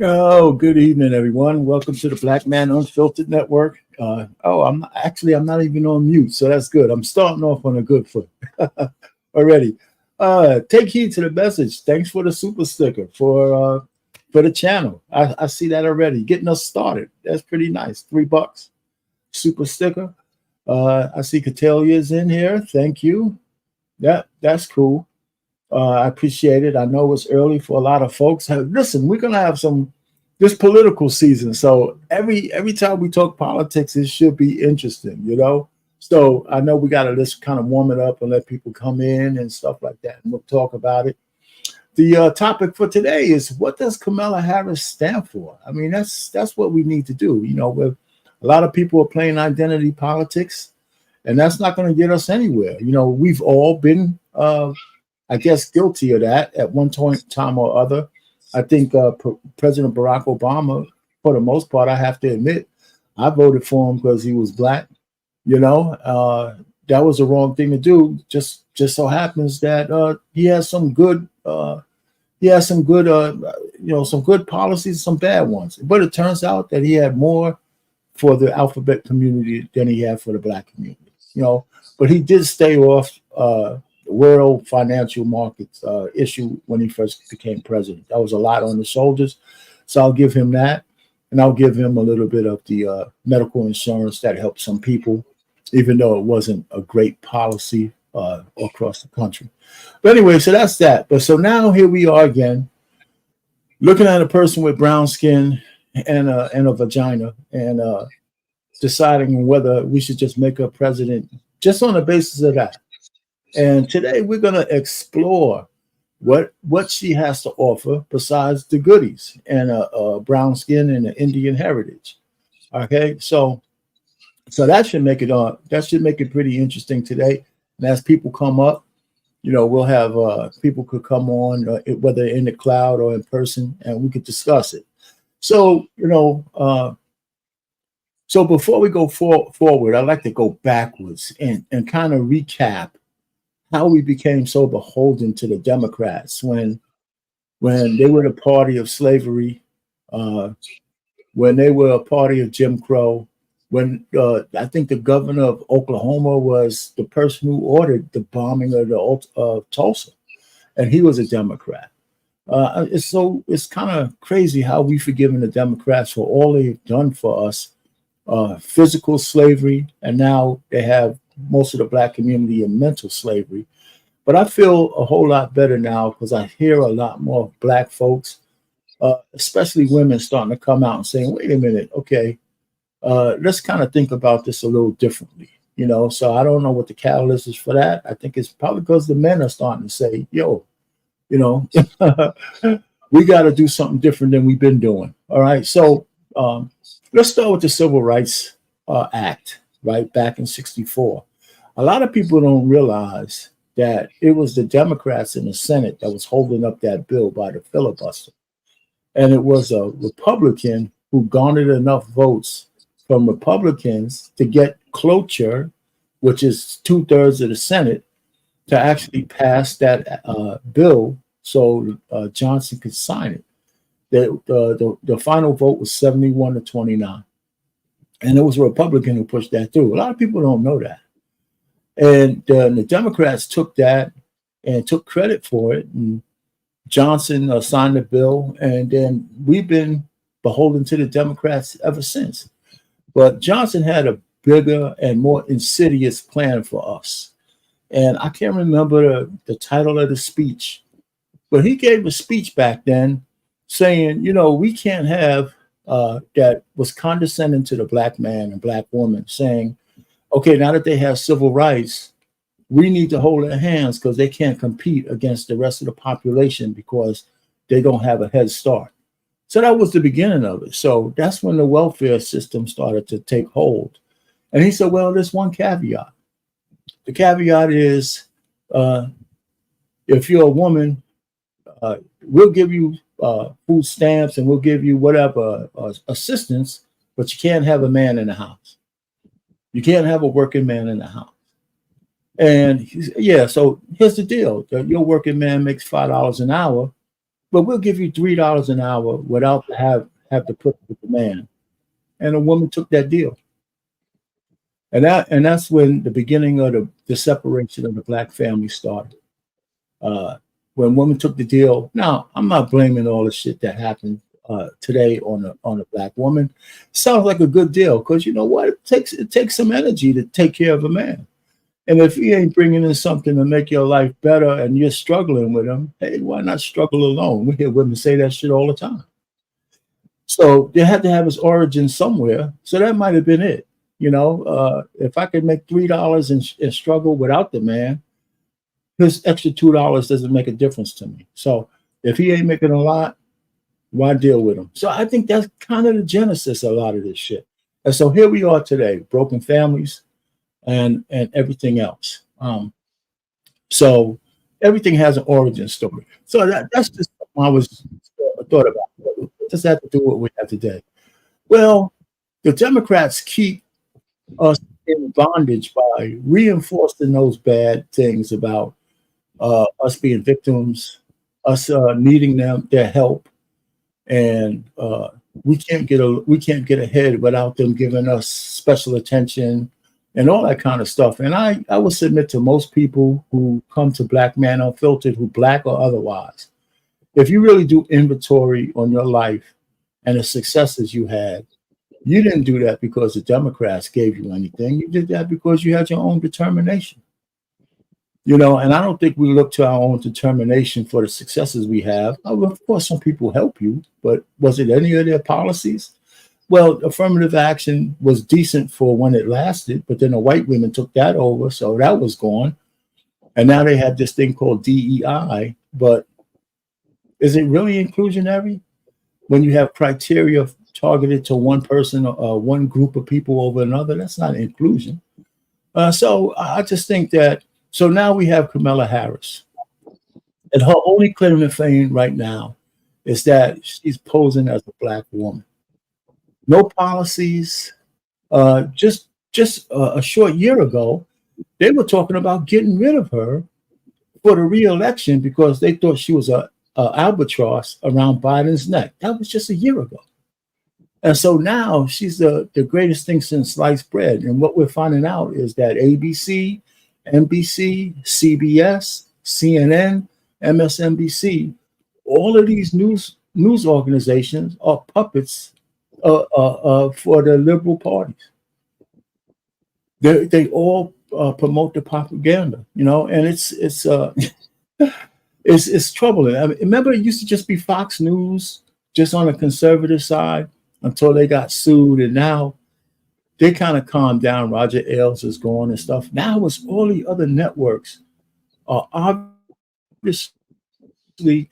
Oh, good evening, everyone. Welcome to the Black Man Unfiltered Network. I'm not even on mute, so that's good. I'm starting off on a good foot already. Take heed to the message. Thanks for the super sticker for the channel. I see that already. Getting us started. That's pretty nice. $3 super sticker. I see Catalia's in here. Thank you. That's cool. I appreciate it. I know it's early for a lot of folks. Listen, we're gonna have some this political season, so every time we talk politics, it should be interesting. So I know we got to just kind of warm it up and let people come in and stuff like that, and we'll talk about it. The topic for today is, what does Kamala Harris stand for? I mean, that's what we need to do. With a lot of people are playing identity politics, and that's not going to get us anywhere. We've all been I guess, guilty of that at one time or other. I think President Barack Obama, for the most part, I have to admit, I voted for him because he was black. That was the wrong thing to do. Just so happens that he has some good, some good policies, some bad ones. But it turns out that he had more for the alphabet community than he had for the black community. But he did stay off world financial markets issue when he first became president. That was a lot on his shoulders. So I'll give him that. And I'll give him a little bit of the medical insurance that helped some people, even though it wasn't a great policy across the country. But anyway, so that's that. But so now here we are again, looking at a person with brown skin and a vagina, and deciding whether we should just make her president just on the basis of that. And today we're going to explore what she has to offer besides the goodies and brown skin and an Indian heritage. Okay, so that should make it pretty interesting today. And as people come up, we'll have people could come on, whether in the cloud or in person, and we could discuss it. So so before we go forward, I'd like to go backwards and kind of recap how we became so beholden to the Democrats when they were the party of slavery, when they were a party of Jim Crow, when I think the governor of Oklahoma was the person who ordered the bombing of Tulsa, and he was a Democrat. It's kind of crazy how we've forgiven the Democrats for all they've done for us, physical slavery, and now they have most of the black community in mental slavery. But I feel a whole lot better now because I hear a lot more black folks, especially women, starting to come out and saying, wait a minute, okay, let's kind of think about this a little differently. So I don't know what the catalyst is for that. I think it's probably because the men are starting to say, yo, we got to do something different than we've been doing. All right. So let's start with the Civil Rights Act, right, back in '64. A lot of people don't realize that it was the Democrats in the Senate that was holding up that bill by the filibuster. And it was a Republican who garnered enough votes from Republicans to get cloture, which is 2/3 of the Senate, to actually pass that bill so Johnson could sign it. The final vote was 71-29. And it was a Republican who pushed that through. A lot of people don't know that. And the Democrats took that and took credit for it. And Johnson signed the bill. And then we've been beholden to the Democrats ever since. But Johnson had a bigger and more insidious plan for us. And I can't remember the title of the speech, but he gave a speech back then saying, we can't have that was condescending to the black man and black woman, saying, okay, now that they have civil rights, we need to hold their hands because they can't compete against the rest of the population because they don't have a head start. So that was the beginning of it. So that's when the welfare system started to take hold. And he said, well, there's one caveat. The caveat is if you're a woman, we'll give you food stamps and we'll give you whatever assistance, but you can't have a man in the house. You can't have a working man in the house. And so here's the deal. Your working man makes $5 an hour. but we'll give you $3 an hour without have to put with the man. And a woman took that deal. And that's when the beginning of the separation of the black family started. Uh, when women took the deal. Now, I'm not blaming all the shit that happened today on a black woman. Sounds like a good deal because you know what? It takes some energy to take care of a man. And if he ain't bringing in something to make your life better and you're struggling with him, hey, why not struggle alone? We hear women say that shit all the time. So they had to have his origin somewhere. So that might have been it. If I could make $3 and struggle without the man, this extra $2 doesn't make a difference to me. So if he ain't making a lot, why deal with him? So I think that's kind of the genesis of a lot of this shit. And so here we are today, broken families and everything else. So everything has an origin story. So that's just something I was thought about. What does that have to do with what we have today? Well, the Democrats keep us in bondage by reinforcing those bad things about us being victims, us needing their help, and we can't get ahead without them giving us special attention and all that kind of stuff. And I would submit to most people who come to Black Man Unfiltered, who black or otherwise, if you really do inventory on your life and the successes you had, you didn't do that because the Democrats gave you anything. You did that because you had your own determination. And I don't think we look to our own determination for the successes we have. Of course, some people help you, but was it any of their policies? Well, affirmative action was decent for when it lasted, but then the white women took that over, so that was gone. And now they have this thing called DEI, but is it really inclusionary when you have criteria targeted to one person or one group of people over another? That's not inclusion. So I just think that, so now we have Kamala Harris, and her only claim to fame right now is that she's posing as a black woman. No policies. Just a short year ago, they were talking about getting rid of her for the re-election because they thought she was a albatross around Biden's neck. That was just a year ago. And so now she's the greatest thing since sliced bread. And what we're finding out is that ABC, NBC, CBS, CNN, MSNBC, all of these news organizations are puppets for the liberal parties. They all promote the propaganda, and it's troubling. I mean, remember, it used to just be Fox News, just on the conservative side, until they got sued, and now they kind of calmed down. Roger Ailes is gone and stuff. Now it's all the other networks are obviously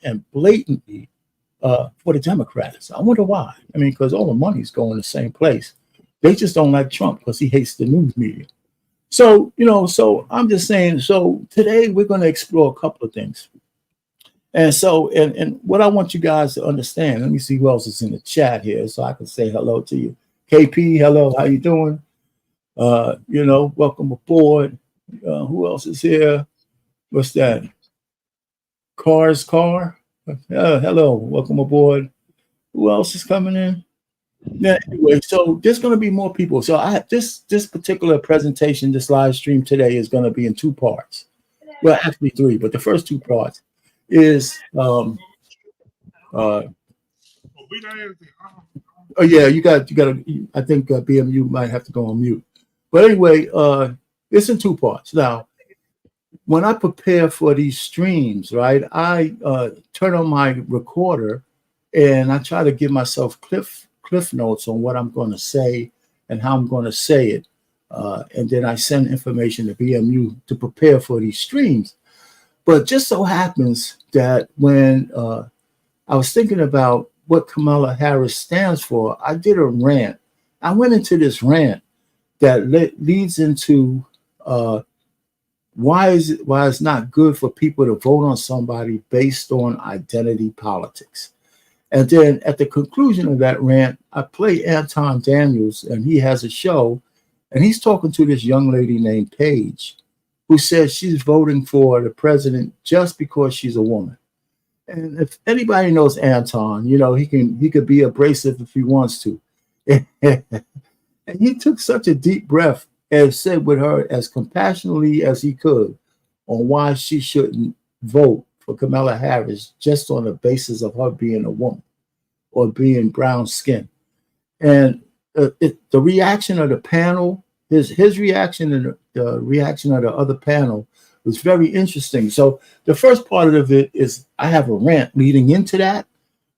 and blatantly for the Democrats. I wonder why. I mean, because all the money's going the same place. They just don't like Trump because he hates the news media. So, so I'm just saying, so today we're going to explore a couple of things. And so, and what I want you guys to understand, let me see who else is in the chat here so I can say hello to you. KP, hello, how you doing? Welcome aboard. Who else is here? What's that? Car. Hello, welcome aboard. Who else is coming in? Yeah, anyway, so there's going to be more people. So this particular presentation, this live stream today is going to be in two parts. Well, actually three, but the first two parts is oh yeah, you got to. I think BMU might have to go on mute. But anyway, it's in two parts. Now, when I prepare for these streams, right, I turn on my recorder and I try to give myself cliff notes on what I'm going to say and how I'm going to say it, and then I send information to BMU to prepare for these streams. But just so happens that when I was thinking about what Kamala Harris stands for, I did a rant. I went into this rant that leads into why it's not good for people to vote on somebody based on identity politics. And then at the conclusion of that rant, I play Anton Daniels, and he has a show, and he's talking to this young lady named Paige, who says she's voting for the president just because she's a woman. And if anybody knows Anton, he could be abrasive if he wants to. And he took such a deep breath and said with her as compassionately as he could on why she shouldn't vote for Kamala Harris just on the basis of her being a woman or being brown skinned. And the reaction of the panel, his reaction and the reaction of the other panel was very interesting. So the first part of it is I have a rant leading into that,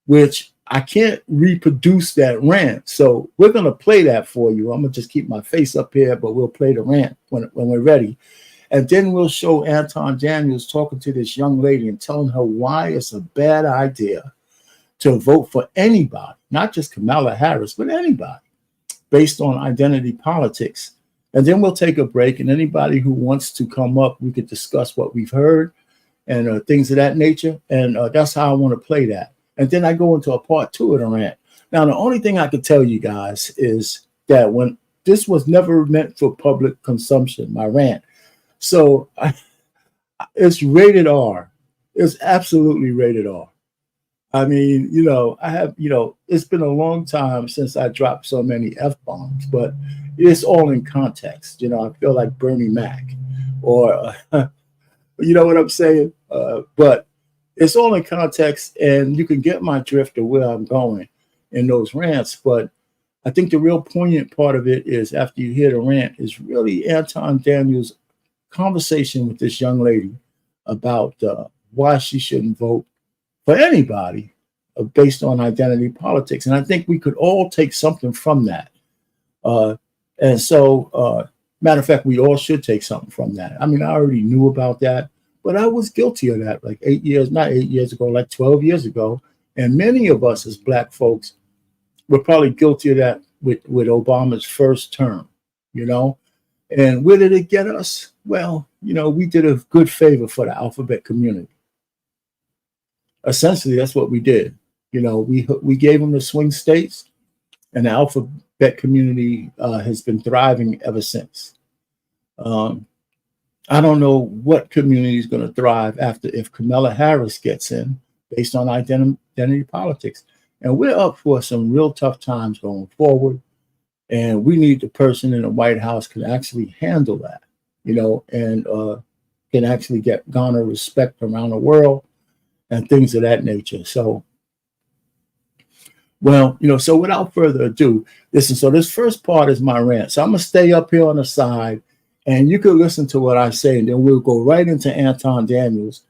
which I can't reproduce that rant. So we're going to play that for you. I'm going to just keep my face up here, but we'll play the rant when we're ready. And then we'll show Anton Daniels talking to this young lady and telling her why it's a bad idea to vote for anybody, not just Kamala Harris, but anybody, based on identity politics. And then we'll take a break. And anybody who wants to come up, we could discuss what we've heard and things of that nature. And that's how I want to play that. And then I go into a part two of the rant. Now, the only thing I can tell you guys is that when this was never meant for public consumption, my rant. So it's rated R. It's absolutely rated R. I mean, it's been a long time since I dropped so many F-bombs, but it's all in context. I feel like Bernie Mac or, you know what I'm saying? But it's all in context, and you can get my drift of where I'm going in those rants. But I think the real poignant part of it is after you hear the rant is really Anton Daniels' conversation with this young lady about why she shouldn't vote for anybody based on identity politics. And I think we could all take something from that. And so, matter of fact, we all should take something from that. I mean, I already knew about that, but I was guilty of that like not 8 years ago, like 12 years ago. And many of us as Black folks were probably guilty of that with Obama's first term, And where did it get us? Well, we did a good favor for the alphabet community. Essentially, that's what we did. We gave them the swing states, and the alphabet community has been thriving ever since. I don't know what community is going to thrive if Kamala Harris gets in based on identity politics. And we're up for some real tough times going forward. And we need the person in the White House can actually handle that, and can actually garner respect around the world and things of that nature. So, so without further ado, listen, so this first part is my rant. So I'm going to stay up here on the side and you can listen to what I say, and then we'll go right into Anton Daniels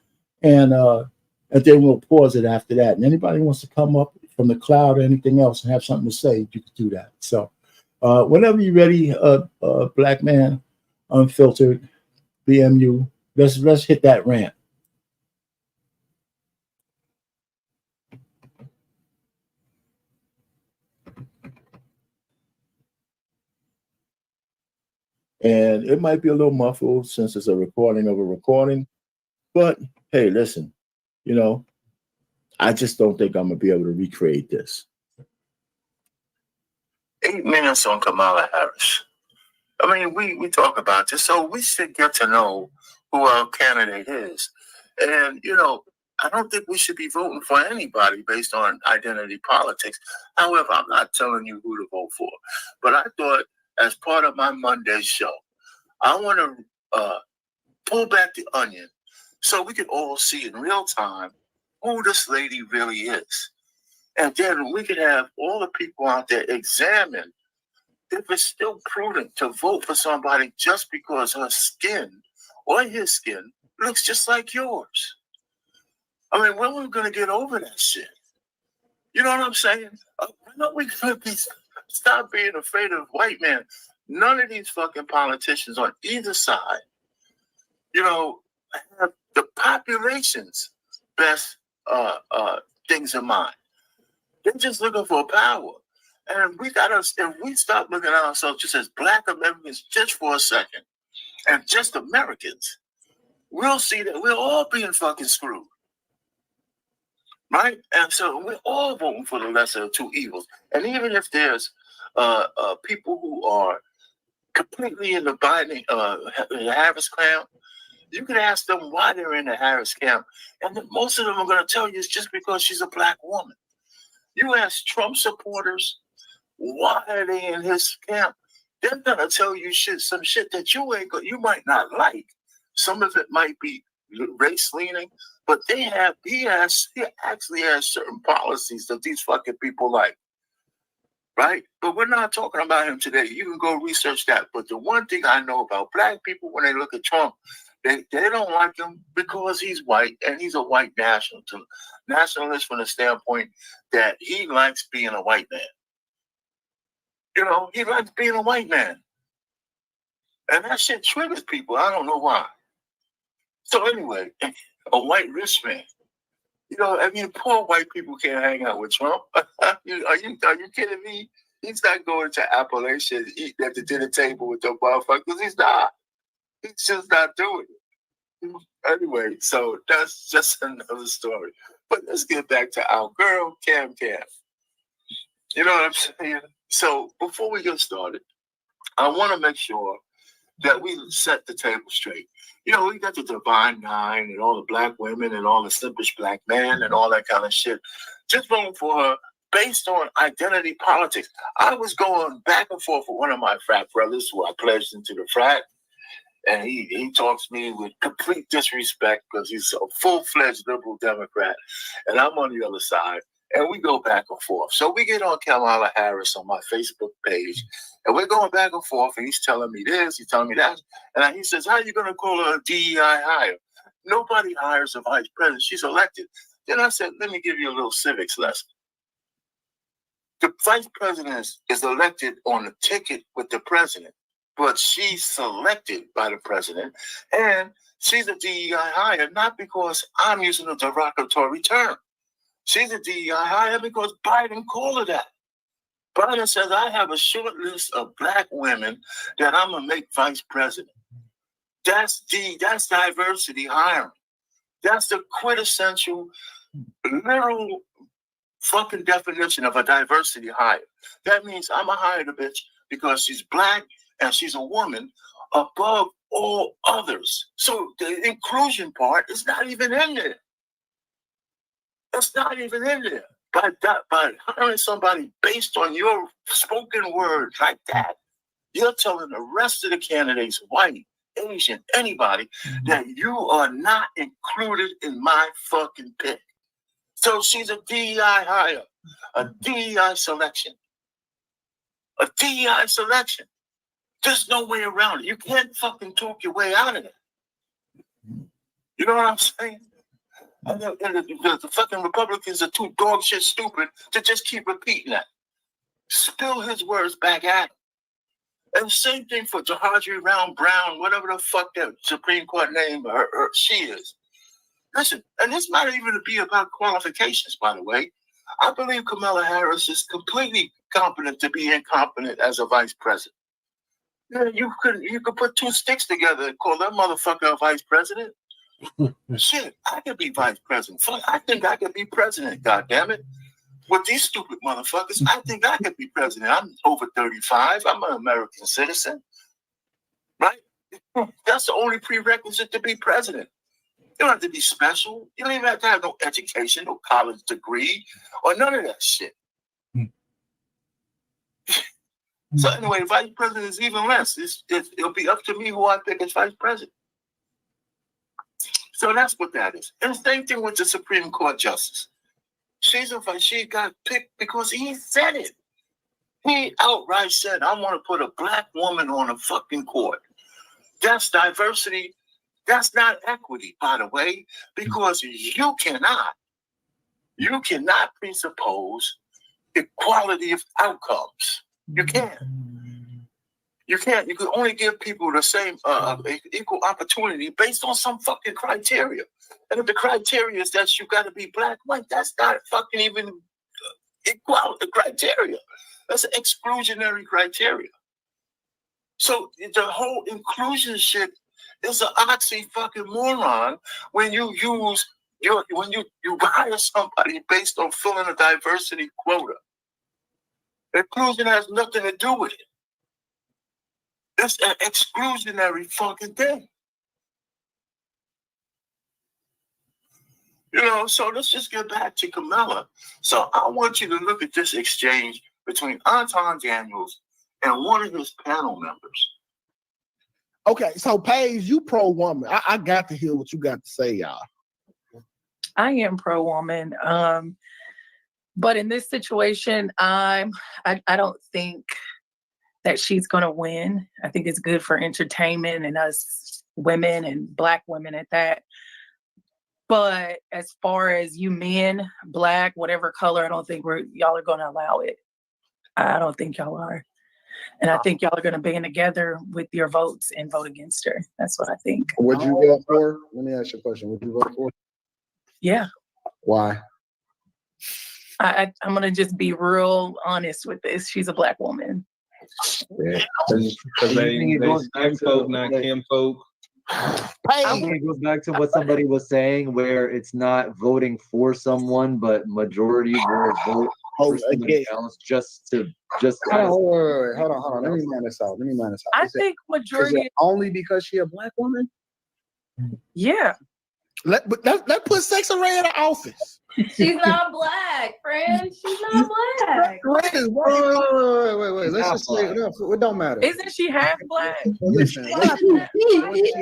and then we'll pause it after that. And anybody who wants to come up from the cloud or anything else and have something to say, you can do that. So whenever you're ready, Black Man, Unfiltered, BMU, let's hit that rant. And it might be a little muffled since it's a recording of a recording. But hey, listen, I just don't think I'm going to be able to recreate this. 8 minutes on Kamala Harris. I mean, we talk about this, so we should get to know who our candidate is. And, I don't think we should be voting for anybody based on identity politics. However, I'm not telling you who to vote for. But I thought, as part of my Monday show, I want to pull back the onion so we can all see in real time who this lady really is. And then we could have all the people out there examine if it's still prudent to vote for somebody just because her skin or his skin looks just like yours. I mean, when are we going to get over that shit? You know what I'm saying? When are we going to stop being afraid of white men? None of these fucking politicians on either side, have the population's best things in mind. They're just looking for power. And if we stop looking at ourselves just as Black Americans just for a second, and just Americans, we'll see that we're all being fucking screwed. Right? And so we're all voting for the lesser of two evils. And even if there's people who are completely in the Biden, Harris camp, You can ask them why they're in the Harris camp, and most of them are going to tell you it's just because she's a black woman. You ask Trump supporters why are they in his camp, they're going to tell you some shit that you might not like. Some of it might be race leaning, but he actually has certain policies that these fucking people like. Right? But we're not talking about him today. You can go research that. But the one thing I know about black people when they look at Trump, they don't like him because he's white and he's a white nationalist from the standpoint that he likes being a white man. You know, he likes being a white man. And that shit triggers people. I don't know why. So anyway, a white rich man. You know, I mean, poor white people can't hang out with Trump. Are you kidding me? He's not going to Appalachia eating at the dinner table with the motherfuckers. He's not. He's just not doing it. Anyway, so that's just another story. But let's get back to our girl, Cam. You know what I'm saying? So before we get started, I want to make sure that we set the table straight. You know, we got the Divine Nine and all the black women and all the slippish black men and all that kind of shit. Just voting for her based on identity politics. I was going back and forth with one of my frat brothers who I pledged into the frat. And he talks to me with complete disrespect because he's a full-fledged liberal Democrat. And I'm on the other side. And we go back and forth. So we get on Kamala Harris on my Facebook page. And we're going back and forth. And he's telling me this, he's telling me that. And he says, how are you going to call her a DEI hire? Nobody hires a vice president. She's elected. Then I said, let me give you a little civics lesson. The vice president is elected on a ticket with the president. But she's selected by the president, and she's a DEI hire, not because I'm using a derogatory term. She's a DEI hire because Biden called her that. Biden says, I have a short list of black women that I'm going to make vice president. That's diversity hiring. That's the quintessential, literal fucking definition of a diversity hire. That means I'm going to hire the bitch because she's black, and she's a woman above all others. So the inclusion part is not even in there. It's not even in there. By hiring somebody based on your spoken word like that, you're telling the rest of the candidates, white, Asian, anybody, that you are not included in my fucking pick. So she's a DEI hire, a DEI selection. A DEI selection. There's no way around it. You can't fucking talk your way out of it. You know what I'm saying? And the fucking Republicans are too dog shit stupid to just keep repeating that. Spill his words back at him. And same thing for Marjorie Brown, whatever the fuck that Supreme Court name she is. Listen, and this might even be about qualifications, by the way. I believe Kamala Harris is completely competent to be incompetent as a vice president. Yeah, you could put two sticks together and call that motherfucker a vice president. Shit, I could be vice president. Fuck, I think I could be president, goddammit. With these stupid motherfuckers, I think I could be president. I'm over 35. I'm an American citizen. Right? That's the only prerequisite to be president. You don't have to be special. You don't even have to have no education, no college degree, or none of that shit. So anyway, vice president is even less. It'll be up to me who I pick as vice president. So that's what that is. And the same thing with the Supreme Court justice. She got picked because he said it. He outright said, I want to put a black woman on a fucking court. That's diversity. That's not equity, by the way, because you cannot presuppose equality of outcomes. You can't. You can't. You can only give people the same equal opportunity based on some fucking criteria. And if the criteria is that you got to be black, white, that's not fucking even equality criteria. That's an exclusionary criteria. So the whole inclusion shit is an oxy fucking moron when you hire somebody based on filling a diversity quota. Inclusion has nothing to do with it. It's an exclusionary fucking thing. You know, so let's just get back to Kamala. So I want you to look at this exchange between Anton Daniels and one of his panel members. Okay, so Paige, you pro woman. I got to hear what you got to say, y'all. I am pro woman. But in this situation, I don't think that she's going to win. I think it's good for entertainment and us women and Black women at that. But as far as you men, Black, whatever color, I don't think y'all are going to allow it. I don't think y'all are. And I think y'all are going to band together with your votes and vote against her. That's what I think. Would you vote for? Let me ask you a question. Would you vote for? Yeah. Why? I'm going to just be real honest with this. She's a Black woman. Yeah. Because they STEM folk, not Kim folk. I think it goes back to what somebody was saying, where it's not voting for someone, but majority will vote for somebody else just Hold on. Let me mind this out. I think majority only because she a Black woman. Yeah. That put Sex Array in the office. She's not Black, friend. She's not Black. Wait. Let's just say it don't matter. Isn't she half Black? Well, listen, whether she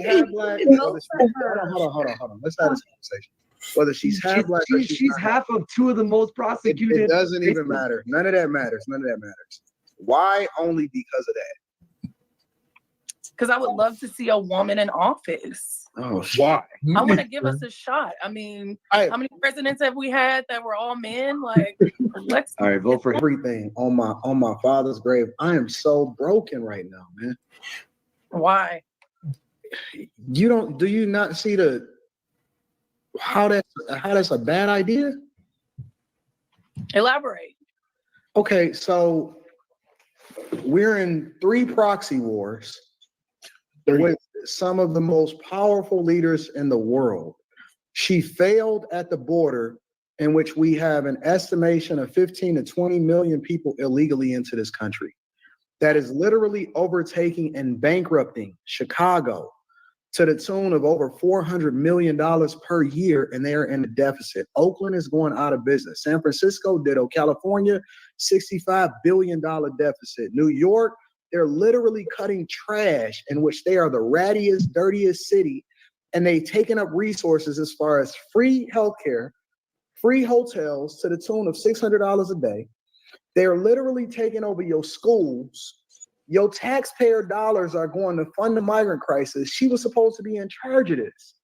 half Black, hold on. Let's have this conversation. Whether she's half Black, she's half of two of the most prosecuted. It doesn't even matter. None of that matters. Why? Only because of that. Because I would love to see a woman in office. Oh, why? I want to give us a shot. I mean, how many presidents have we had that were all men? Like, let's all right, vote for everything on my father's grave. I am so broken right now, man. Why? Do you not see how that's a bad idea? Elaborate. Okay, so we're in 3 proxy wars with some of the most powerful leaders in the world. She failed at the border, in which we have an estimation of 15 to 20 million people illegally into this country. That is literally overtaking and bankrupting Chicago to the tune of over $400 million per year, and they are in a deficit. Oakland is going out of business. San Francisco ditto. California, $65 billion deficit. New York, they're literally cutting trash, in which they are the rattiest, dirtiest city, and they've taken up resources as far as free healthcare, free hotels to the tune of $600 a day. They're literally taking over your schools. Your taxpayer dollars are going to fund the migrant crisis. She was supposed to be in charge of this.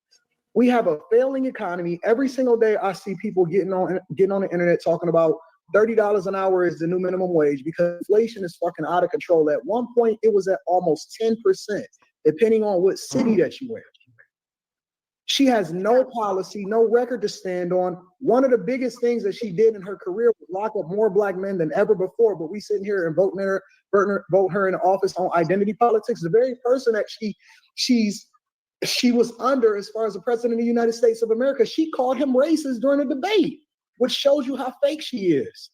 We have a failing economy. Every single day I see people getting on the internet talking about $30 an hour is the new minimum wage because inflation is fucking out of control. At one point, it was at almost 10%, depending on what city that you were in. She has no policy, no record to stand on. One of the biggest things that she did in her career was lock up more Black men than ever before, but we sitting here and vote her in office on identity politics. The very person that she was under as far as the president of the United States of America, she called him racist during a debate, which shows you how fake she is.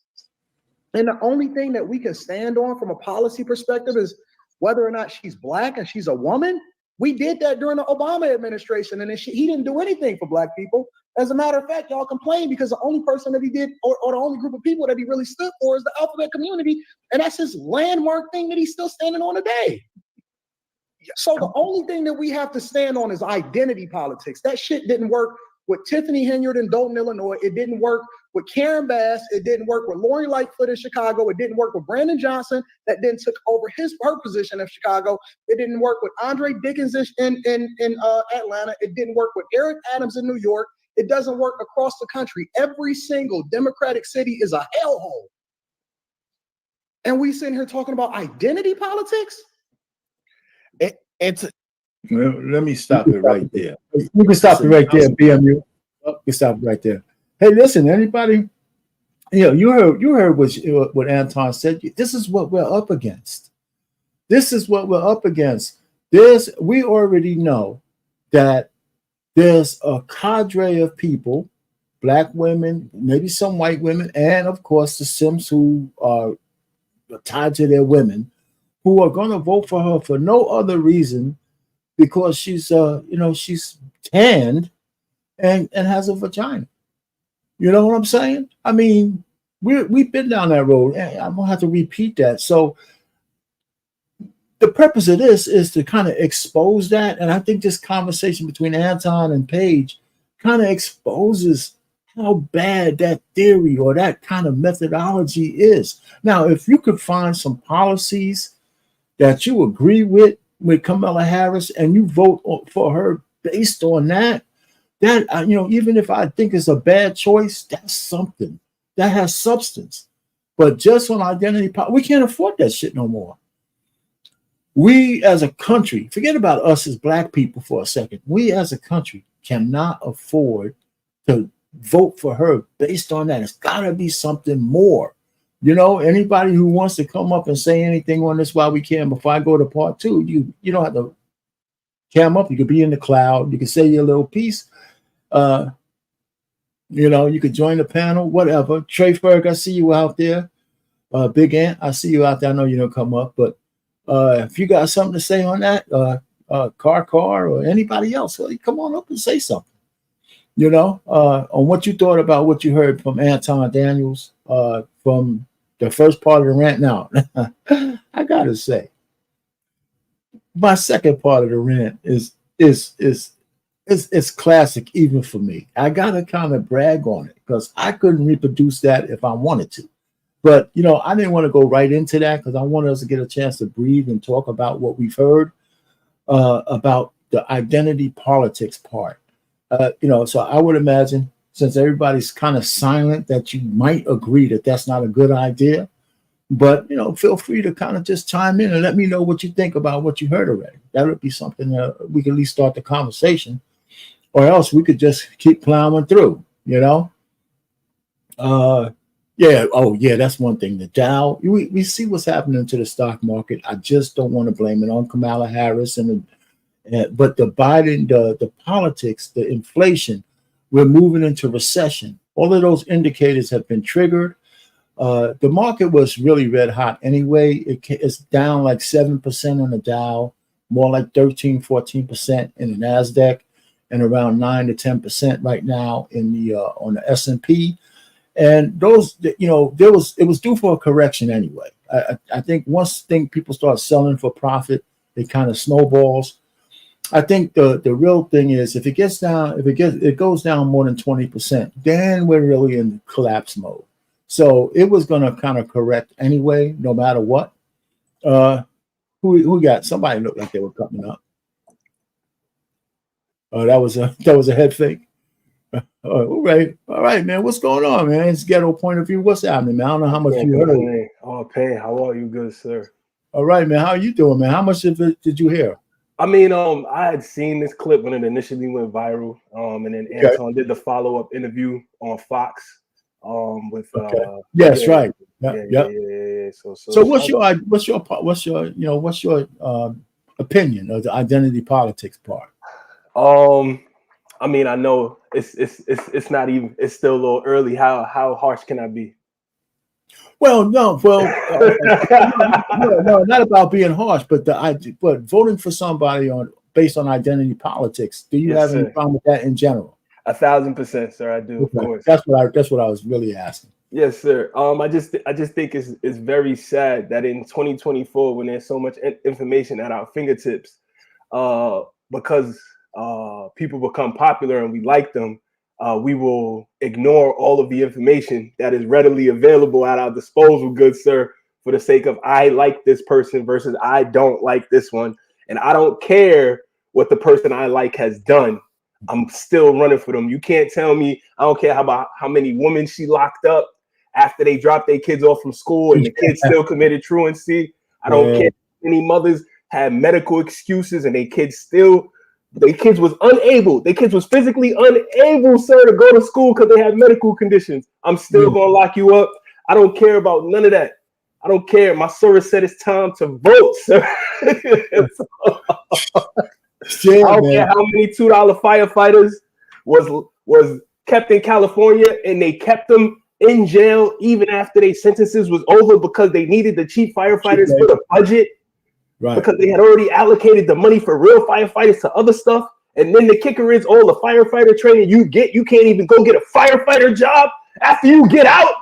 And the only thing that we can stand on from a policy perspective is whether or not she's Black and she's a woman. We did that during the Obama administration, and then he didn't do anything for Black people. As a matter of fact, y'all complain because the only person that he did, or the only group of people that he really stood for is the alphabet community, and that's his landmark thing that he's still standing on today. So the only thing that we have to stand on is identity politics. That shit didn't work with Tiffany Henyard in Dayton, Illinois. It didn't work with Karen Bass. It didn't work with Lori Lightfoot in Chicago. It didn't work with Brandon Johnson that then took over her position in Chicago. It didn't work with Andre Dickens in Atlanta. It didn't work with Eric Adams in New York. It doesn't work across the country. Every single Democratic city is a hellhole. And we sitting here talking about identity politics? Well, let me stop it right there. You can stop it right there, BMU. You can stop it right there. Hey, listen, anybody? You heard what Anton said. This is what we're up against. We already know that there's a cadre of people, Black women, maybe some white women, and of course the Sims who are tied to their women, who are going to vote for her for no other reason because she's she's tanned and has a vagina. You know what I'm saying? I mean, we've been down that road. I'm gonna have to repeat that. So the purpose of this is to kind of expose that, and I think this conversation between Anton and Paige kind of exposes how bad that theory or that kind of methodology is. Now, if you could find some policies that you agree with Kamala Harris and you vote for her based on that, even if I think it's a bad choice, that's something that has substance. But just on identity, we can't afford that shit no more. We as a country, forget about us as black people for a second. We as a country cannot afford to vote for her based on that. It's got to be something more. Anybody who wants to come up and say anything on this while we can, before I go to part two, you don't have to cam up. You could be in the cloud. You can say your little piece. You could join the panel, whatever. Trey Ferg, I see you out there. Big Ant, I see you out there. I know you don't come up, but if you got something to say on that, Car or anybody else, come on up and say something. On what you thought about what you heard from Anton Daniels from the first part of the rant. Now, I gotta say, my second part of the rant is classic even for me. I gotta kind of brag on it because I couldn't reproduce that if I wanted to. But I didn't want to go right into that because I wanted us to get a chance to breathe and talk about what we've heard about the identity politics part. So I would imagine, since everybody's kind of silent, that you might agree that that's not a good idea. But feel free to kind of just chime in and let me know what you think about what you heard already. That would be something that we could at least start the conversation, or else we could just keep plowing through. Yeah. Oh, yeah. That's one thing. The Dow. We see what's happening to the stock market. I just don't want to blame it on Kamala Harris but the Biden, the politics, the inflation. We're moving into recession. All of those indicators have been triggered. The market was really red hot anyway. It's down like 7% on the Dow, more like 13-14% in the Nasdaq, and around 9 to 10% right now in the on the S&P. And those, it was due for a correction anyway. I think once people start selling for profit, it kind of snowballs. I think the real thing is if it goes down more than 20%, then we're really in collapse mode. So it was going to kind of correct anyway, no matter what. Who got? Somebody looked like they were coming up. Oh, that was a head fake. All right, man. What's going on, man? It's ghetto point of view. What's happening, man? I don't know how much you heard. Oh, Pay, how are you, good sir? All right, man. How are you doing, man? How much of it did you hear? I mean, I had seen this clip when it initially went viral, and then Anton did the follow-up interview on Fox, with yes, right. Yeah. So what's your opinion of the identity politics part? I mean, I know it's not even, it's still a little early. How harsh can I be? Well, no, no, not about being harsh, but but voting for somebody based on identity politics. Do you have any problem with that in general? 1,000%, sir. I do, of course. That's what I was really asking. Yes, sir. I just think it's very sad that in 2024, when there's so much information at our fingertips, because people become popular and we like them, we will ignore all of the information that is readily available at our disposal, good sir, for the sake of I like this person versus I don't like this one. And I don't care what the person I like has done. I'm still running for them. You can't tell me, I don't care about how many women she locked up after they dropped their kids off from school and the kids still committed truancy. I don't care how many mothers had medical excuses and their kids was unable. Their kids was physically unable, sir, to go to school because they had medical conditions. I'm still going to lock you up. I don't care about none of that. I don't care. My service said it's time to vote, sir. I don't care how many $2 firefighters was kept in California and they kept them in jail even after their sentences was over because they needed the cheap firefighters for the budget. Right. Because they had already allocated the money for real firefighters to other stuff. And then the kicker is all the firefighter training you get, you can't even go get a firefighter job after you get out.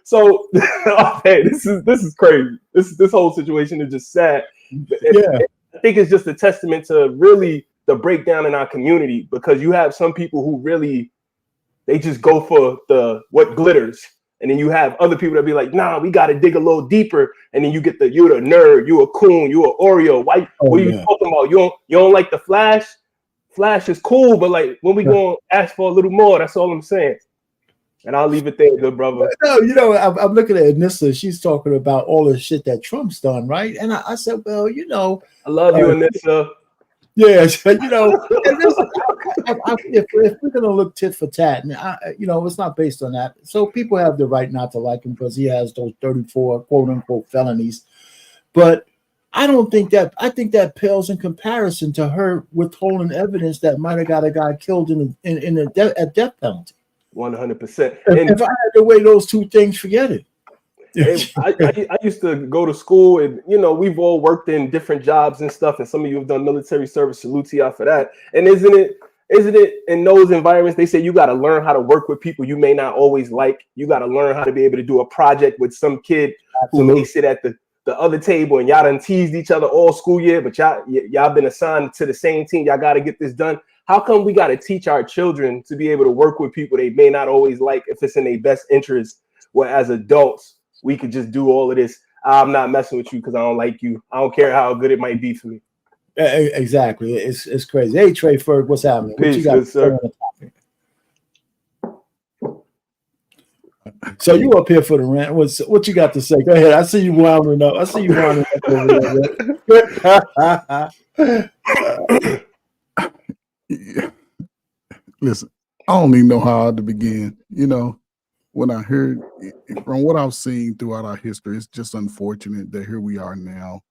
So, okay, this is crazy. This whole situation is just sad. Yeah. I think it's just a testament to really the breakdown in our community, because you have some people who really, they just go for what glitters. And then you have other people that be like, nah, we got to dig a little deeper. And then you get you're a nerd, you a coon, you a Oreo. Why? What are you talking about? You don't like the Flash? Flash is cool, but like when we gonna ask for a little more, that's all I'm saying. And I'll leave it there, good brother. No, I'm looking at Anissa. She's talking about all the shit that Trump's done, right? And I said, well, I love you, Anissa. Yeah, if we're gonna look tit for tat, and it's not based on that. So people have the right not to like him because he has those 34 quote unquote felonies. But I don't think that. I think that pales in comparison to her withholding evidence that might have got a guy killed in a death penalty. 100%. If I had to weigh those two things, forget it. I used to go to school, and we've all worked in different jobs and stuff, and some of you have done military service. Salute to y'all for that. And isn't it in those environments they say you got to learn how to work with people you may not always like. You got to learn how to be able to do a project with some kid who may sit at the other table, and y'all done teased each other all school year, but y'all been assigned to the same team. Y'all got to get this done. How come we got to teach our children to be able to work with people they may not always like if it's in their best interest, where as adults we could just do all of this? I'm not messing with you because I don't like you. I don't care how good it might be for me. Exactly. It's crazy. Hey, Trey Ferg, what's happening? What you got, good, sir? So you up here for the rant? What you got to say? Go ahead. I see you winding up. Over there. Yeah. Listen, I don't even know how to begin. When I heard from what I've seen throughout our history, it's just unfortunate that here we are now.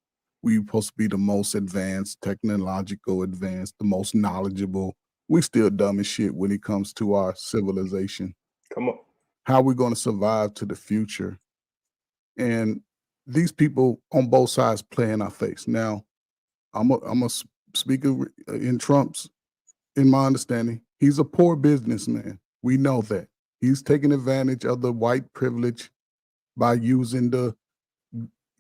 We're supposed to be the most advanced, technological advanced, the most knowledgeable. We still dumb as shit when it comes to our civilization. Come on. How are we going to survive to the future? And these people on both sides play in our face. Now, I'm a speaker in Trump's, in my understanding, he's a poor businessman. We know that. He's taking advantage of the white privilege by using the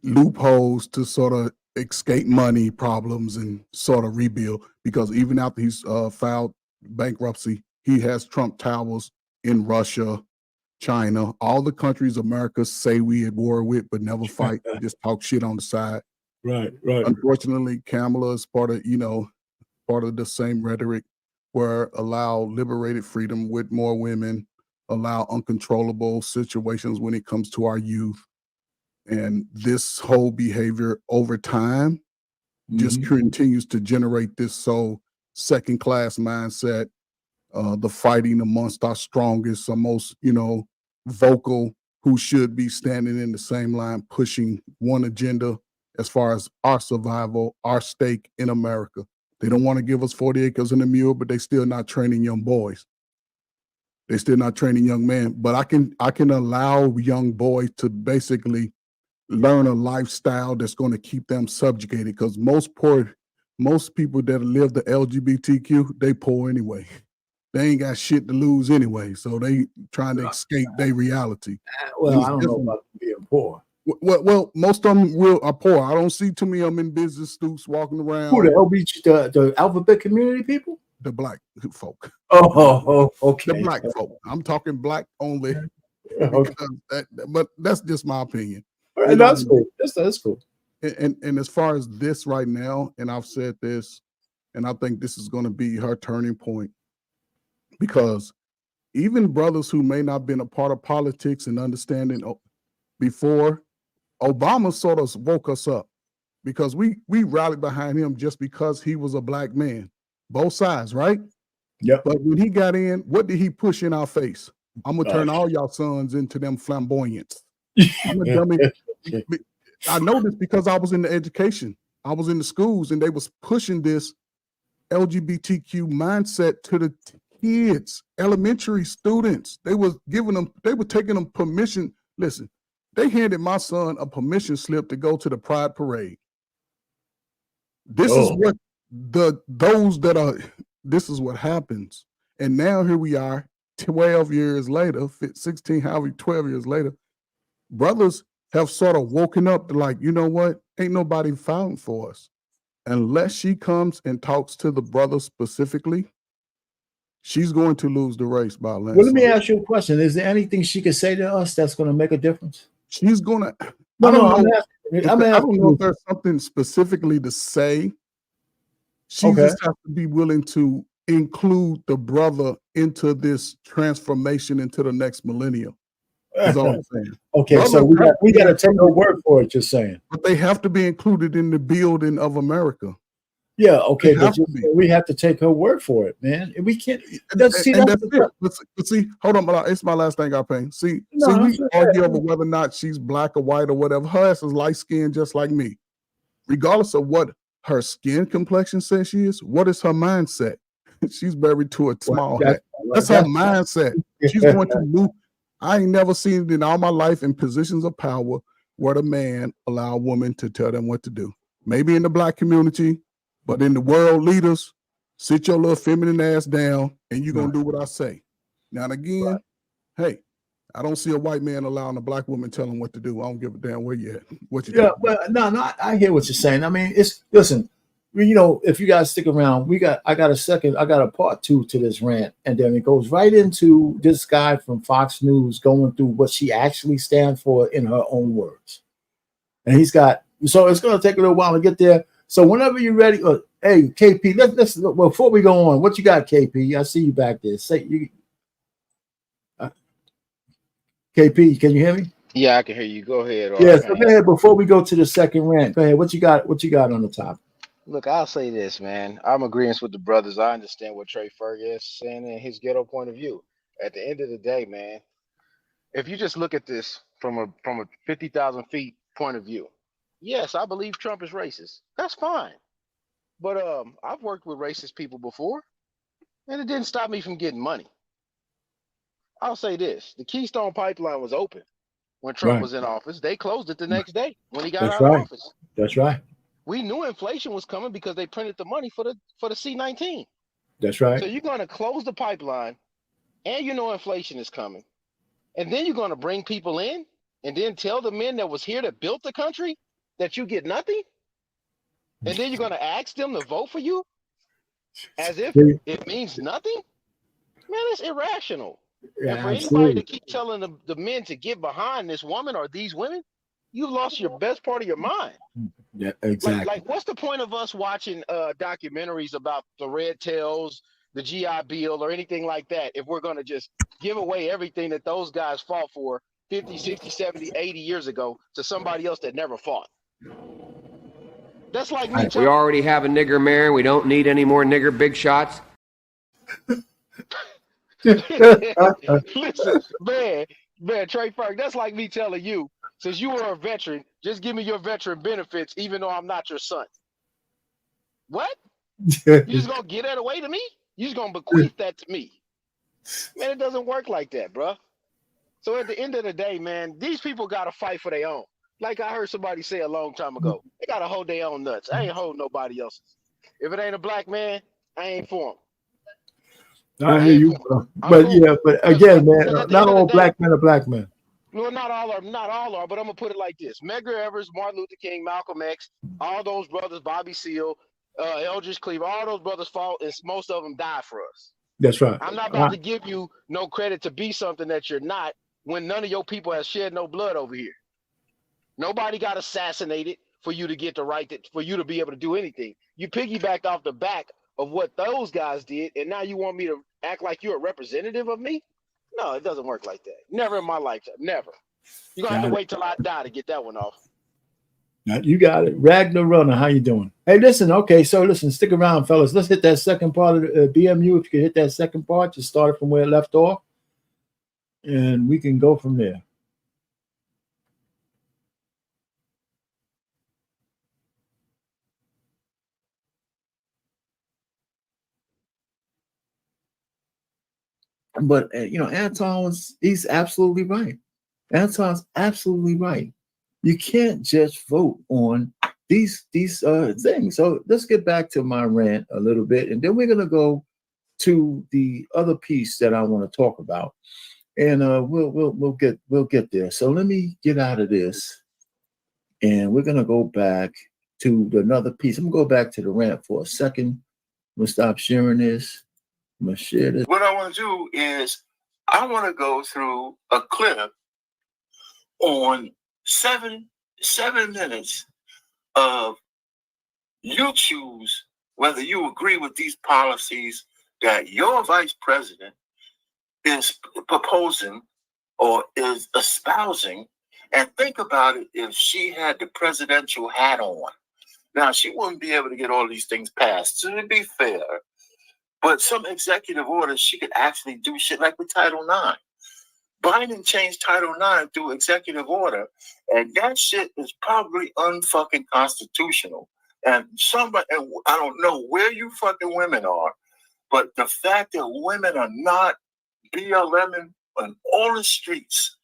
loopholes to sort of escape money problems and sort of rebuild, because even after he's filed bankruptcy, he has Trump towers in Russia, China, all the countries America say we at war with but never fight, just talk shit on the side. Right. Unfortunately, Kamala is part of the same rhetoric, where allow liberated freedom with more women, allow uncontrollable situations when it comes to our youth. And this whole behavior over time just continues to generate this second-class mindset, the fighting amongst our strongest, our most, vocal, who should be standing in the same line, pushing one agenda as far as our survival, our stake in America. They don't want to give us 40 acres and a mule, but they still not training young boys. They still not training young men. But I can allow young boys to basically learn a lifestyle that's going to keep them subjugated, because most people that live the LGBTQ, they poor anyway. They ain't got shit to lose anyway, so they trying to escape their reality. Well, I don't know about being poor. Well, most of them are poor. I don't see too many of them in business suits walking around. Who, the alphabet community people? The black folk. Oh, okay. The black folk. I'm talking black only. But that's just my opinion. Right, that's cool. That's cool. And as far as this right now, and I've said this, and I think this is going to be her turning point, because even brothers who may not have been a part of politics and understanding before, Obama sort of woke us up, because we rallied behind him just because he was a black man. Both sides, right? Yep. But when he got in, what did he push in our face? I'm gonna turn all y'all sons into them flamboyants. I'm a dummy. I know this because I was in the education. I was in the schools, and they was pushing this LGBTQ mindset to the kids, elementary students. They were taking them permission. Listen, they handed my son a permission slip to go to the Pride Parade. This is what those that are, this is what happens. And now here we are 12 years later, 16, however, 12 years later, brothers have sort of woken up to like, you know what? Ain't nobody found for us. Unless she comes and talks to the brother specifically, she's going to lose the race by a Well, let me landslide. ask you a question. Is there anything she could say to us that's going to make a difference? She's going to, No, I don't know. I'm I don't know asking if there's something specifically to say. She Okay. just has to be willing to include the brother into this transformation into the next millennium. Is all I'm saying. Okay, so Brothers we got to take her word for it. You're saying, but they have to be included in the building of America. yeah, okay, They but have to be. we have to take her word for it, man. We can't. See, And that's that's it. But see, hold on, it's my last thing I paint. See, we argue over whether or not she's black or white or whatever. Her ass is light skinned just like me. Regardless of what her skin complexion says she is, what is her mindset? She's married to a small hat. That's her mindset. She's going to move. I ain't never seen it in all my life in positions of power where the man allow a woman to tell them what to do. Maybe in the black community, but in the world leaders, sit your little feminine ass down and you're going to do what I say. Now and again, hey, I don't see a white man allowing a black woman tell him what to do. I don't give a damn where you at. What you Yeah, but no, I hear what you're saying. I mean, listen, you know, if you guys stick around, I got a part 2 to this rant, and then it goes right into this guy from Fox News going through what she actually stands for in her own words. And so it's going to take a little while to get there. So whenever you're ready, hey, KP, let's before we go on, what you got, KP? I see you back there. KP, can you hear me? Yeah, I can hear you. Go ahead. Yeah, so go ahead. Before we go to the second rant, go ahead. What you got on the top? Look, I'll say this, man. I'm agreeing with the brothers. I understand what Trey Ferguson is saying and his ghetto point of view. At the end of the day, man, if you just look at this from a 50,000 feet point of view, yes, I believe Trump is racist. That's fine. But I've worked with racist people before, and it didn't stop me from getting money. I'll say this: the Keystone Pipeline was open when Trump was in office. They closed it the next day when he got out of office. That's right. We knew inflation was coming because they printed the money for the C-19. That's right. So you're going to close the pipeline, and you know inflation is coming, and then you're going to bring people in, and then tell the men that was here that built the country that you get nothing, and then you're going to ask them to vote for you as if it means nothing. Man, it's irrational. Yeah, and for absolutely. anybody to keep telling the men to get behind this woman or these women, you've lost your best part of your mind. Yeah, exactly. Like what's the point of us watching documentaries about the Red Tails, the GI Bill, or anything like that if we're going to just give away everything that those guys fought for 50, 60, 70, 80 years ago to somebody else that never fought? That's like me. We already have a nigger mayor. We don't need any more nigger big shots. Listen, man, Trey Ferg, that's like me telling you, since you were a veteran, just give me your veteran benefits, even though I'm not your son. What? You just gonna give that away to me? You just gonna bequeath that to me? Man, it doesn't work like that, bro. So at the end of the day, man, these people gotta fight for their own. Like I heard somebody say a long time ago, they gotta hold their own nuts. I ain't holding nobody else's. If it ain't a black man, I ain't for him. I hear you, but yeah, but again, man, not all black men are black men. Well, not all are, but I'm gonna put it like this: Medgar Evers, Martin Luther King, Malcolm X, all those brothers, Bobby Seale, Eldridge Cleaver, all those brothers fought, and most of them died for us. That's right. I'm not about to give you no credit to be something that you're not when none of your people has shed no blood over here. Nobody got assassinated for you to get the right for you to be able to do anything. You piggybacked off the back of what those guys did, and now you want me to act like you're a representative of me? No, it doesn't work like that. Never in my lifetime. Never. You're going to have to wait till I die to get that one off. You got it. Ragnar Runner, how you doing? Hey, listen, okay, so listen, stick around, fellas. Let's hit that second part of the BMU. If you could hit that second part, just start it from where it left off, and we can go from there. But, you know, he's absolutely right. Anton's absolutely right. You can't just vote on these things. So let's get back to my rant a little bit, and then we're gonna go to the other piece that I want to talk about, and we'll get there. So let me get out of this, and we're gonna go back to another piece. I'm gonna go back to the rant for a second. I'm gonna stop sharing this. I'm gonna share this. What I want to do is I want to go through a clip on seven minutes of you choose whether you agree with these policies that your vice president is proposing or is espousing, and think about it if she had the presidential hat on. Now, she wouldn't be able to get all these things passed, so to be fair, but some executive orders, she could actually do shit like with Title IX. Biden changed Title IX through executive order, and that shit is probably unfucking constitutional. And I don't know where you fucking women are, but the fact that women are not BLMing on all the streets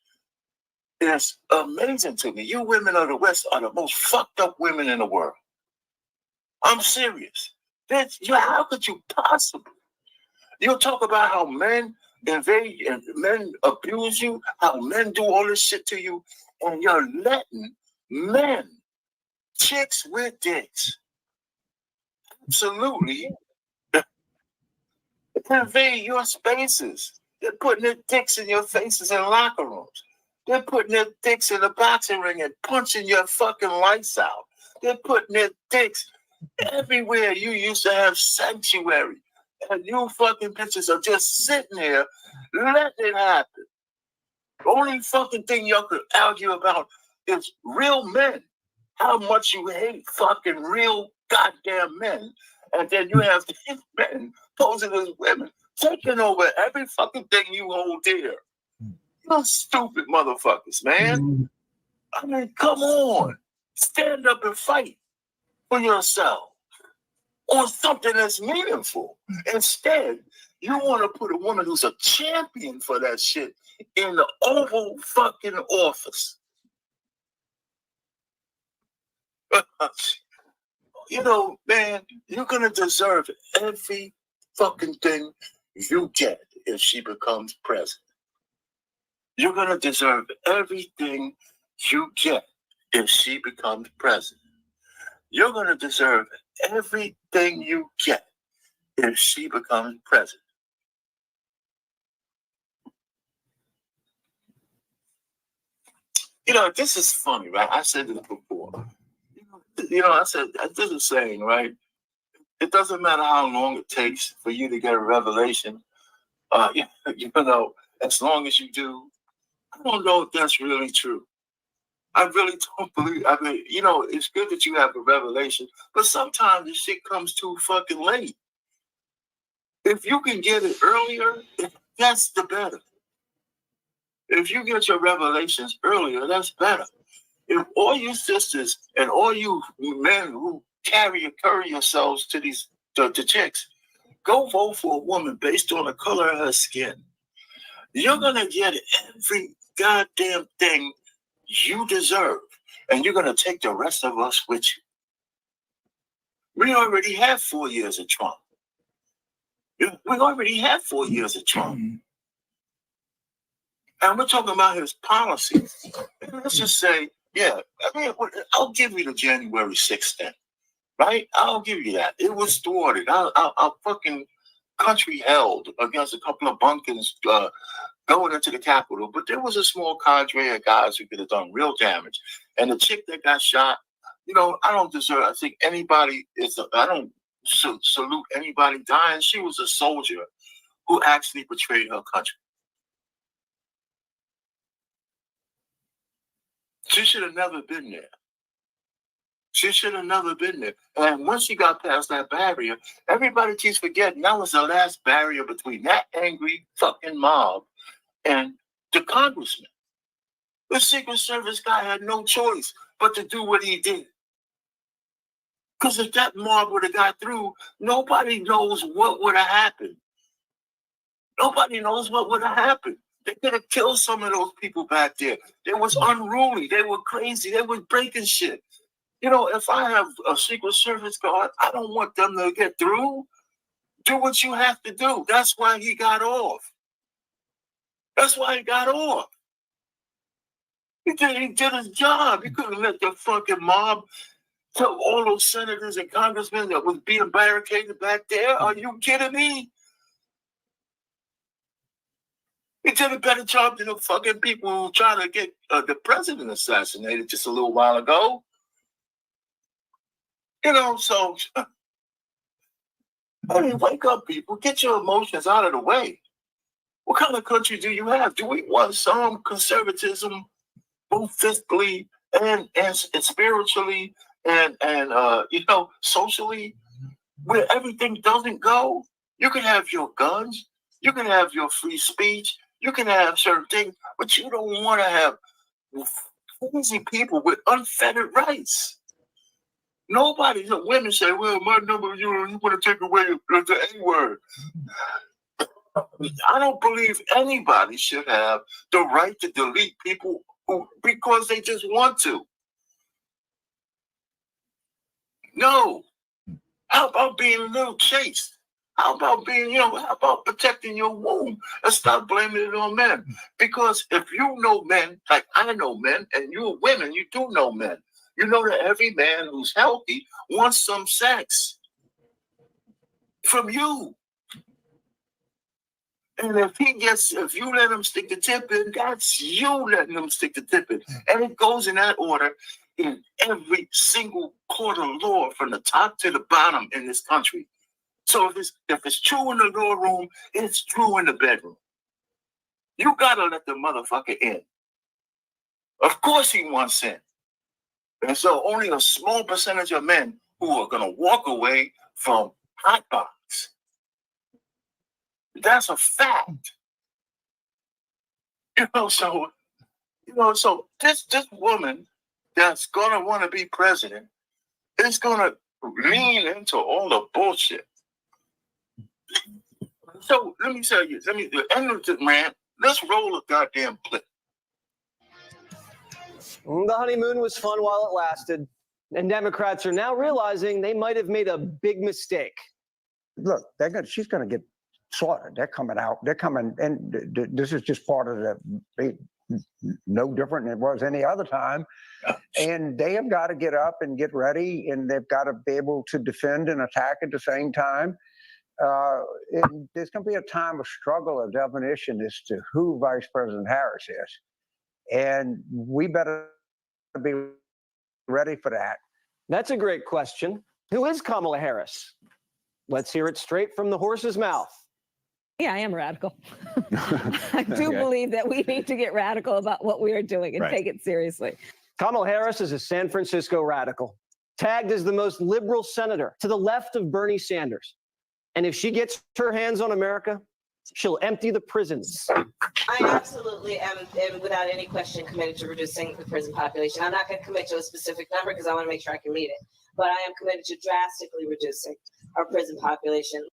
is amazing to me. You women of the West are the most fucked up women in the world. I'm serious. How could you possibly? You talk about how men invade and men abuse you, how men do all this shit to you, and you're letting men, chicks with dicks, absolutely invade your spaces. They're putting their dicks in your faces in locker rooms. They're putting their dicks in the boxing ring and punching your fucking lights out. They're putting their dicks everywhere you used to have sanctuary. And you fucking bitches are just sitting here letting it happen. The only fucking thing y'all could argue about is real men. How much you hate fucking real goddamn men. And then you have these men posing as women, taking over every fucking thing you hold dear. You're stupid motherfuckers, man. I mean, come on. Stand up and fight for yourself on something that's meaningful. Instead, you want to put a woman who's a champion for that shit in the Oval fucking office. You know, man, you're going to deserve every fucking thing you get if she becomes president. You're going to deserve everything you get if she becomes president. You're going to deserve everything you get if she becomes president. You know, this is funny, right? I said this before. I said, this is saying, right? It doesn't matter how long it takes for you to get a revelation. As long as you do, I don't know if that's really true. I really don't believe. I mean, it's good that you have a revelation, but sometimes this shit comes too fucking late. If you can get it earlier, that's the better. If you get your revelations earlier, that's better. If all you sisters and all you men who carry yourselves to these to chicks, go vote for a woman based on the color of her skin, you're gonna get every goddamn thing you deserve, and you're gonna take the rest of us with you. We already have 4 years of Trump. We already have 4 years of Trump. And we're talking about his policies. Let's just say, I'll give you the January 6th thing, right? I'll give you that. It was thwarted. Our fucking country held against a couple of bunkers going into the Capitol. But there was a small cadre of guys who could have done real damage. And the chick that got shot, I think anybody I don't salute anybody dying. She was a soldier who actually betrayed her country. She should have never been there. She should have never been there. And once she got past that barrier, everybody keeps forgetting that was the last barrier between that angry fucking mob and the congressman. The Secret Service guy had no choice but to do what he did. Because if that mob would have got through, nobody knows what would have happened. Nobody knows what would have happened. They could have killed some of those people back there. They was unruly. They were crazy. They was breaking shit. You know, if I have a Secret Service guard, I don't want them to get through. Do what you have to do. That's why he got off. That's why he got off. He did his job. He couldn't let the fucking mob tell all those senators and congressmen that was being barricaded back there. Are you kidding me? He did a better job than the fucking people who tried to get the president assassinated just a little while ago. You know, so I mean, wake up, people. Get your emotions out of the way. What kind of country do you have? Do we want some conservatism, both fiscally and spiritually and you know, socially, where everything doesn't go? You can have your guns, you can have your free speech, you can have certain things, but you don't want to have crazy people with unfettered rights. Nobody, the women say, well, my number, you want to take away the A-word. I don't believe anybody should have the right to delete people because they just want to. No. How about being a little chaste? How about being, you know, how about protecting your womb and stop blaming it on men? Because if you know men, like I know men, and you women, you do know men. You know that every man who's healthy wants some sex from you. And if you let him stick the tip in, that's you letting him stick the tip in. And it goes in that order in every single court of law from the top to the bottom in this country. So if it's true in the law room, it's true in the bedroom. You gotta let the motherfucker in. Of course he wants in. And so only a small percentage of men who are gonna walk away from hot box. That's a fact. So this woman that's gonna want to be president is gonna lean into all the bullshit. So let me tell you, the end of the rant, let's roll a goddamn clip. The honeymoon was fun while it lasted, and Democrats are now realizing they might have made a big mistake. Look, she's going to get slaughtered. They're coming out. They're coming, and this is just part of no different than it was any other time. And they have got to get up and get ready, and they've got to be able to defend and attack at the same time. There's going to be a time of struggle of definition as to who Vice President Harris is. And we better be ready for that. That's a great question. Who is Kamala Harris? Let's hear it straight from the horse's mouth. Yeah, I am radical. I do believe that we need to get radical about what we are doing and take it seriously. Kamala Harris is a San Francisco radical, tagged as the most liberal senator to the left of Bernie Sanders. And if she gets her hands on America, she'll empty the prisons. I absolutely am without any question committed to reducing the prison population. I'm not going to commit to a specific number because I want to make sure I can meet it. But I am committed to drastically reducing our prison population.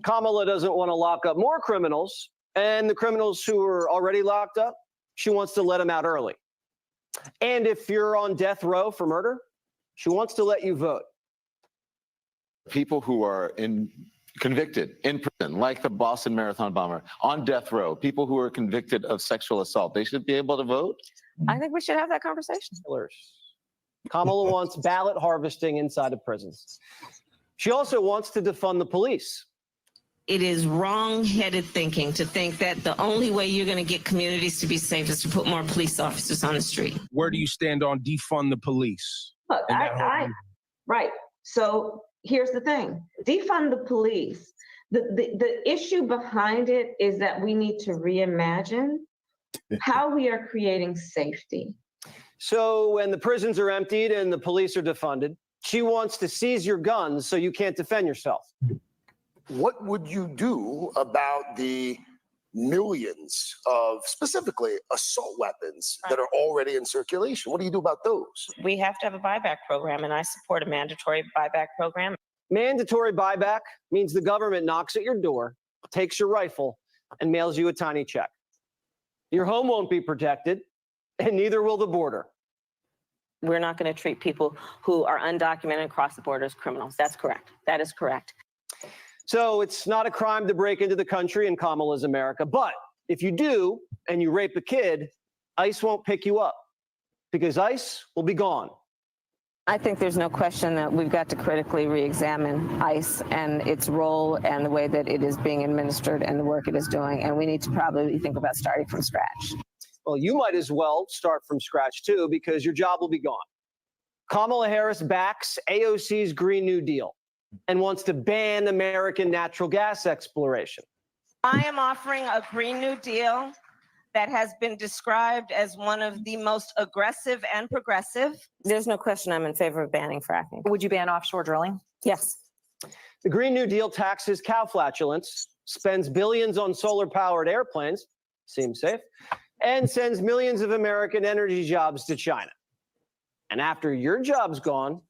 Kamala doesn't want to lock up more criminals, and the criminals who are already locked up, she wants to let them out early. And if you're on death row for murder, she wants to let you vote. People who are convicted in prison, like the Boston Marathon bomber, on death row, people who are convicted of sexual assault, they should be able to vote? I think we should have that conversation. Kamala wants ballot harvesting inside of prisons. She also wants to defund the police. It is wrong-headed thinking to think that the only way you're going to get communities to be safe is to put more police officers on the street. Where do you stand on defund the police? Look, right. So here's the thing. Defund the police. The issue behind it is that we need to reimagine how we are creating safety. So when the prisons are emptied and the police are defunded, she wants to seize your guns so you can't defend yourself. What would you do about the millions of specifically assault weapons that are already in circulation? What do you do about those? We have to have a buyback program, and I support a mandatory buyback program. Mandatory buyback means the government knocks at your door, takes your rifle, and mails you a tiny check. Your home won't be protected, and neither will the border. We're not going to treat people who are undocumented and cross the border as criminals. That's correct. That is correct. So it's not a crime to break into the country in Kamala's America. But if you do and you rape a kid, ICE won't pick you up because ICE will be gone. I think there's no question that we've got to critically re-examine ICE and its role and the way that it is being administered and the work it is doing. And we need to probably think about starting from scratch. Well, you might as well start from scratch, too, because your job will be gone. Kamala Harris backs AOC's Green New Deal and wants to ban American natural gas exploration. I am offering a Green New Deal that has been described as one of the most aggressive and progressive. There's no question I'm in favor of banning fracking. Would you ban offshore drilling? Yes. The Green New Deal taxes cow flatulence, spends billions on solar-powered airplanes, seems safe, and sends millions of American energy jobs to China. And after your job's gone,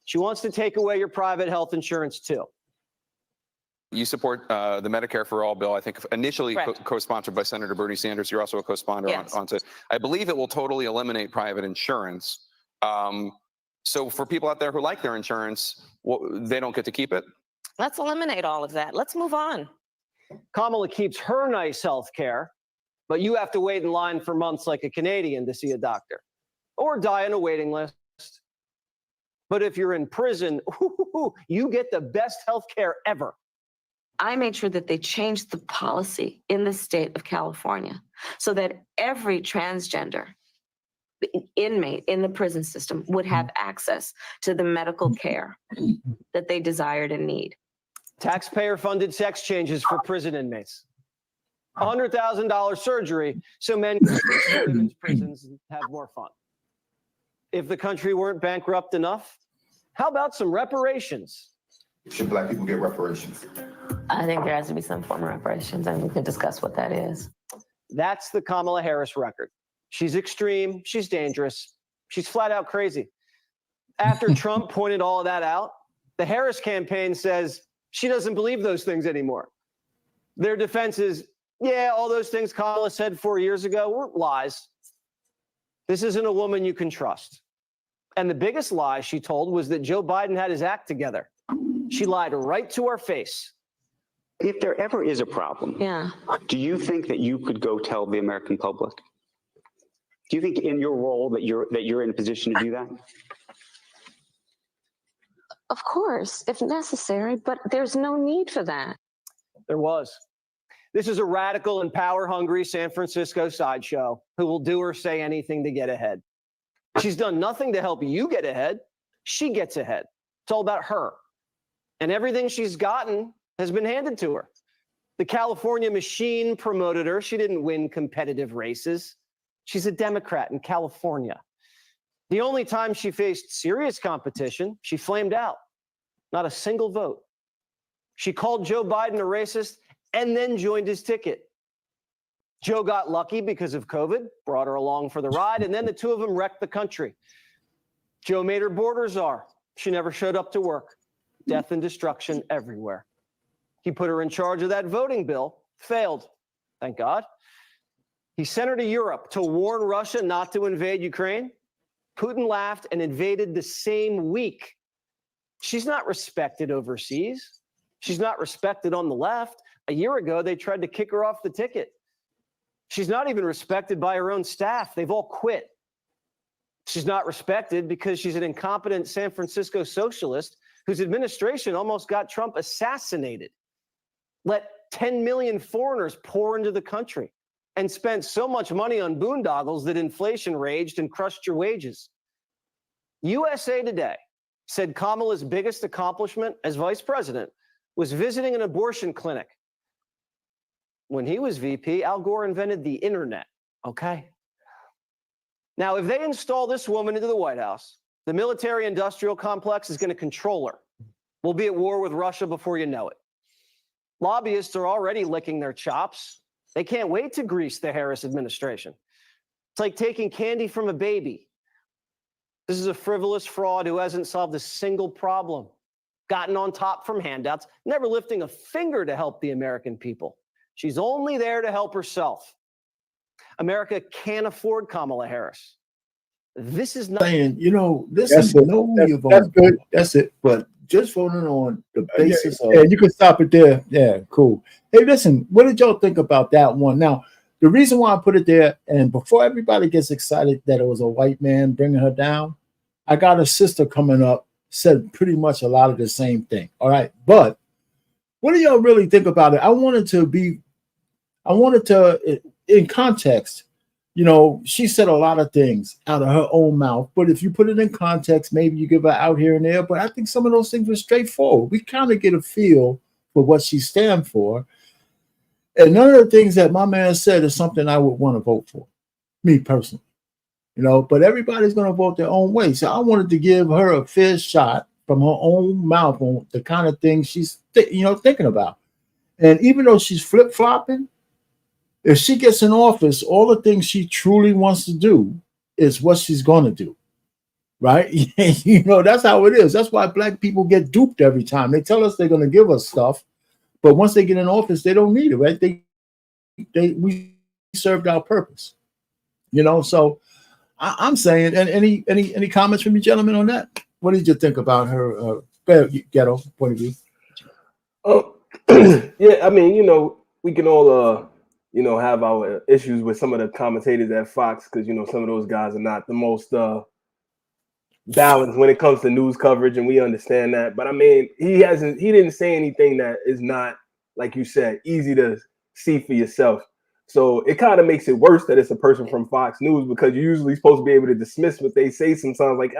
she wants to take away your private health insurance, too. You support the Medicare for All bill, I think initially co-sponsored by Senator Bernie Sanders. You're also a co-sponsor on it. I believe it will totally eliminate private insurance. So for people out there who like their insurance, they don't get to keep it? Let's eliminate all of that. Let's move on. Kamala keeps her nice health care, but you have to wait in line for months like a Canadian to see a doctor or die on a waiting list. But if you're in prison, you get the best health care ever. I made sure that they changed the policy in the state of California so that every transgender inmate in the prison system would have access to the medical care that they desired and need. Taxpayer-funded sex changes for prison inmates. $100,000 surgery so men can go to women's prisons and have more fun. If the country weren't bankrupt enough, how about some reparations? Should Black people get reparations? I think there has to be some form of reparations, and we can discuss what that is. That's the Kamala Harris record. She's extreme, she's dangerous, she's flat out crazy. After Trump pointed all of that out, the Harris campaign says she doesn't believe those things anymore. Their defense is, yeah, all those things Kamala said 4 years ago were lies. This isn't a woman you can trust. And the biggest lie she told was that Joe Biden had his act together. She lied right to our face. If there ever is a problem, do you think that you could go tell the American public? Do you think in your role that you're in a position to do that? Of course, if necessary, but there's no need for that. There was. This is a radical and power-hungry San Francisco sideshow who will do or say anything to get ahead. She's done nothing to help you get ahead. She gets ahead. It's all about her. And everything she's gotten has been handed to her. The California machine promoted her. She didn't win competitive races. She's a Democrat in California. The only time she faced serious competition, she flamed out. Not a single vote. She called Joe Biden a racist and then joined his ticket. Joe got lucky because of COVID, brought her along for the ride, and then the two of them wrecked the country. Joe made her border czar. She never showed up to work. Death and destruction everywhere. He put her in charge of that voting bill, failed, thank God. He sent her to Europe to warn Russia not to invade Ukraine. Putin laughed and invaded the same week. She's not respected overseas. She's not respected on the left. A year ago, they tried to kick her off the ticket. She's not even respected by her own staff. They've all quit. She's not respected because she's an incompetent San Francisco socialist whose administration almost got Trump assassinated, let 10 million foreigners pour into the country, and spent so much money on boondoggles that inflation raged and crushed your wages. USA Today said Kamala's biggest accomplishment as vice president was visiting an abortion clinic. When he was VP, Al Gore invented the internet, okay? Now, if they install this woman into the White House, the military-industrial complex is going to control her. We'll be at war with Russia before you know it. Lobbyists are already licking their chops. They can't wait to grease the Harris administration. It's like taking candy from a baby. This is a frivolous fraud who hasn't solved a single problem, gotten on top from handouts, never lifting a finger to help the American people. She's only there to help herself. America can't afford Kamala Harris. This is not saying, you know, listen, That's it. know who That's- you're that's voting good. for. That's it. But just voting on the basis of Yeah, you can stop it there. Yeah, cool. Hey, listen, what did y'all think about that one? Now, the reason why I put it there, and before everybody gets excited that it was a white man bringing her down, I got a sister coming up, said pretty much a lot of the same thing. All right. But what do y'all really think about it? I wanted to, in context, you know, she said a lot of things out of her own mouth. But if you put it in context, maybe you give her out here and there. But I think some of those things were straightforward. We kind of get a feel for what she stands for. And none of the things that my man said is something I would want to vote for, me personally. You know, but everybody's going to vote their own way. So I wanted to give her a fair shot from her own mouth on the kind of things she's, thinking about. And even though she's flip-flopping, if she gets in office, all the things she truly wants to do is what she's going to do, right? You know, that's how it is. That's why black people get duped every time. They tell us they're going to give us stuff, but once they get in office, they don't need it, right? We served our purpose, you know. So I'm saying, and any comments from you gentlemen on that? What did you think about her ghetto point of view? Oh, yeah. I mean, you know, we can all, you know, have our issues with some of the commentators at Fox because, you know, some of those guys are not the most balanced when it comes to news coverage, and we understand that. But I mean, he didn't say anything that is not, like you said, easy to see for yourself. So it kind of makes it worse that it's a person from Fox News because you're usually supposed to be able to dismiss what they say sometimes, like,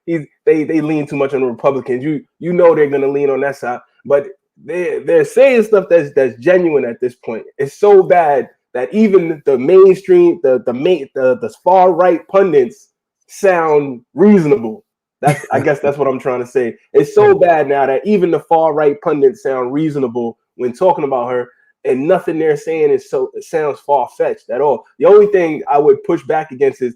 they lean too much on the Republicans. You know they're gonna lean on that side, but they're saying stuff that's genuine at this point. It's so bad that even the mainstream, the far right pundits sound reasonable. I guess that's what I'm trying to say. It's so bad now that even the far right pundits sound reasonable when talking about her, and nothing they're saying it sounds far fetched at all. The only thing I would push back against is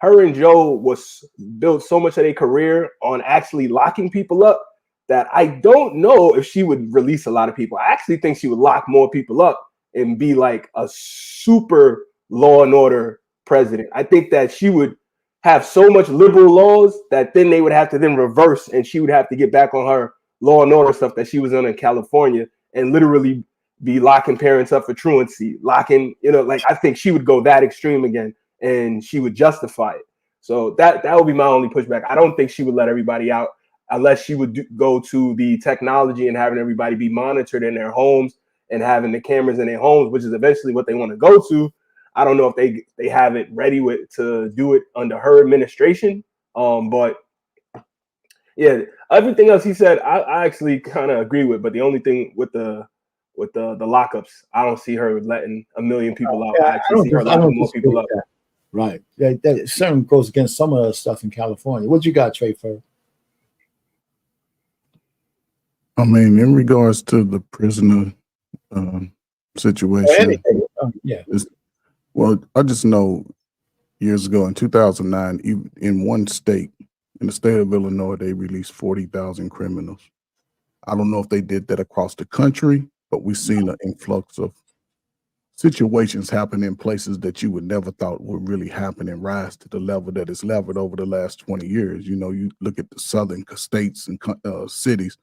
her and Joe was built so much of their career on actually locking people up that I don't know if she would release a lot of people. I actually think she would lock more people up and be like a super law and order president. I think that she would have so much liberal laws that then they would have to then reverse, and she would have to get back on her law and order stuff that she was on in California and literally be locking parents up for truancy, locking, like I think she would go that extreme again and she would justify it. So that would be my only pushback. I don't think she would let everybody out unless she would go to the technology and having everybody be monitored in their homes and having the cameras in their homes, which is eventually what they want to go to. I don't know if they have it ready to do it under her administration. But yeah, everything else he said, I actually kind of agree with. But the only thing with the lockups, I don't see her letting 1 million people out. I actually see her locking more people up. Right. That certainly goes against some of the stuff in California. What you got, Trey, for? I mean, in regards to the prisoner situation, well, I just know years ago in 2009, in one state, in the state of Illinois, they released 40,000 criminals. I don't know if they did that across the country, but we've seen an influx of situations happen in places that you would never thought would really happen and rise to the level that it's leveled over the last 20 years. You know, you look at the southern states and cities,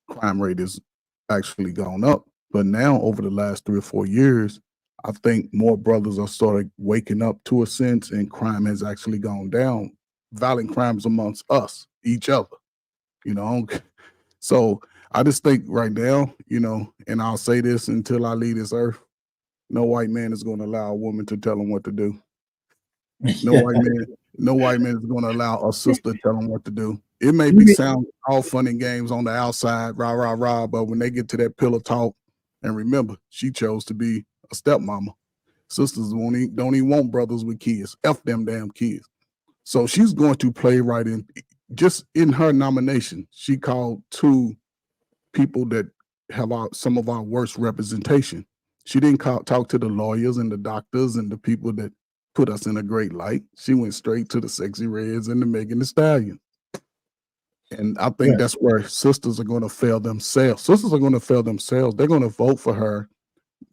crime rate has actually gone up. But now over the last 3 or 4 years, I think more brothers are sort of waking up to a sense, and crime has actually gone down. Violent crimes amongst us, each other, you know. So I just think right now, and I'll say this until I leave this earth, no white man is going to allow a woman to tell him what to do. No white man is going to allow a sister to tell him what to do. It may be sound all fun and games on the outside, rah, rah, rah, but when they get to that pillow talk, and remember, she chose to be a stepmama. Sisters don't even want brothers with kids. F them damn kids. So she's going to play right in. Just in her nomination, she called 2 people that have some of our worst representation. She didn't talk to the lawyers and the doctors and the people that put us in a great light. She went straight to the Sexy Reds and the Megan Thee Stallion. And I think that's where sisters are going to fail themselves. Sisters are going to fail themselves. They're going to vote for her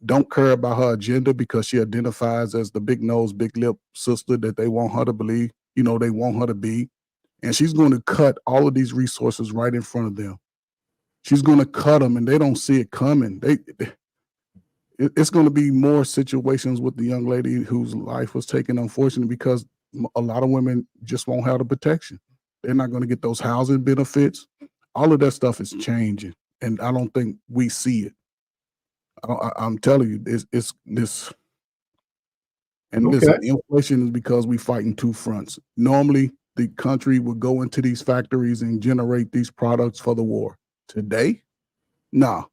don't care about her agenda because she identifies as the big nose, big lip sister that they want her to believe, they want her to be. And she's going to cut all of these resources right in front of them. She's going to cut them and they don't see it coming. It's going to be more situations with the young lady whose life was taken, unfortunately, because a lot of women just won't have the protection. They're not going to get those housing benefits. All of that stuff is changing. And I don't think we see it. I'm telling you, it's this. And listen, inflation is because we fighting two fronts. Normally, the country would go into these factories and generate these products for the war. Today, nah.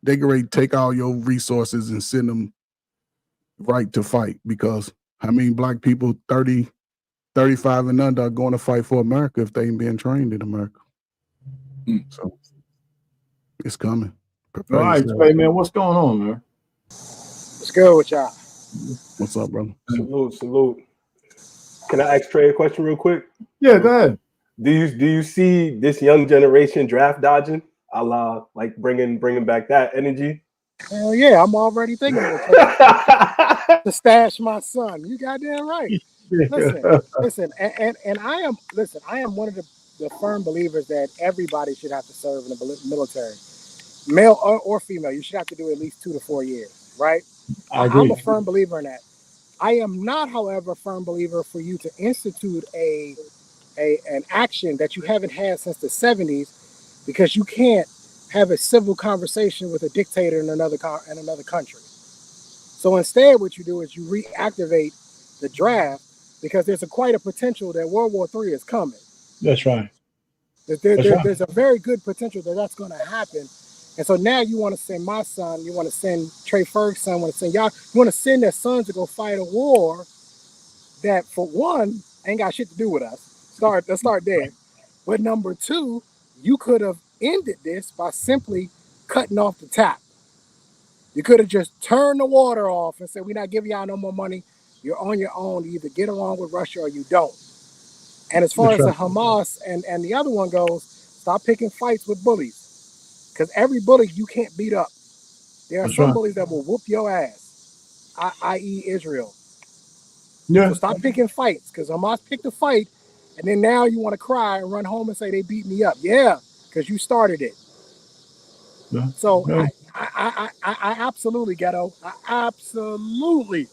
They can ready to take all your resources and send them right to fight because, black people 30, 35 and under are going to fight for America if they ain't being trained in America. So, it's coming. All right, Trey, man, what's going on, man? What's good with y'all? What's up, brother? Salute. Can I ask Trey a question real quick? Yeah, go ahead. Do you see this young generation draft dodging, a la like bringing back that energy? Hell yeah, I'm already thinking to stash my son. You goddamn right. Listen, and I am one of the firm believers that everybody should have to serve in the military, male or female. You should have to do at least 2 to 4 years, right? I agree. I'm a firm believer in that. I am not, however, a firm believer for you to institute an action that you haven't had since the 70s, because you can't have a civil conversation with a dictator in another country. So instead, what you do is you reactivate the draft, because there's quite a potential that World War III is coming. That's right. There's a very good potential that that's going to happen. And so now you want to send my son, you want to send Trey Ferguson, want to send y'all, you want to send their sons to go fight a war that, for one, ain't got shit to do with us. Let's start there. But number two, you could have ended this by simply cutting off the tap. You could have just turned the water off and said, we're not giving y'all no more money. You're on your own to either get along with Russia or you don't. And as far as the Hamas and the other one goes, stop picking fights with bullies. Because every bully you can't beat up. There are some bullies that will whoop your ass, i.e. Israel. Yeah. So stop picking fights, because Hamas picked a fight, and then now you want to cry and run home and say they beat me up. Yeah, because you started it. Yeah. So Yeah. I absolutely, Ghetto, I absolutely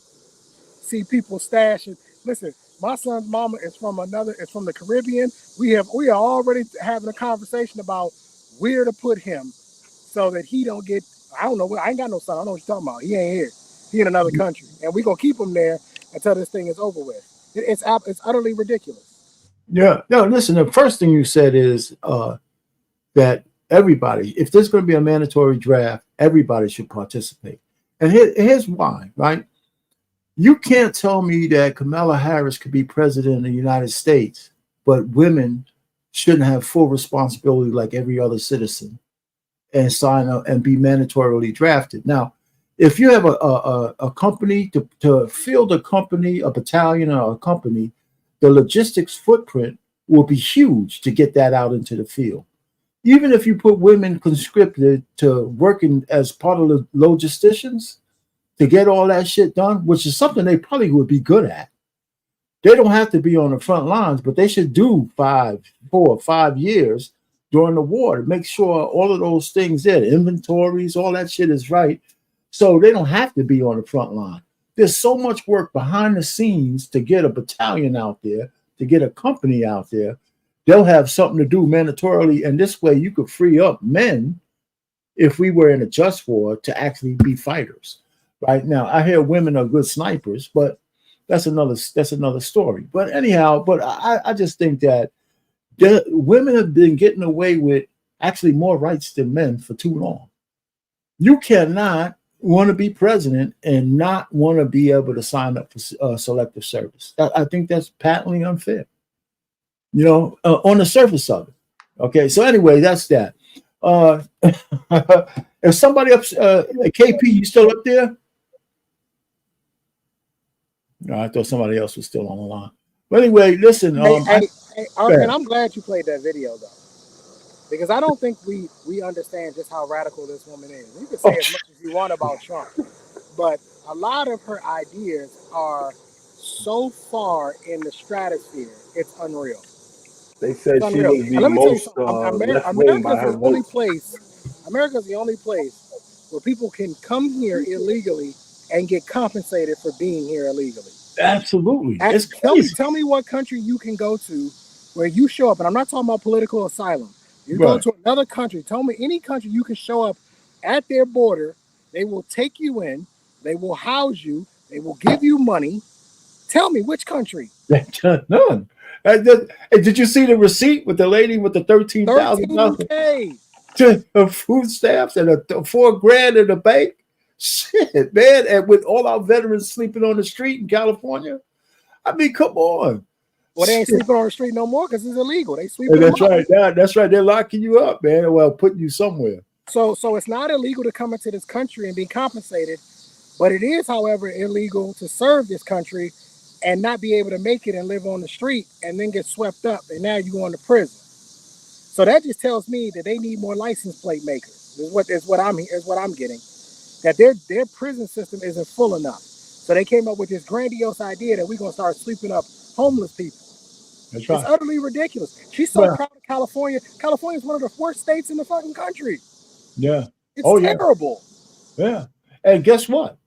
see people stashing. Listen, my son's mama is from the Caribbean. We are already having a conversation about where to put him so that he don't get, I don't know, I ain't got no son, I don't know what you're talking about. He ain't here. He in another country. And we're gonna keep him there until this thing is over with. It's utterly ridiculous. Yeah. No, listen, the first thing you said is that everybody, if there's going to be a mandatory draft, everybody should participate. And here's why, right? You can't tell me that Kamala Harris could be president of the United States, but women shouldn't have full responsibility like every other citizen and sign up and be mandatorily drafted. Now, if you have a company to field a company, a battalion or a company, the logistics footprint will be huge to get that out into the field. Even if you put women conscripted to working as part of the logisticians to get all that shit done, which is something they probably would be good at. They don't have to be on the front lines, but they should do 4 or 5 years during the war to make sure all of those things there, the inventories, all that shit is right. So they don't have to be on the front line. There's so much work behind the scenes to get a battalion out there, to get a company out there. They'll have something to do mandatorily, and this way you could free up men, if we were in a just war, to actually be fighters. Right now, I hear women are good snipers, but that's another story. But anyhow, I just think that women have been getting away with actually more rights than men for too long. You cannot want to be president and not want to be able to sign up for selective service. I think that's patently unfair. On the surface of it. Okay, so anyway, that's that. If somebody up, KP, you still up there? No, I thought somebody else was still on the line. But anyway, listen. And I'm glad you played that video, though. because I don't think we understand just how radical this woman is. You can say as much as you want about Trump, but a lot of her ideas are so far in the stratosphere, it's unreal. They said It's she unreal. was And the let me tell you most something. left wing by her vote. America's the only place where people can come here illegally and get compensated for being here illegally. Absolutely. It's Tell me what country you can go to where you show up, and I'm not talking about political asylum. You go Right. to another country. Tell me any country you can show up at their border. They will take you in. They will house you. They will give you money. Tell me which country. None. Did you see the receipt with the lady with the $13,000 to food stamps and a $4,000 in the bank? Shit, man! And with all our veterans sleeping on the street in California, I mean, come on. Well, they ain't sleeping on the street no more because it's illegal. They sleeping. That's right. That's right. They're locking you up, man. Well, putting you somewhere. So it's not illegal to come into this country and be compensated, but it is, however, illegal to serve this country and not be able to make it and live on the street and then get swept up and now you going to prison. So that just tells me that they need more license plate makers. Is what I'm getting. That their prison system isn't full enough. So they came up with this grandiose idea that we're gonna start sweeping up homeless people. That's right. It's utterly ridiculous. She's so proud of California. California is one of the worst states in the fucking country. Yeah. It's terrible. Yeah. And guess what?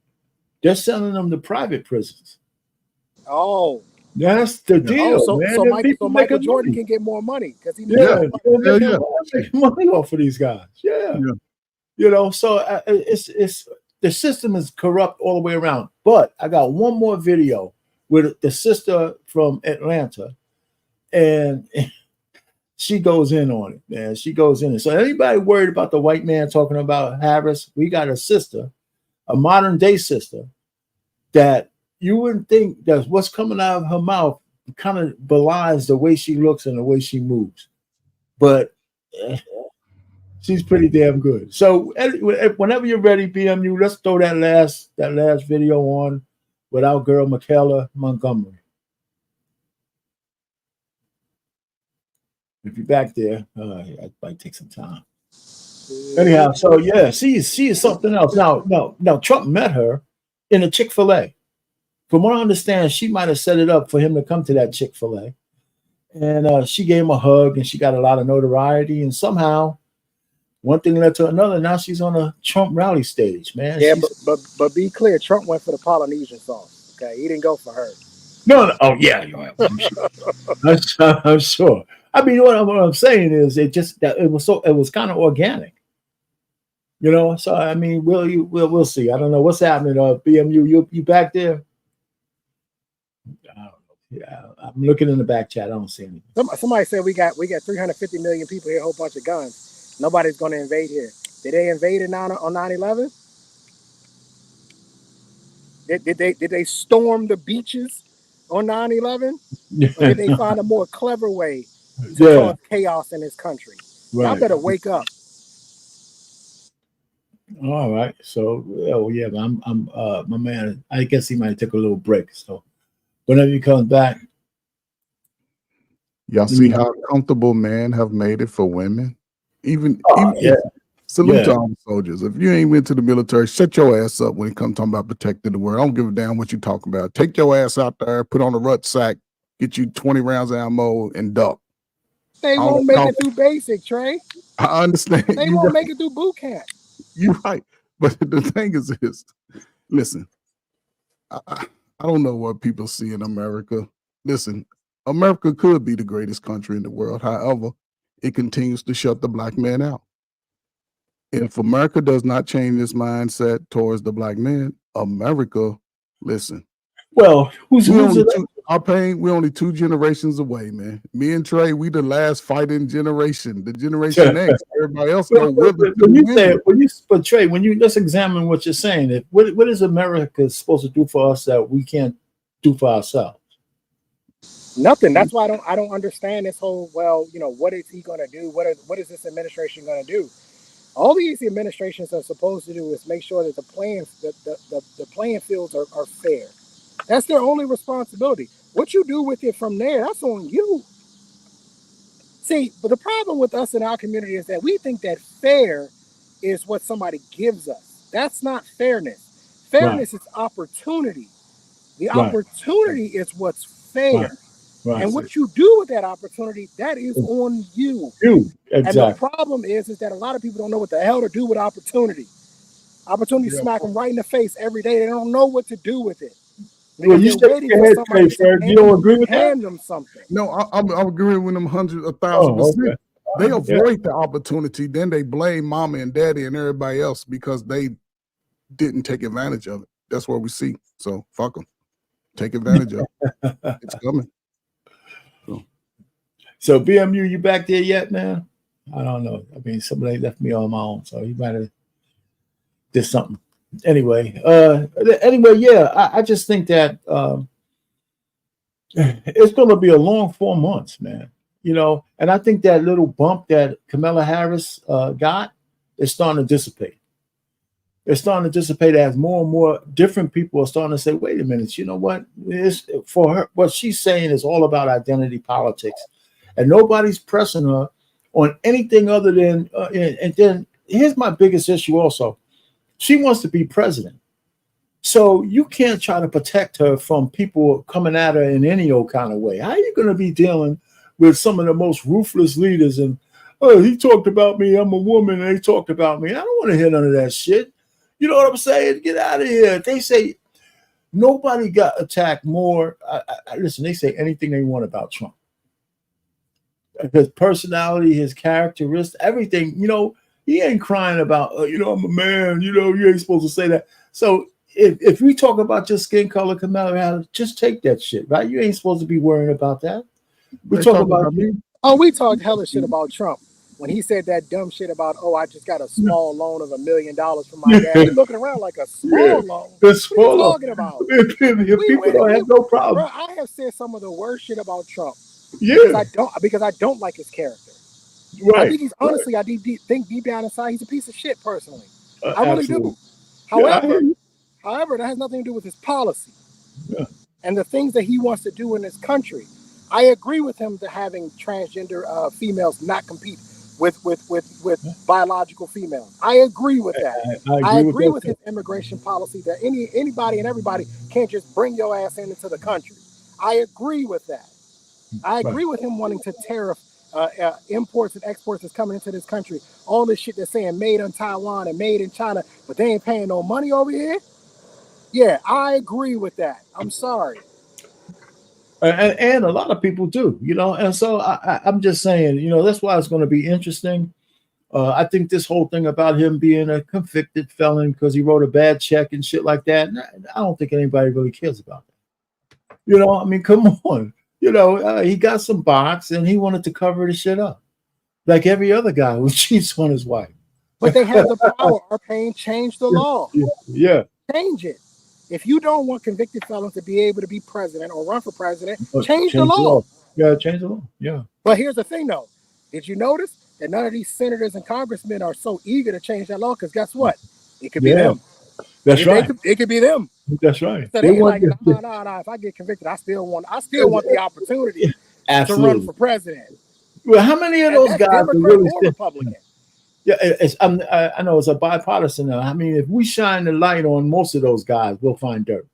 They're sending them to private prisons. Oh. That's the deal, man. So Michael Jordan can get more money because he make money off of these guys. Yeah. You know, so it's the system is corrupt all the way around. But I got one more video with the sister from Atlanta, and she goes in on it, man. She goes in. So anybody worried about the white man talking about Harris, we got a sister, a modern day sister, that you wouldn't think that what's coming out of her mouth kind of belies the way she looks and the way she moves. But she's pretty damn good. So whenever you're ready, BMU, let's throw that last video on with our girl Michaela Montgomery. If you're back there, it might take some time. Anyhow, so yeah, she is something else. Now Trump met her in a Chick-fil-A. From what I understand, she might have set it up for him to come to that Chick-fil-A. And she gave him a hug and she got a lot of notoriety. And somehow, one thing led to another. Now she's on a Trump rally stage, man. Yeah, but be clear, Trump went for the Polynesian sauce. Okay, he didn't go for her. No. Oh yeah, I'm sure. I'm sure. I mean, what I'm saying is, it was kind of organic, you know. So I mean, we'll see. I don't know what's happening. BMU, you back there? I don't know. Yeah, I'm looking in the back chat. I don't see anything. Somebody said we got 350 million people here, a whole bunch of guns. Nobody's going to invade here. Did they invade on 9/11? Did they storm the beaches on 9/11? Or did they find a more clever way to cause chaos in this country? Right. Y'all better wake up. All right. So, I'm my man. I guess he might take a little break. So, whenever he comes back, y'all see how comfortable men have made it for women. Salute to all the soldiers. If you ain't went to the military, shut your ass up when it comes talking about protecting the world. I don't give a damn what you talking about. Take your ass out there, put on a rucksack, get you 20 rounds of ammo, and duck. They won't make it through basic, Trey. I understand. They won't make it through boot camp. You're right. But the thing is this. Listen, I don't know what people see in America. Listen, America could be the greatest country in the world. However, it continues to shut the black man out. If America does not change its mindset towards the black man, America, listen. Well, we're only 2 generations away, man. Me and Trey, we the last fighting generation. The generation X. Everybody else go with it. Trey, let's examine what you're saying. What is America supposed to do for us that we can't do for ourselves? Nothing. That's why I don't understand this whole. Well, what is he going to do? What is this administration going to do? All these administrations are supposed to do is make sure that the playing fields are fair. That's their only responsibility. What you do with it from there, that's on you. See, but the problem with us in our community is that we think that fair is what somebody gives us. That's not fairness. Fairness is opportunity. The opportunity is what's fair. And what you do with that opportunity, that is on you. And the problem is that a lot of people don't know what the hell to do with opportunity. Opportunity smack them right in the face every day. They don't know what to do with it. Well, you said you don't agree with that? Hand them something. No, I'm agreeing with them 1,000%. They avoid the opportunity, then they blame mama and daddy and everybody else because they didn't take advantage of it. That's what we see. So fuck them. Take advantage of it. It's coming. So BMU, you back there yet, man? I don't know. I mean, somebody left me on my own, so you might have did something. Anyway, yeah, I just think that it's going to be a long 4 months, man. You know, and I think that little bump that Kamala Harris got is starting to dissipate. It's starting to dissipate as more and more different people are starting to say, wait a minute, you know what? It's, for her, what she's saying is all about identity politics. And nobody's pressing her on anything other than, and then here's my biggest issue also. She wants to be president. So you can't try to protect her from people coming at her in any old kind of way. How are you going to be dealing with some of the most ruthless leaders? And, oh, he talked about me. I'm a woman. And they talked about me. I don't want to hear none of that shit. You know what I'm saying? Get out of here. They say nobody got attacked more. Listen, they say anything they want about Trump. His personality, his characteristics, everything, you know, he ain't crying about, you know, I'm a man, you know, you ain't supposed to say that. So if we talk about your skin color, Kamala, just take that shit, right? You ain't supposed to be worrying about that. We talk about you. Oh, we talked hella shit about Trump when he said that dumb shit about, oh, I just got a small loan of $1 million from my dad. He's looking around like a small loan. What are you talking about? People don't have no problem. Bro, I have said some of the worst shit about Trump. Yeah. Because I don't like his character. Right. I think he's honestly, I think deep down inside, he's a piece of shit personally. I really do. However, that has nothing to do with his policy and the things that he wants to do in this country. I agree with him to having transgender females not compete with biological females. I agree with that. I agree with his immigration policy that anybody and everybody can't just bring your ass into the country. I agree with that. I agree with him wanting to tariff imports and exports that's coming into this country. All this shit they're saying made in Taiwan and made in China, but they ain't paying no money over here. Yeah, I agree with that. I'm sorry. And a lot of people do, you know. And so I'm just saying, you know, that's why it's going to be interesting. I think this whole thing about him being a convicted felon because he wrote a bad check and shit like that, I don't think anybody really cares about that. You know, I mean, come on. You know, he got some box and he wanted to cover the shit up like every other guy who cheats on his wife. But they have the power. Our pain change the law. Yeah. Change it. If you don't want convicted felons to be able to be president or run for president, change the law. Yeah, change the law. Yeah. But here's the thing, though. Did you notice that none of these senators and congressmen are so eager to change that law? Because guess what? It could be them. That's right. It could be them. That's right. So they're like, no. If I get convicted, I still want the opportunity to run for president. Well, how many of those guys are really Republican? Yeah, I know it's a bipartisan now. I mean, if we shine the light on most of those guys, we'll find dirt.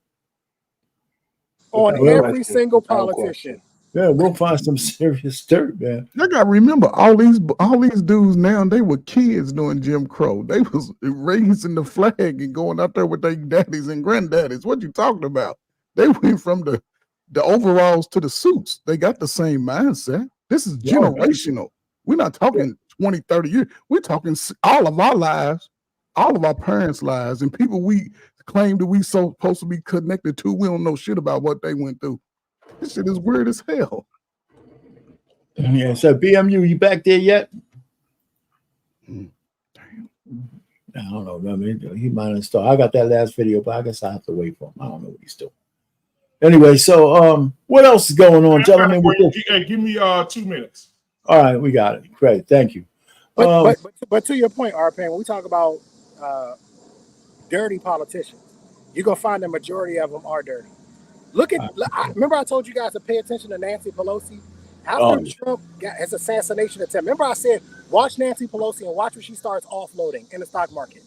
On every single politician. Yeah, we'll find some serious dirt, man. I gotta remember all these dudes now, they were kids during Jim Crow. They was raising the flag and going out there with their daddies and granddaddies. What you talking about? They went from the overalls to the suits. They got the same mindset. This is generational. We're not talking 20, 30 years. We're talking all of our lives, all of our parents' lives, and people we claim that we supposed to be connected to. We don't know shit about what they went through. This shit is weird as hell. Yeah, so BMU, you back there yet? Damn. I don't know. I mean, he might have started. I got that last video, but I guess I have to wait for him. I don't know what he's doing. Anyway, so what else is going on, gentlemen? Give me 2 minutes. All right, we got it. Great, thank you. But to your point, Arpan, when we talk about dirty politicians, you're gonna find the majority of them are dirty. Remember I told you guys to pay attention to Nancy Pelosi After Trump got his assassination attempt, remember I said, watch Nancy Pelosi and watch when she starts offloading in the stock market.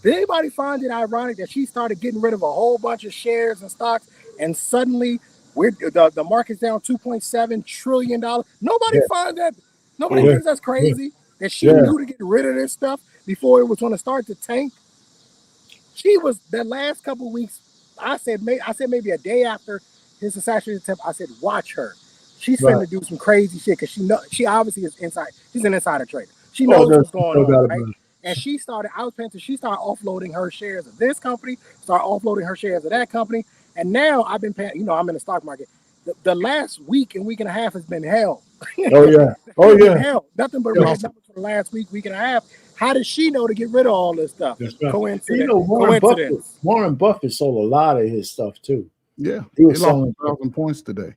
Did anybody find it ironic that she started getting rid of a whole bunch of shares and stocks, and suddenly the market's down $2.7 trillion? Nobody find that. Nobody thinks that's crazy that she knew to get rid of this stuff before it was going to start to tank. She was the last couple of weeks. I said maybe a day after his assassination attempt. I said, watch her. She's finna do some crazy shit because she obviously is inside. She's an insider trader. She knows what's going on, right? And she started offloading her shares of this company, started offloading her shares of that company, and now I've been paying. I'm in the stock market. The last week and a half has been hell. Hell. Nothing but red numbers for the last week and a half. How does she know to get rid of all this stuff? That's right. Coincidence. Warren Buffett sold a lot of his stuff too. Yeah, he lost 1,000 points today.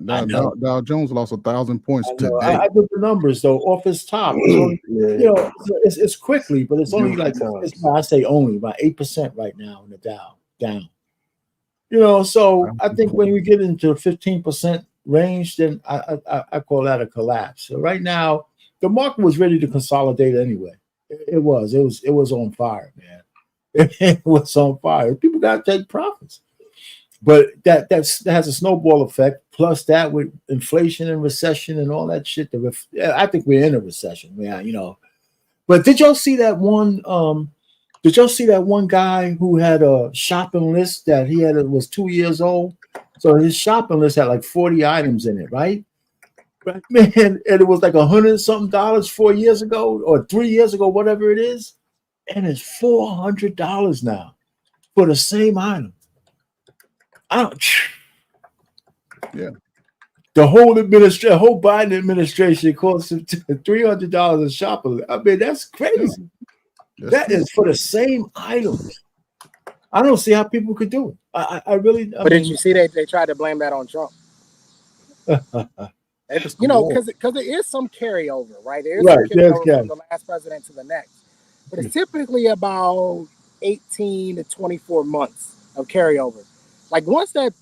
Dow Jones lost 1,000 points today. I did the numbers though off his top. It's quickly, but it's only I say only about 8% right now in the Dow down. So I think when we get into 15% range, then I call that a collapse. So right now, the market was ready to consolidate anyway. It was on fire, man. It was on fire. People got to take profits. But that has a snowball effect. Plus that with inflation and recession and all that shit. I think we're in a recession, man. But did y'all see that one? Did y'all see that one guy who had a shopping list that was 2 years old? So his shopping list had like 40 items in it, right? Man, and it was like $100-something 4 years ago or 3 years ago, whatever it is, and it's $400 now for the same item. The whole Biden administration costs him $300 a shopping. I mean, that's crazy. That is for the same items. I don't see how people could do it. I really. Did you see they tried to blame that on Trump? Because there is some carryover, right? There is some carryover from the last president to the next, but it's typically about 18 to 24 months of carryover. Like once that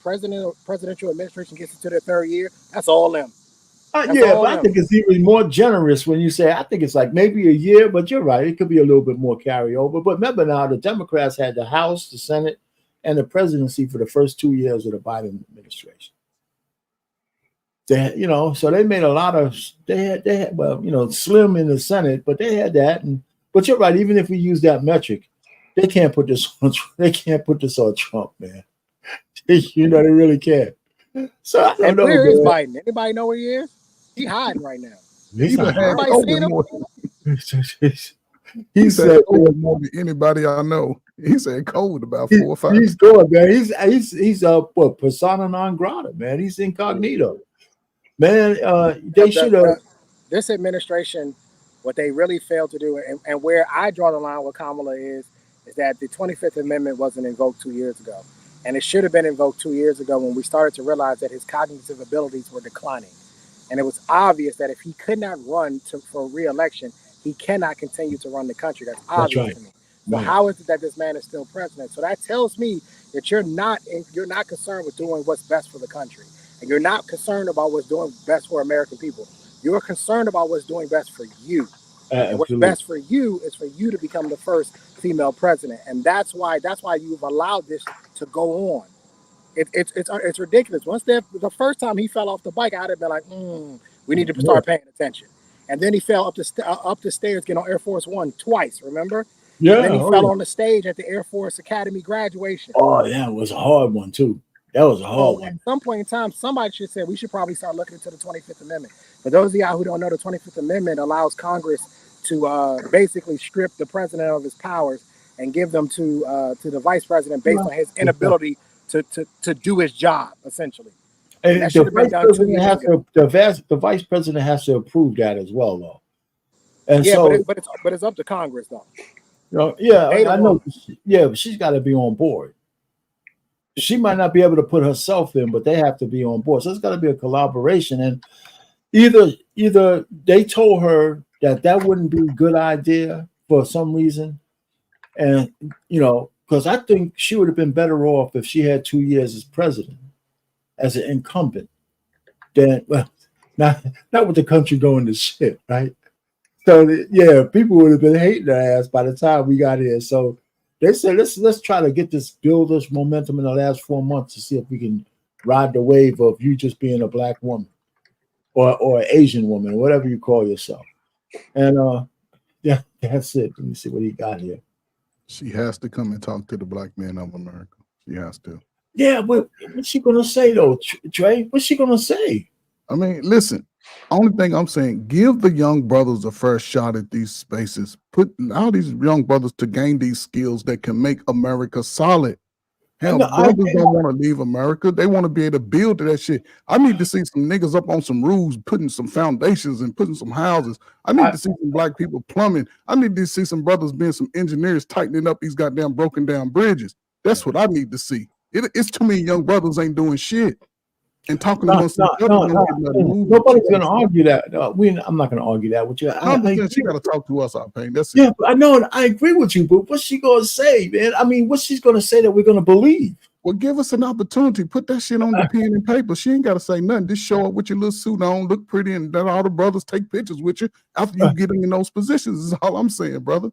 presidential administration gets into their third year, that's all them. But I think it's even more generous when you say I think it's like maybe a year, but you're right. It could be a little bit more carryover. But remember now, the Democrats had the House, the Senate, and the presidency for the first 2 years of the Biden administration. So they made a lot of. They had slim in the Senate, but they had that. But you're right. Even if we use that metric, they can't put this on. They can't put this on Trump, man. They really can't. So I don't know. Where is Biden? Anybody know where he is? He's hiding right now. He said COVID more than anybody I know. He said COVID about 4 or 5. He's going, man. He's persona non grata, man. He's incognito, man. They should have. This administration, what they really failed to do, and where I draw the line with Kamala is that the 25th Amendment wasn't invoked 2 years ago, and it should have been invoked 2 years ago when we started to realize that his cognitive abilities were declining. And it was obvious that if he could not run for re-election, he cannot continue to run the country. That's obvious to me. So how is it that this man is still president? So that tells me that you're not concerned with doing what's best for the country. And you're not concerned about what's doing best for American people. You're concerned about what's doing best for you. And what's best for you is for you to become the first female president. And that's why you've allowed this to go on. It's ridiculous. Once the first time he fell off the bike, I'd have been like, we need to start paying attention. And then he fell up the stairs, getting on Air Force One twice. Remember? Yeah. And then he fell on the stage at the Air Force Academy graduation. Oh yeah, it was a hard one too. That was a hard one. At some point in time, somebody should say we should probably start looking into the 25th Amendment. For those of y'all who don't know, the 25th Amendment allows Congress to basically strip the president of his powers and give them to the vice president based on his inability to do his job, essentially. And the vice president has to approve that as well, though. And but it's up to Congress, though. I know. Yeah, but she's got to be on board. She might not be able to put herself in, but they have to be on board. So it's got to be a collaboration. And either they told her that wouldn't be a good idea for some reason, and because I think she would have been better off if she had 2 years as president, as an incumbent. Then, well, Not with the country going to shit, right? So yeah, people would have been hating their ass by the time we got here. So they said let's try to build this momentum in the last 4 months to see if we can ride the wave of you just being a black woman or an Asian woman, or whatever you call yourself. And yeah, that's it. Let me see what he got here. She has to come and talk to the black men of America. She has to. Yeah, but what's she gonna say though, Trey? What's she gonna say? I mean, listen. Only thing I'm saying, give the young brothers a first shot at these spaces. Allow these young brothers to gain these skills that can make America solid. Hell, brothers don't want to leave America. They want to be able to build to that shit. I need to see some niggas up on some roofs, putting some foundations and putting some houses. I need to see some black people plumbing. I need to see some brothers being some engineers tightening up these goddamn broken down bridges. That's what I need to see. It's too many young brothers ain't doing shit. And talking amongst each other. Nobody's going to argue that. I'm not going to argue that with you. She got to talk to us, Pain. That's it. Yeah, I know. I agree with you, but what's she going to say, man? I mean, what's she's going to say that we're going to believe? Well, give us an opportunity. Put that shit on the pen and paper. She ain't got to say nothing. Just show up with your little suit on, look pretty, and let all the brothers take pictures with you after you get them in those positions. Is all I'm saying, brother.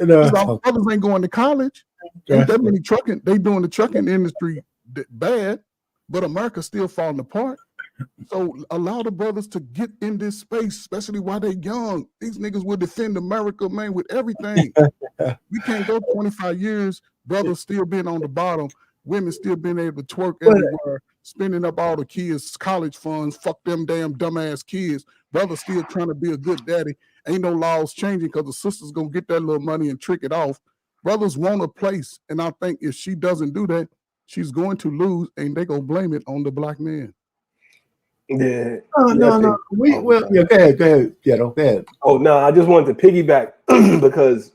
Our brothers ain't going to college. Ain't that many trucking. They doing the trucking industry bad. But America's still falling apart. So allow the brothers to get in this space, especially while they're young. These niggas will defend America, man, with everything. We can't go 25 years, brothers still being on the bottom, women still being able to twerk everywhere, spending up all the kids' college funds, fuck them damn dumbass kids. Brothers still trying to be a good daddy. Ain't no laws changing because the sister's going to get that little money and trick it off. Brothers want a place, and I think if she doesn't do that, she's going to lose, and they're going to blame it on the black man. Yeah. No. Go ahead. Yeah, go ahead. Oh, no, I just wanted to piggyback because,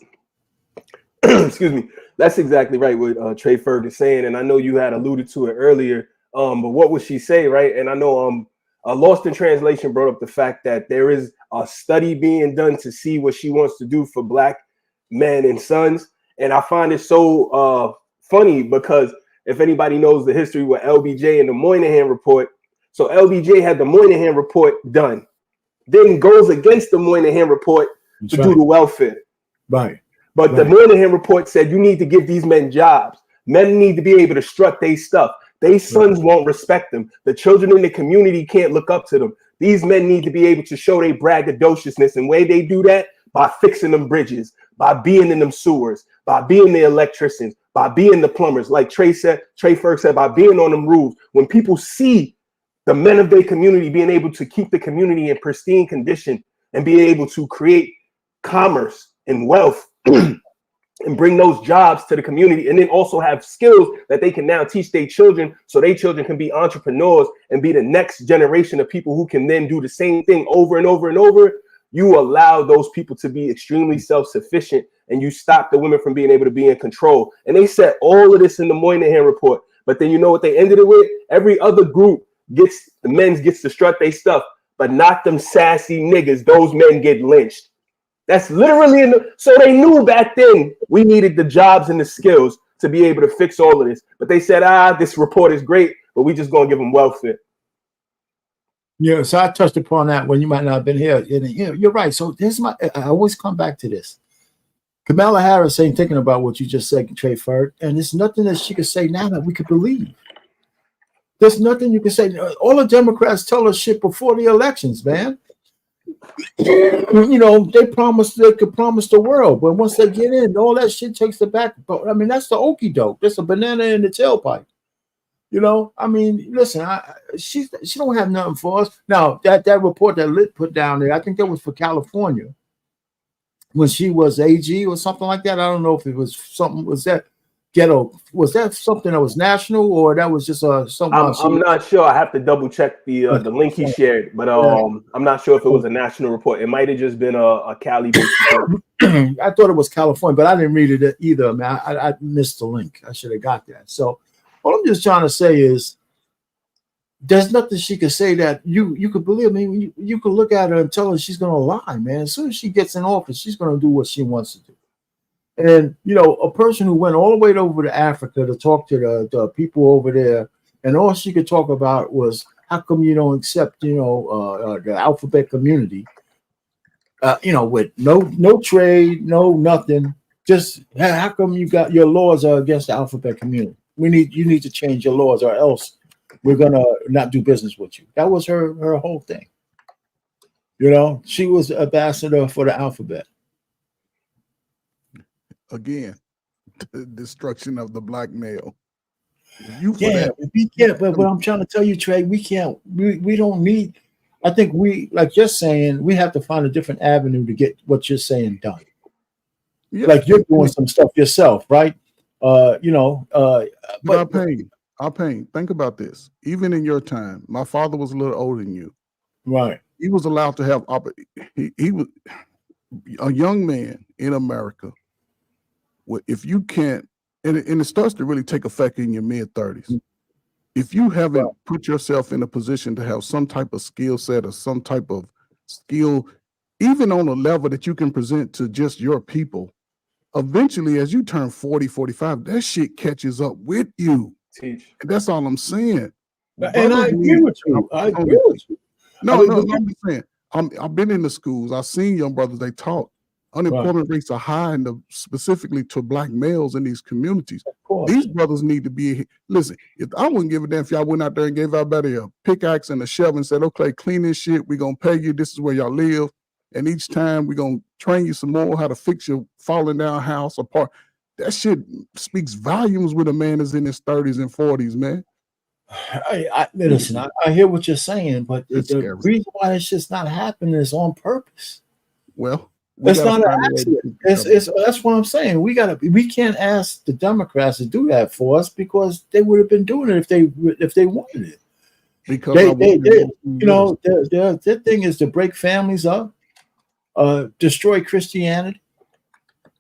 excuse me, that's exactly right what Trey Ferg is saying, and I know you had alluded to it earlier, but what would she say, right? And I know Lost in Translation brought up the fact that there is a study being done to see what she wants to do for black men and sons, and I find it so funny because if anybody knows the history with LBJ and the Moynihan report, so LBJ had the Moynihan report done, then goes against the Moynihan report to do the welfare. Right. But the Moynihan report said you need to give these men jobs. Men need to be able to strut their stuff. Their sons won't respect them. The children in the community can't look up to them. These men need to be able to show their braggadociousness, and way they do that by fixing them bridges, by being in them sewers, by being the electricians, by being the plumbers, like Trey Ferg said, by being on them roofs. When people see the men of their community being able to keep the community in pristine condition and be able to create commerce and wealth and bring those jobs to the community, and then also have skills that they can now teach their children so their children can be entrepreneurs and be the next generation of people who can then do the same thing over and over and over, you allow those people to be extremely self-sufficient, and you stop the women from being able to be in control. And they said all of this in the Moynihan report, but then you know what they ended it with? Every other group gets to strut their stuff, but not them sassy niggas. Those men get lynched. That's literally so they knew back then we needed the jobs and the skills to be able to fix all of this. But they said, this report is great, but we just gonna give them welfare. Yeah, so I touched upon that when you might not have been here. You're right. So I always come back to this. Kamala Harris ain't thinking about what you just said, Trey Ferg, and there's nothing that she could say now that we could believe. There's nothing you can say. All the Democrats tell us shit before the elections, man. You know, they could promise the world, but once they get in, all that shit takes the back. I mean, that's the okie doke. That's a banana in the tailpipe. You know, I mean, listen, she don't have nothing for us. Now, that report that Lit put down there, I think that was for California when she was AG or something like that. I don't know if it was something, was that ghetto? Was that something that was national, or that was just something? I'm not sure. I have to double check the link he shared, but I'm not sure if it was a national report. It might have just been a Cali-based report. I thought it was California, but I didn't read it either. Man, I missed the link. I should have got that. So all I'm just trying to say is there's nothing she could say that you could believe. I mean, you could look at her and tell her she's going to lie, man. As soon as she gets in office, she's going to do what she wants to do. And, you know, a person who went all the way over to Africa to talk to the people over there, and all she could talk about was how come you don't accept, the alphabet community, with no trade, no nothing. Just how come you got your laws are against the alphabet community? You need to change your laws, or else we're gonna not do business with you. That was her whole thing. She was the ambassador for the alphabet. Again, the destruction of the black male. But what I'm trying to tell you, Trey, we can't. We don't need. I think like you're saying, we have to find a different avenue to get what you're saying done. Yeah. Like you're doing some stuff yourself, right? But I'll paint. Think about this. Even in your time, my father was a little older than you. Right. He was allowed to have. He was a young man in America. If you can't, and it starts to really take effect in your mid-30s. If you haven't put yourself in a position to have some type of skill set or some type of skill, even on a level that you can present to just your people, eventually, as you turn 40, 45, that shit catches up with you. Teach. That's all I'm saying. And I agree with you. No, I'm just saying. I've been in the schools. I've seen young brothers, they talk. Unemployment rates are high, specifically to black males in these communities. These brothers need to be, listen, if I wouldn't give a damn if y'all went out there and gave everybody a pickaxe and a shovel and said, okay, clean this shit, we're going to pay you, this is where y'all live, and each time we're going to train you some more how to fix your falling down house apart. That shit speaks volumes when a man is in his 30s and 40s, man. Listen, I hear what you're saying, but the reason why it's just not happening is on purpose. Well, it's not an accident. That's what I'm saying. We can't ask the Democrats to do that for us because they would have been doing it if they wanted it. Because their thing is to break families up, destroy Christianity,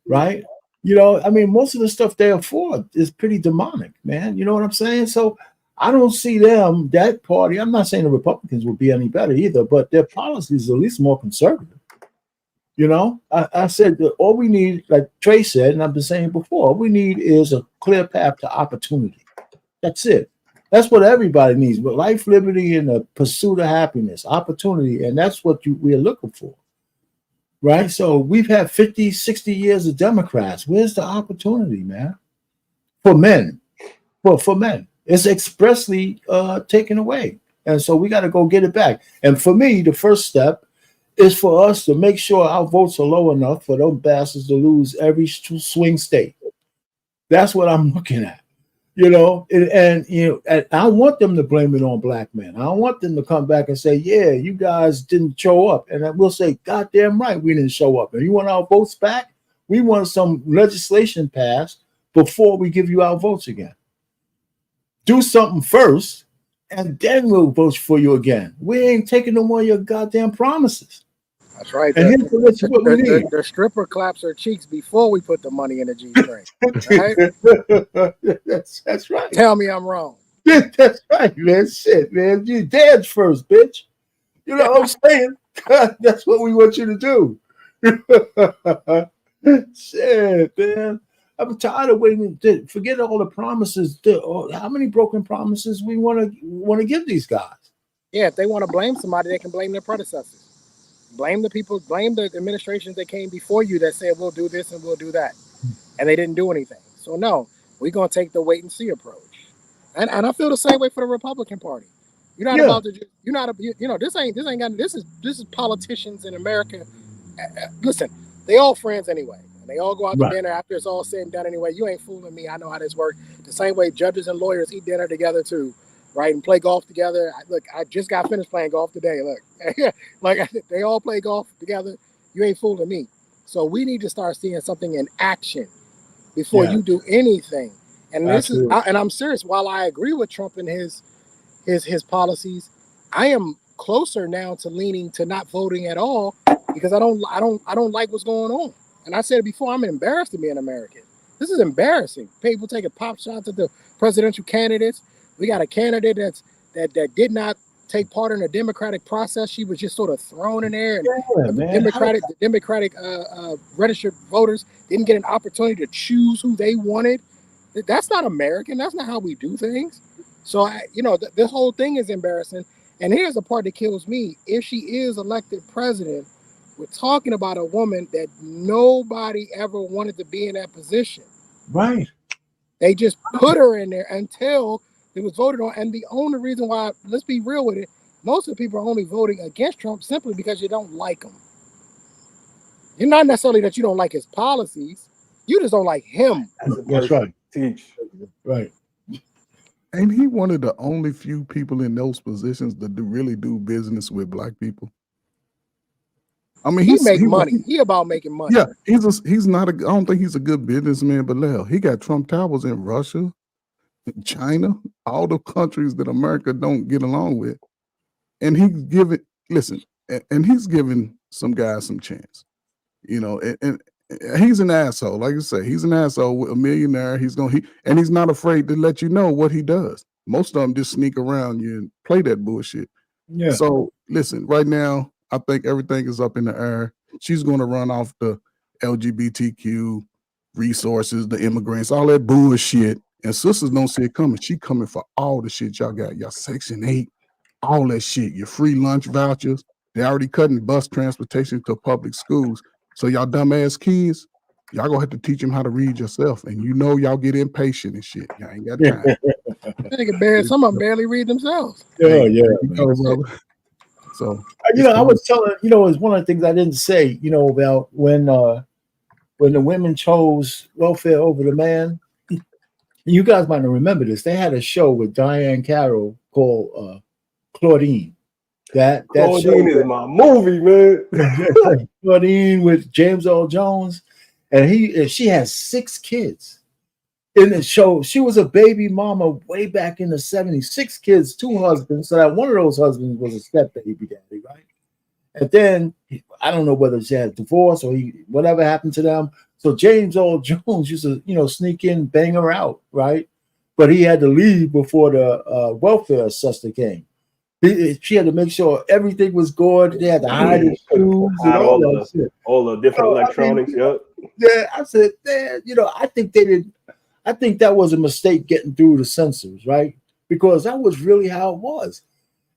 right? Most of the stuff they afford is pretty demonic, man. You know what I'm saying? So I don't see that party. I'm not saying the Republicans would be any better either, but their policies are at least more conservative. I said that all we need, like Trey said, and I've been saying before, all we need is a clear path to opportunity. That's it. That's what everybody needs. But life, liberty, and the pursuit of happiness, opportunity, and that's what we're looking for. Right? So we've had 50, 60 years of Democrats. Where's the opportunity, man? For men. For men. It's expressly taken away. And so we got to go get it back. And for me, the first step is for us to make sure our votes are low enough for those bastards to lose every swing state. That's what I'm looking at. And I want them to blame it on black men. I don't want them to come back and say, yeah, you guys didn't show up. And we'll say, goddamn right, we didn't show up. And you want our votes back? We want some legislation passed before we give you our votes again. Do something first, and then we'll vote for you again. We ain't taking no more of your goddamn promises. That's right. And here's what we need. The stripper claps her cheeks before we put the money in the G-string. Right? That's right. Tell me I'm wrong. That's right, man. Shit, man. You dance first, bitch. You know what I'm saying? That's what we want you to do. Shit, man. I'm tired of waiting. Forget all the promises. How many broken promises we want to give these guys? Yeah, if they want to blame somebody, they can blame their predecessors. Blame the people, blame the administrations that came before you that said we'll do this and we'll do that, and they didn't do anything. So no, we're gonna take the wait and see approach. And I feel the same way for the Republican Party. You're not about to. You're not. This is politicians in America. Listen, they all friends anyway. And they all go out to dinner after it's all said and done anyway. You ain't fooling me. I know how this works. The same way judges and lawyers eat dinner together too, right? And play golf together. Look, I just got finished playing golf today. Look, like they all play golf together. You ain't fooling me. So we need to start seeing something in action before you do anything. And this is, and I'm serious. While I agree with Trump and his policies, I am closer now to leaning to not voting at all because I don't like what's going on. And I said it before, I'm embarrassed to be an American. This is embarrassing. People taking pop shots at the presidential candidates. We got a candidate that did not take part in the democratic process. She was just sort of thrown in there, and the Democratic registered voters didn't get an opportunity to choose who they wanted. That's not American. That's not how we do things. So this whole thing is embarrassing. And here's the part that kills me. If she is elected president, we're talking about a woman that nobody ever wanted to be in that position. Right. They just put her in there until it was voted on. And the only reason why, let's be real with it, most of the people are only voting against Trump simply because you don't like him. You're not necessarily that you don't like his policies. You just don't like him. That's right. Teach. Right. Ain't he one of the only few people in those positions that really do business with black people? I mean, he make money. He about making money. Yeah, he's not. I don't think he's a good businessman, but hell, he got Trump towers in Russia, China, all the countries that America don't get along with, and he's giving. Listen, and he's giving some guys some chance. You know, and he's an asshole. Like I say, he's an asshole, a millionaire. And he's not afraid to let you know what he does. Most of them just sneak around you and play that bullshit. Yeah. So listen, right now, I think everything is up in the air. She's going to run off the LGBTQ resources, the immigrants, all that bullshit. And sisters don't see it coming. She coming for all the shit y'all got. Y'all Section 8, all that shit. Your free lunch vouchers. They already cutting bus transportation to public schools. So y'all dumbass kids, y'all gonna have to teach them how to read yourself. And you know y'all get impatient and shit. Y'all ain't got time. Some of them barely read themselves. Yeah, yeah. So I was telling, it's one of the things I didn't say, about when the women chose welfare over the man. You guys might not remember this. They had a show with Diane Carroll called Claudine. That Claudine is my movie, man. Claudine with James Earl Jones, and she has 6 kids. In the show, she was a baby mama way back in the 70s. 6 kids, 2 husbands. So that one of those husbands was a step baby daddy, right? And then I don't know whether she had a divorce or whatever happened to them. So James Earl Jones used to, sneak in, bang her out, right? But he had to leave before the welfare assessor came. She had to make sure everything was good. They had to hide his shoes and all that shit. All the different electronics. Yeah, I said, man, I think they did. I think that was a mistake getting through the censors, right? Because that was really how it was,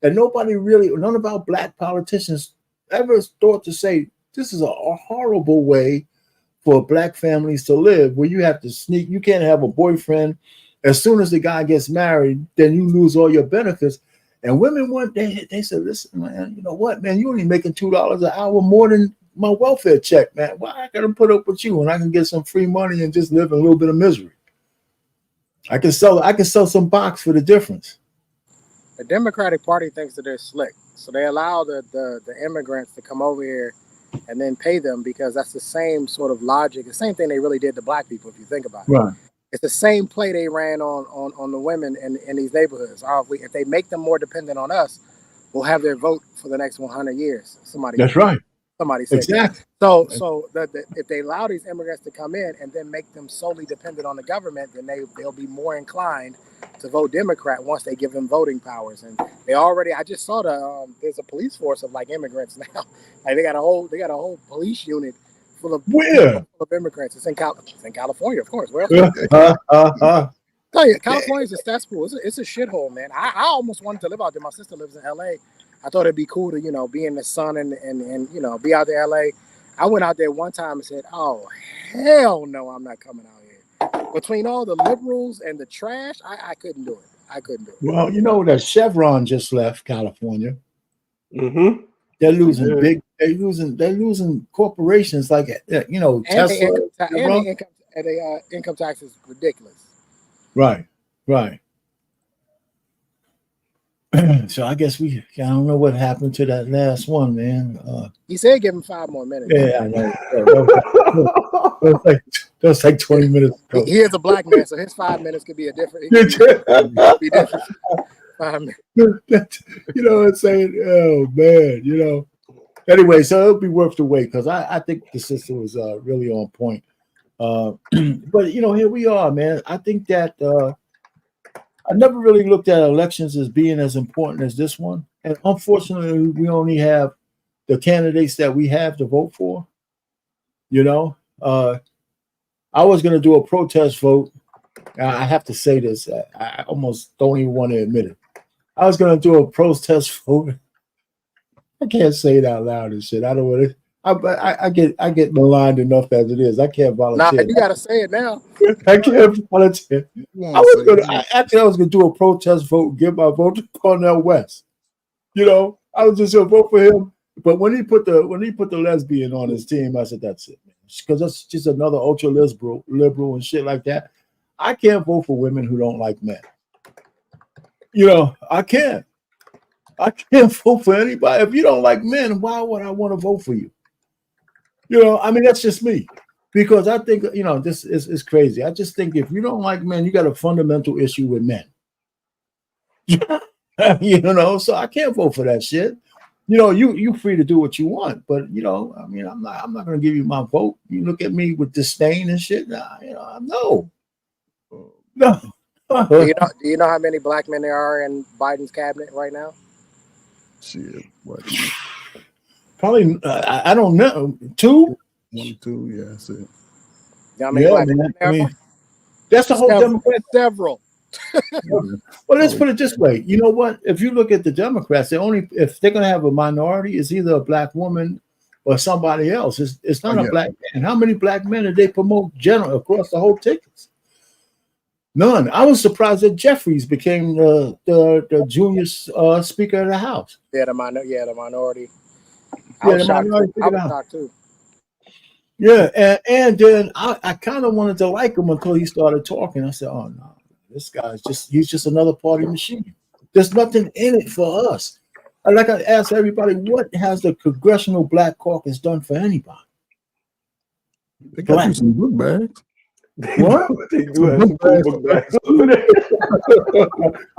and none of our black politicians ever thought to say this is a horrible way for black families to live, where you have to sneak. You can't have a boyfriend. As soon as the guy gets married, then you lose all your benefits. And women they said, listen, man, you know what, man, you're only making $2 an hour more than my welfare check, man. Why I gotta put up with you when I can get some free money and just live in a little bit of misery? I can sell some box for the difference. The Democratic Party thinks that they're slick. So they allow the immigrants to come over here and then pay them because that's the same sort of logic, the same thing they really did to black people, if you think about it. Right. It's the same play they ran on the women in these neighborhoods. If they make them more dependent on us, we'll have their vote for the next 100 years. That's right. Somebody said exactly. That. So if they allow these immigrants to come in and then make them solely dependent on the government, then they'll be more inclined to vote Democrat once they give them voting powers. And I just saw there's a police force of like immigrants now. Like they got a whole police unit full of immigrants. It's in California, of course. Where else? Tell you, California's a cesspool. It's a shithole, man. I almost wanted to live out there. My sister lives in LA. I thought it'd be cool to, be in the sun and be out there in LA. I went out there one time and said, oh, hell no, I'm not coming out here. Between all the liberals and the trash, I couldn't do it. Well, that Chevron just left California. Mm-hmm. They're losing they're losing corporations like, Tesla. And the income tax is ridiculous. Right. So I guess I don't know what happened to that last one, man. He said give him 5 more minutes. Yeah, I know. That was like 20 minutes ago. He is a black man, so his 5 minutes could be a different. Be different. 5 minutes. You know what I'm saying? Oh man, Anyway, so it'll be worth the wait because I think the sister was really on point. But here we are, man. I think that I never really looked at elections as being as important as this one. And unfortunately, we only have the candidates that we have to vote for. I was going to do a protest vote. I have to say this. I almost don't even want to admit it. I was gonna do a protest vote. I can't say it out loud and shit. I don't want to. I get maligned enough as it is. I can't volunteer. Nah, you gotta say it now. I can't volunteer. I was gonna do a protest vote, give my vote to Cornel West. You know, I was just gonna vote for him. But when he put the lesbian on his team, I said that's it, man. Because that's just another ultra liberal and shit like that. I can't vote for women who don't like men. You know, I can't vote for anybody. If you don't like men, why would I want to vote for you? You know, I mean, that's just me. Because I think, you know, this is crazy. I just think if you don't like men, you got a fundamental issue with men. You know, so I can't vote for that shit. You know, you free to do what you want, but you know, I mean, I'm not gonna give you my vote. You look at me with disdain and shit. Nah, you know, no. Do you know how many black men there are in Biden's cabinet right now? Shit, what? Probably I don't know. 2? 1 or 2, yeah, that's it. Yeah, man. I mean, that's the whole Democrat. Several. Well, let's put it this way. You know what? If you look at the Democrats, if they're going to have a minority, it's either a black woman or somebody else. It's not a black man. How many black men did they promote general across the whole tickets? None. I was surprised that Jeffries became the junior Speaker of the House. Yeah, the minority. I Yeah, was the minority. shocked too. Yeah, and then I kind of wanted to like him until he started talking. I said, "Oh no, this guy's he's just another party machine. There's nothing in it for us." And like I asked everybody, what has the Congressional Black Caucus done for anybody? They got you some book bags. What? They do have some book bags.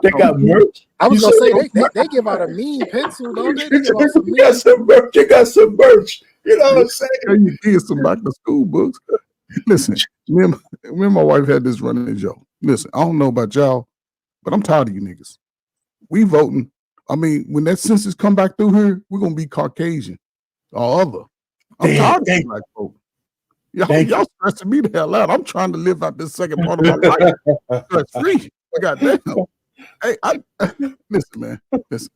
They got merch. I was gonna say they give out a mean pencil, don't they? They give out some You got some merch. You got some merch. You know what I'm saying? You get some back to school books. Listen, me and my wife had this running joke. Listen, I don't know about y'all, but I'm tired of you niggas. We voting. I mean, when that census come back through here, we're gonna be Caucasian or other. I'm tired of black folk. Y'all stressing me the hell out. I'm trying to live out this second part of my life. That's free. Goddamn. Hey, listen, man. Listen,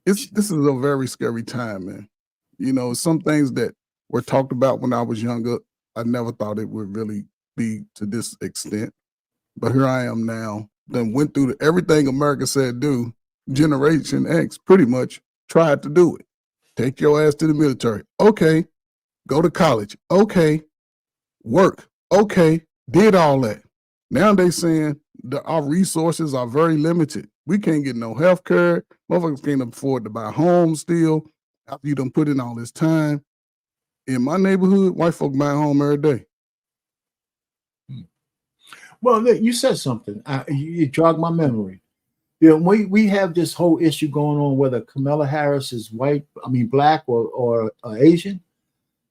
this is a very scary time, man. You know, some things that were talked about when I was younger, I never thought it would really be to this extent. But here I am now. Then went through everything America said do. Generation X pretty much tried to do it. Take your ass to the military. Okay. Go to college. Okay. Work. Okay. Did all that. Now they saying that our resources are very limited. We can't get no health care. Motherfuckers can't afford to buy homes still. After you done put in all this time. In my neighborhood, white folk buy a home every day. Well, look, you said something. You jogged my memory. You know, we have this whole issue going on whether Kamala Harris is black or Asian.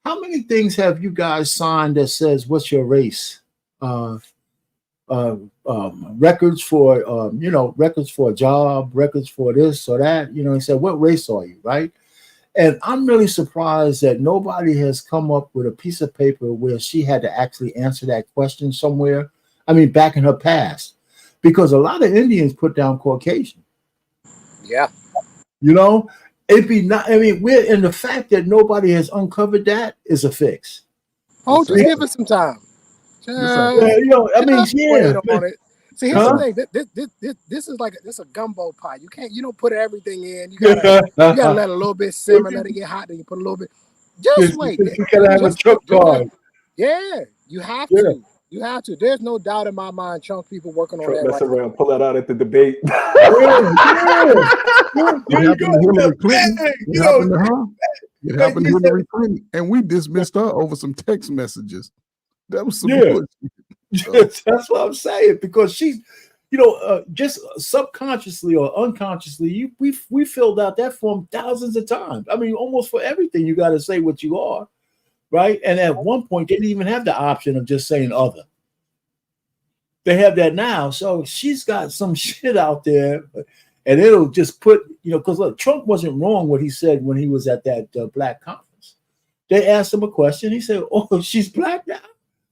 How many things have you guys signed that says what's your race? Records for records for a job, records for this or that. You know, he said, "What race are you?" Right? And I'm really surprised that nobody has come up with a piece of paper where she had to actually answer that question somewhere. I mean, back in her past, because a lot of Indians put down Caucasian. Yeah. You know, it'd be not. I mean, and the fact that nobody has uncovered that is a fix. Oh, just give it some time. You know, I mean, wait on it. See, here's the thing. This is like a gumbo pot. You don't put everything in. You gotta let a little bit simmer, let it get hot, then you put a little bit. Just wait. You gotta have a trump card. Yeah, you have to. You have to. There's no doubt in my mind, chunk people working on that right around, pull that out at the debate. It happened to Hillary Clinton, and we dismissed her over some text messages. That was some bullshit. That's what I'm saying, because she's, just subconsciously or unconsciously, we filled out that form thousands of times. I mean, almost for everything, you got to say what you are, right? And at one point, they didn't even have the option of just saying other. They have that now. So she's got some shit out there, and it'll just put, because look, Trump wasn't wrong what he said when he was at that black conference. They asked him a question. He said, "Oh, she's black now?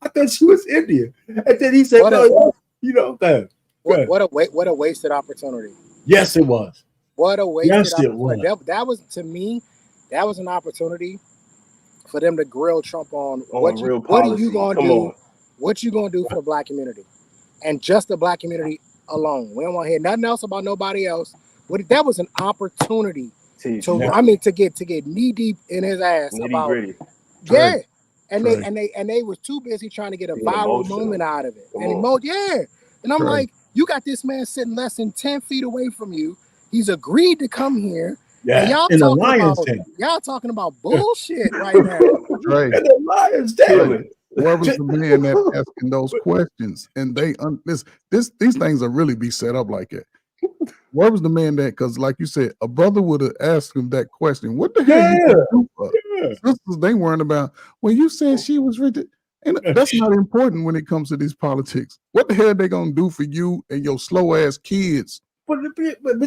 I thought she was Indian." And then he said, What a wasted opportunity. Yes, it was. What a wasted Yes, it opportunity. was. That was, to me, that was an opportunity for them to grill Trump on real what are you policy. gonna Come do? on. What you gonna do for the black community, and just the black community alone. We don't want to hear nothing else about nobody else. That was an opportunity to get knee deep in his ass Nitty about gritty. yeah. And Trey. they was too busy trying to get a Being viral emotional. moment out of it. Come And on. And I'm Trey. like, you got this man sitting less than 10 feet away from you. He's agreed to come here. And Yeah, y'all in the talking lion's about den. bullshit right now. Trey. In the lion's den. Where was the man that asking those questions? And these things will really be set up like that. Where was the man that? Because, like you said, a brother would have asked him that question. What the hell you gonna do for? Sisters, they weren't about. Well, you said she was rich, and that's not important when it comes to these politics. What the hell they gonna do for you and your slow ass kids? But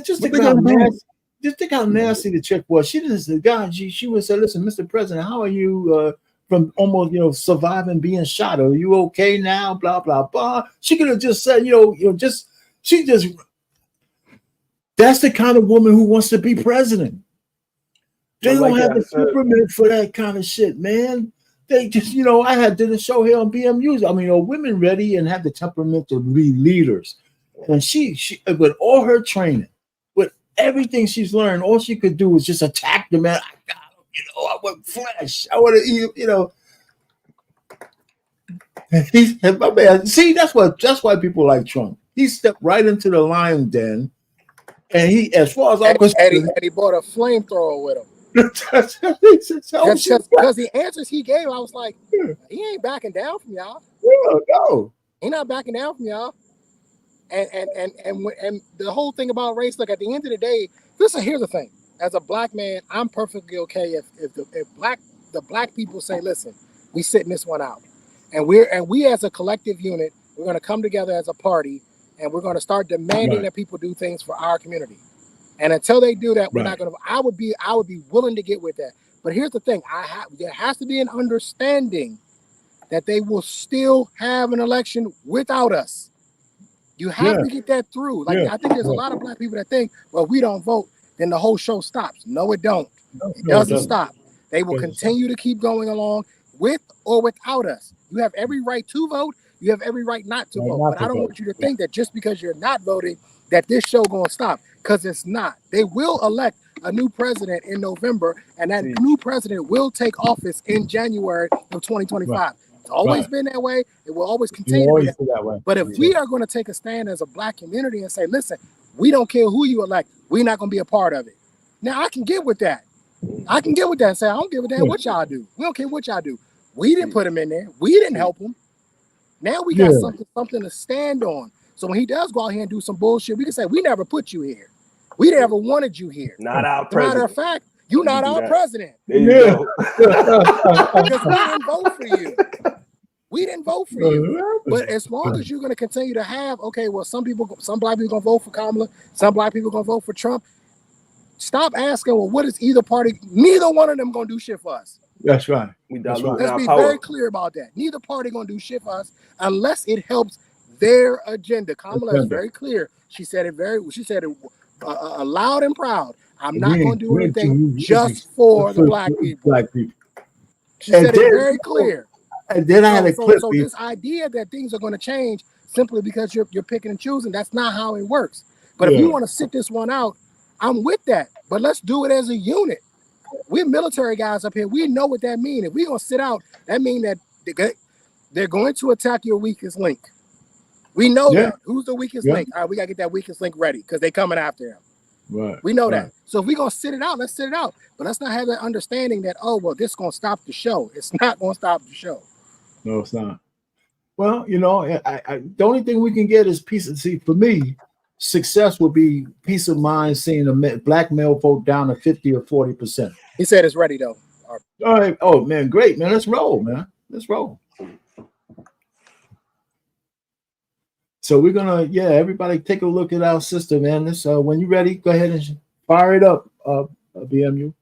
just What think they how gonna do? nasty. Just think how nasty the chick was. She didn't. The guy. She would say, "Listen, Mr. President, how are you from almost surviving being shot? Are you okay now? Blah blah blah." She could have just said, she just. That's the kind of woman who wants to be president. They don't have the temperament for that kind of shit, man. They just, I did a show here on BMUs. I mean, are women ready and have the temperament to be leaders? And she with all her training, with everything she's learned, all she could do was just attack the man. I got him, I want flesh. I want to, my man. See, that's why people like Trump. He stepped right into the lion den, and he, as far as I'm concerned, he bought a flamethrower with him. Because the answers he gave, I was like, he ain't backing down from y'all. No. He not backing down from y'all. And the whole thing about race, look, at the end of the day, here's the thing. As a black man, I'm perfectly okay if the black people say, listen, we sitting this one out. And we as a collective unit, we're gonna come together as a party and we're gonna start demanding that people do things for our community. And until they do that, we're not gonna. I would be willing to get with that. But here's the thing: there has to be an understanding that they will still have an election without us. You have to get that through. I think there's a lot of black people that think, well, we don't vote, then the whole show stops. No, it don't. It doesn't stop. They will continue to keep going along with or without us. You have every right to vote. You have every right not to vote. But I don't want you to think that just because you're not voting, that this show gonna stop, because it's not. They will elect a new president in November, and that new president will take office in January of 2025. It's always been that way. It will always continue to be that way. But if we are going to take a stand as a black community and say, listen, we don't care who you elect, we're not going to be a part of it. Now, I can get with that. I can get with that and say, I don't give a damn what y'all do. We don't care what y'all do. We didn't put him in there. We didn't help him. Now we got something to stand on. So when he does go out here and do some bullshit, we can say, we never put you here. We never wanted you here. Not our president. Matter of fact, you're not our president. There you go. Because we didn't vote for you. We didn't vote for you. But as long as you're going to continue to have, okay, well, some black people going to vote for Kamala, some black people going to vote for Trump. Stop asking, well, what is either party? Neither one of them going to do shit for us. That's right. Let's be very clear about that. Neither party going to do shit for us unless it helps their agenda. Kamala is very clear. She said it loud and proud. I'm not going to do anything just for the black people. She said it very clear. And then I had a clip. So this idea that things are going to change simply because you're picking and choosing, that's not how it works. But if you want to sit this one out, I'm with that. But let's do it as a unit. We're military guys up here. We know what that means. If we're going to sit out, that means that they're going to attack your weakest link. We know that. Who's the weakest link? All right, we got to get that weakest link ready because they're coming after him. Right. We know that. So if we're going to sit it out, let's sit it out. But let's not have that understanding that, oh, well, this is going to stop the show. It's not going to stop the show. No, it's not. Well, the only thing we can get is peace. See, for me, success would be peace of mind seeing a black male vote down to 50 or 40%. He said it's ready, though. All right. Oh, man, great, man. Let's roll, man. Let's roll. So we're gonna, everybody take a look at our system, man. This, when you're ready, go ahead and fire it up, BMU.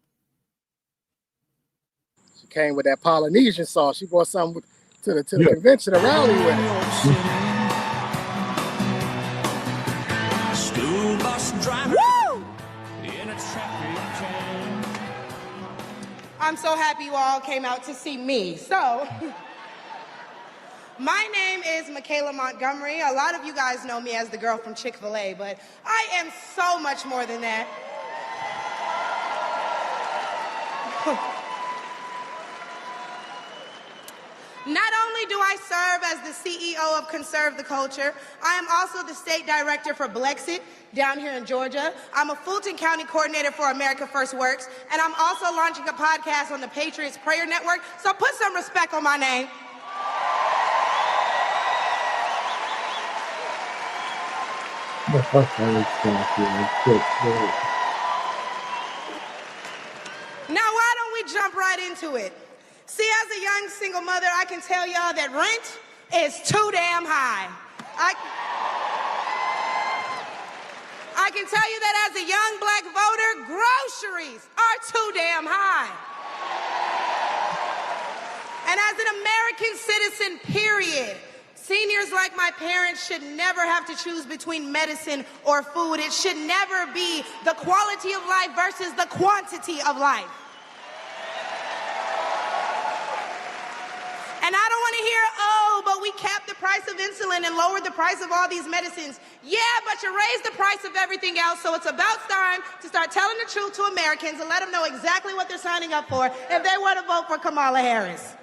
She came with that Polynesian sauce. She brought something to the convention, to rally with it. School bus driver I'm so happy you all came out to see me. So, my name is Michaela Montgomery. A lot of you guys know me as the girl from Chick-fil-A, but I am so much more than that. Not only do I serve as the CEO of Conserve the Culture, I am also the state director for Blexit down here in Georgia. I'm a Fulton County coordinator for America First Works, and I'm also launching a podcast on the Patriots Prayer Network, so put some respect on my name. Now, why don't we jump right into it? See, as a young single mother, I can tell y'all that rent is too damn high. I can tell you that as a young black voter, groceries are too damn high. And as an American citizen, period, seniors like my parents should never have to choose between medicine or food. It should never be the quality of life versus the quantity of life. And I don't want to hear, oh, but we capped the price of insulin and lowered the price of all these medicines. Yeah, but you raised the price of everything else, so it's about time to start telling the truth to Americans and let them know exactly what they're signing up for if they want to vote for Kamala Harris.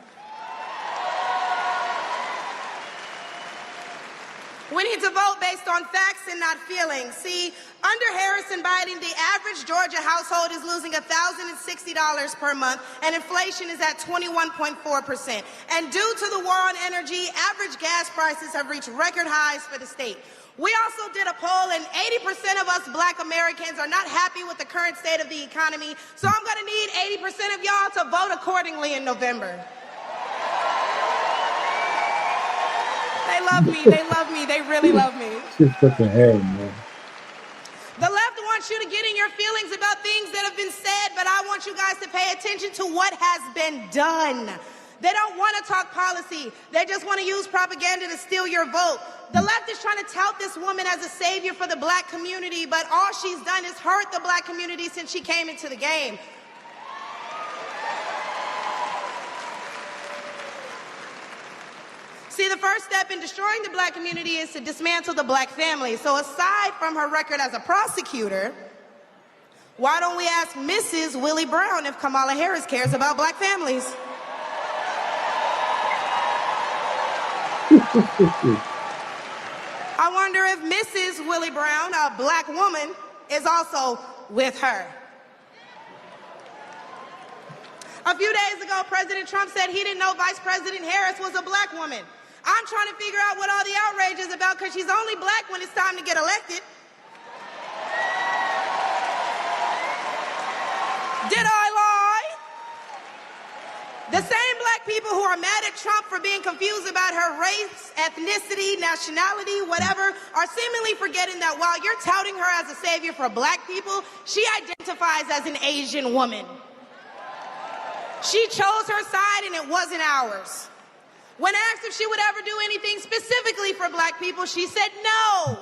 We need to vote based on facts and not feelings. See, under Harris and Biden, the average Georgia household is losing $1,060 per month, and inflation is at 21.4%. And due to the war on energy, average gas prices have reached record highs for the state. We also did a poll, and 80% of us black Americans are not happy with the current state of the economy, so I'm going to need 80% of y'all to vote accordingly in November. They love me, they really love me. Just put the head, man. The left wants you to get in your feelings about things that have been said, but I want you guys to pay attention to what has been done. They don't want to talk policy. They just want to use propaganda to steal your vote. The left is trying to tout this woman as a savior for the black community, but all she's done is hurt the black community since she came into the game. See, the first step in destroying the black community is to dismantle the black family. So aside from her record as a prosecutor, why don't we ask Mrs. Willie Brown if Kamala Harris cares about black families? I wonder if Mrs. Willie Brown, a black woman, is also with her. A few days ago, President Trump said he didn't know Vice President Harris was a black woman. I'm trying to figure out what all the outrage is about because she's only black when it's time to get elected. Did I lie? The same black people who are mad at Trump for being confused about her race, ethnicity, nationality, whatever, are seemingly forgetting that while you're touting her as a savior for black people, she identifies as an Asian woman. She chose her side and it wasn't ours. When asked if she would ever do anything specifically for black people, she said no.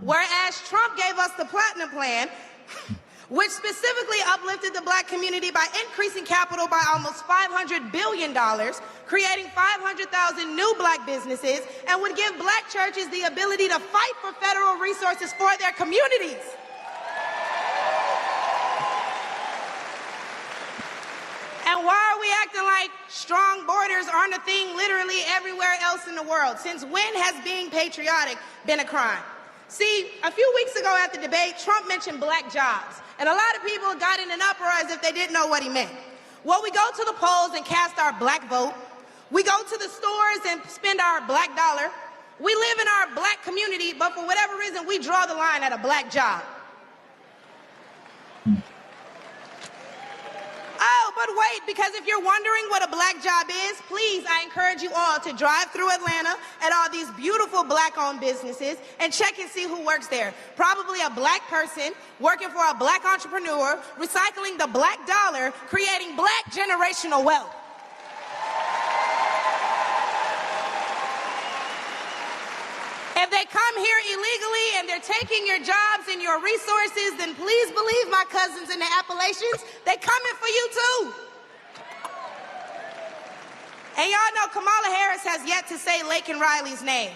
Whereas Trump gave us the Platinum Plan, which specifically uplifted the black community by increasing capital by almost $500 billion, creating 500,000 new black businesses, and would give black churches the ability to fight for federal resources for their communities. And why are we acting like strong borders aren't a thing literally everywhere else in the world? Since when has being patriotic been a crime? See, a few weeks ago at the debate, Trump mentioned black jobs. And a lot of people got in an uproar as if they didn't know what he meant. Well, we go to the polls and cast our black vote. We go to the stores and spend our black dollar. We live in our black community, but for whatever reason, we draw the line at a black job. Oh, but wait, because if you're wondering what a black job is, please, I encourage you all to drive through Atlanta at all these beautiful black-owned businesses and check and see who works there. Probably a black person working for a black entrepreneur, recycling the black dollar, creating black generational wealth. If they come here illegally and they're taking your jobs and your resources, then please believe my cousins in the Appalachians, they coming for you too. And y'all know Kamala Harris has yet to say Laken Riley's name.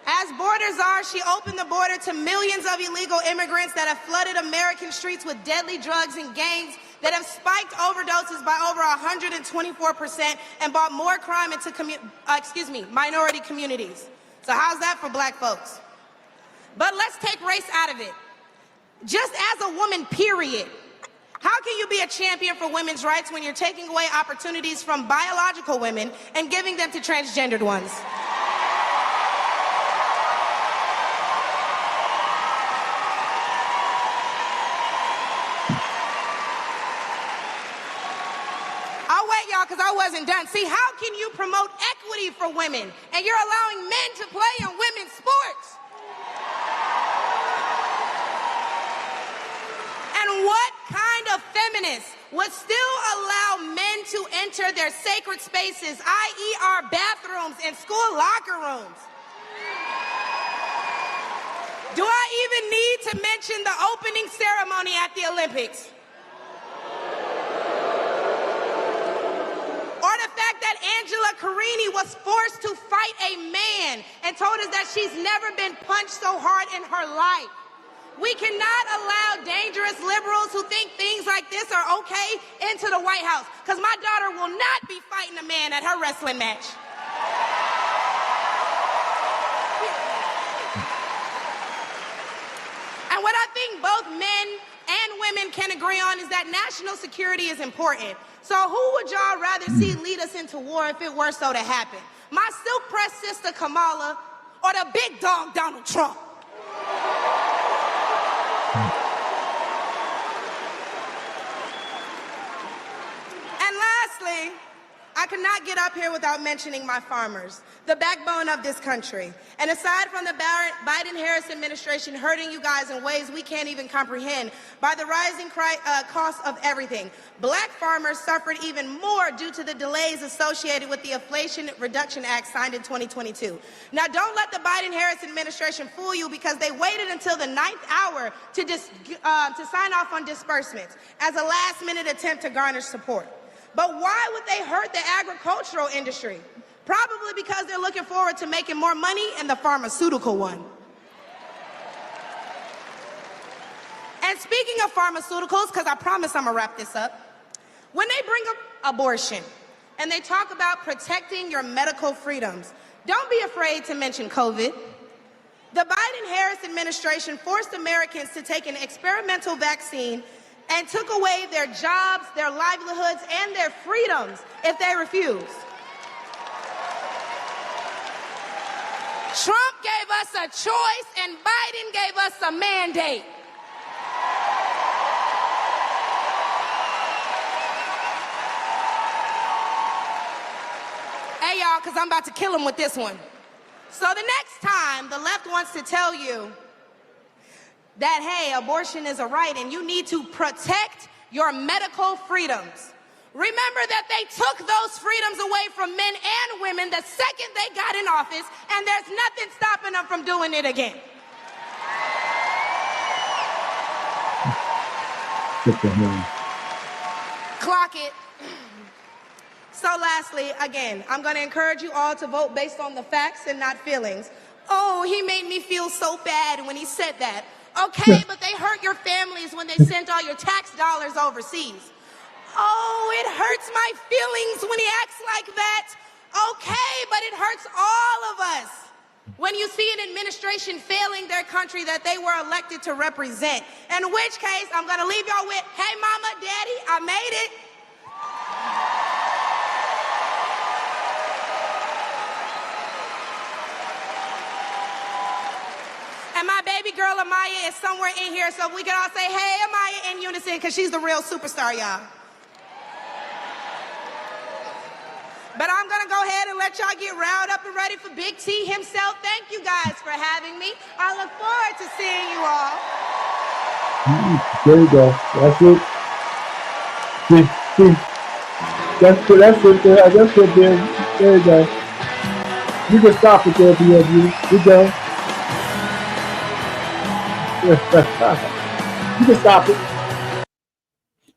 As border czar, she opened the border to millions of illegal immigrants that have flooded American streets with deadly drugs and gangs that have spiked overdoses by over 124% and brought more crime into minority communities. So how's that for black folks? But let's take race out of it. Just as a woman, period. How can you be a champion for women's rights when you're taking away opportunities from biological women and giving them to transgendered ones? I'll wait, y'all, because I wasn't done. See, how can you promote equity for women and you're allowing men to play in women's sports? And what kind of feminist would still allow men to enter their sacred spaces, i.e. our bathrooms and school locker rooms? Do I even need to mention the opening ceremony at the Olympics? Or the fact that Angela Carini was forced to fight a man and told us that she's never been punched so hard in her life. We cannot allow dangerous liberals who think things like this are okay into the White House, because my daughter will not be fighting a man at her wrestling match. And what I think both men and women can agree on is that national security is important. So who would y'all rather see lead us into war if it were so to happen? My silk-pressed sister Kamala or the big dog Donald Trump? And lastly, I could not get up here without mentioning my farmers, the backbone of this country. And aside from the Biden-Harris administration hurting you guys in ways we can't even comprehend by the rising cost of everything, black farmers suffered even more due to the delays associated with the Inflation Reduction Act signed in 2022. Now, don't let the Biden-Harris administration fool you, because they waited until the 9th hour to sign off on disbursements as a last-minute attempt to garner support. But why would they hurt the agricultural industry? Probably because they're looking forward to making more money in the pharmaceutical one. And speaking of pharmaceuticals, because I promise I'm gonna wrap this up, when they bring up abortion and they talk about protecting your medical freedoms, don't be afraid to mention COVID. The Biden-Harris administration forced Americans to take an experimental vaccine and took away their jobs, their livelihoods, and their freedoms if they refused. Trump gave us a choice and Biden gave us a mandate. Hey, y'all, because I'm about to kill him with this one. So the next time the left wants to tell you that, hey, abortion is a right and you need to protect your medical freedoms, remember that they took those freedoms away from men and women the second they got in office, and there's nothing stopping them from doing it again. Clock it. So lastly, again, I'm going to encourage you all to vote based on the facts and not feelings. Oh, he made me feel so bad when he said that. Okay, but they hurt your families when they sent all your tax dollars overseas. Oh, it hurts my feelings when he acts like that. Okay, but it hurts all of us when you see an administration failing their country that they were elected to represent. In which case, I'm going to leave y'all with, hey, mama, daddy, I made it. And my baby girl, Amaya, is somewhere in here, so we can all say, hey, Amaya, in unison, because she's the real superstar, y'all. But I'm going to go ahead and let y'all get riled up and ready for Big T himself. Thank you guys for having me. I look forward to seeing you all. There you go. That's it. See. That's it. There you go. You can stop it there, BW. We're done. You can stop it.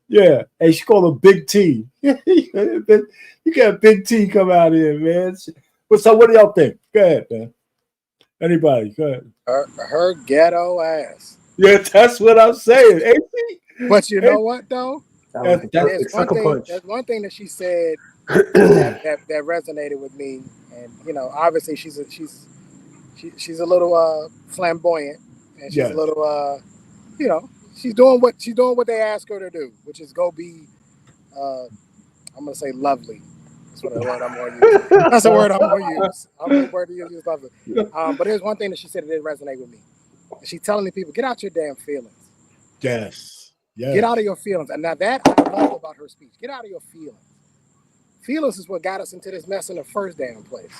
Yeah. Hey, she called him Big T. You got Big T come out here, man. But so what do y'all think? Go ahead, man. Anybody, go ahead. Her ghetto ass. Yeah, that's what I'm saying. Ain't she? But you know what though? That's There's one thing that she said that resonated with me, and you know, obviously she's a little flamboyant, and she's a little you know, she's doing what they ask her to do, which is go be I'm gonna say lovely. That's what the word I'm gonna use. That's the word I'm gonna use. I'm the word to use is lovely. But there's one thing that she said that didn't resonate with me. She's telling the people, get out your damn feelings. Yes. Get out of your feelings. And now that I love about her speech. Get out of your feelings. Feelings is what got us into this mess in the first damn place.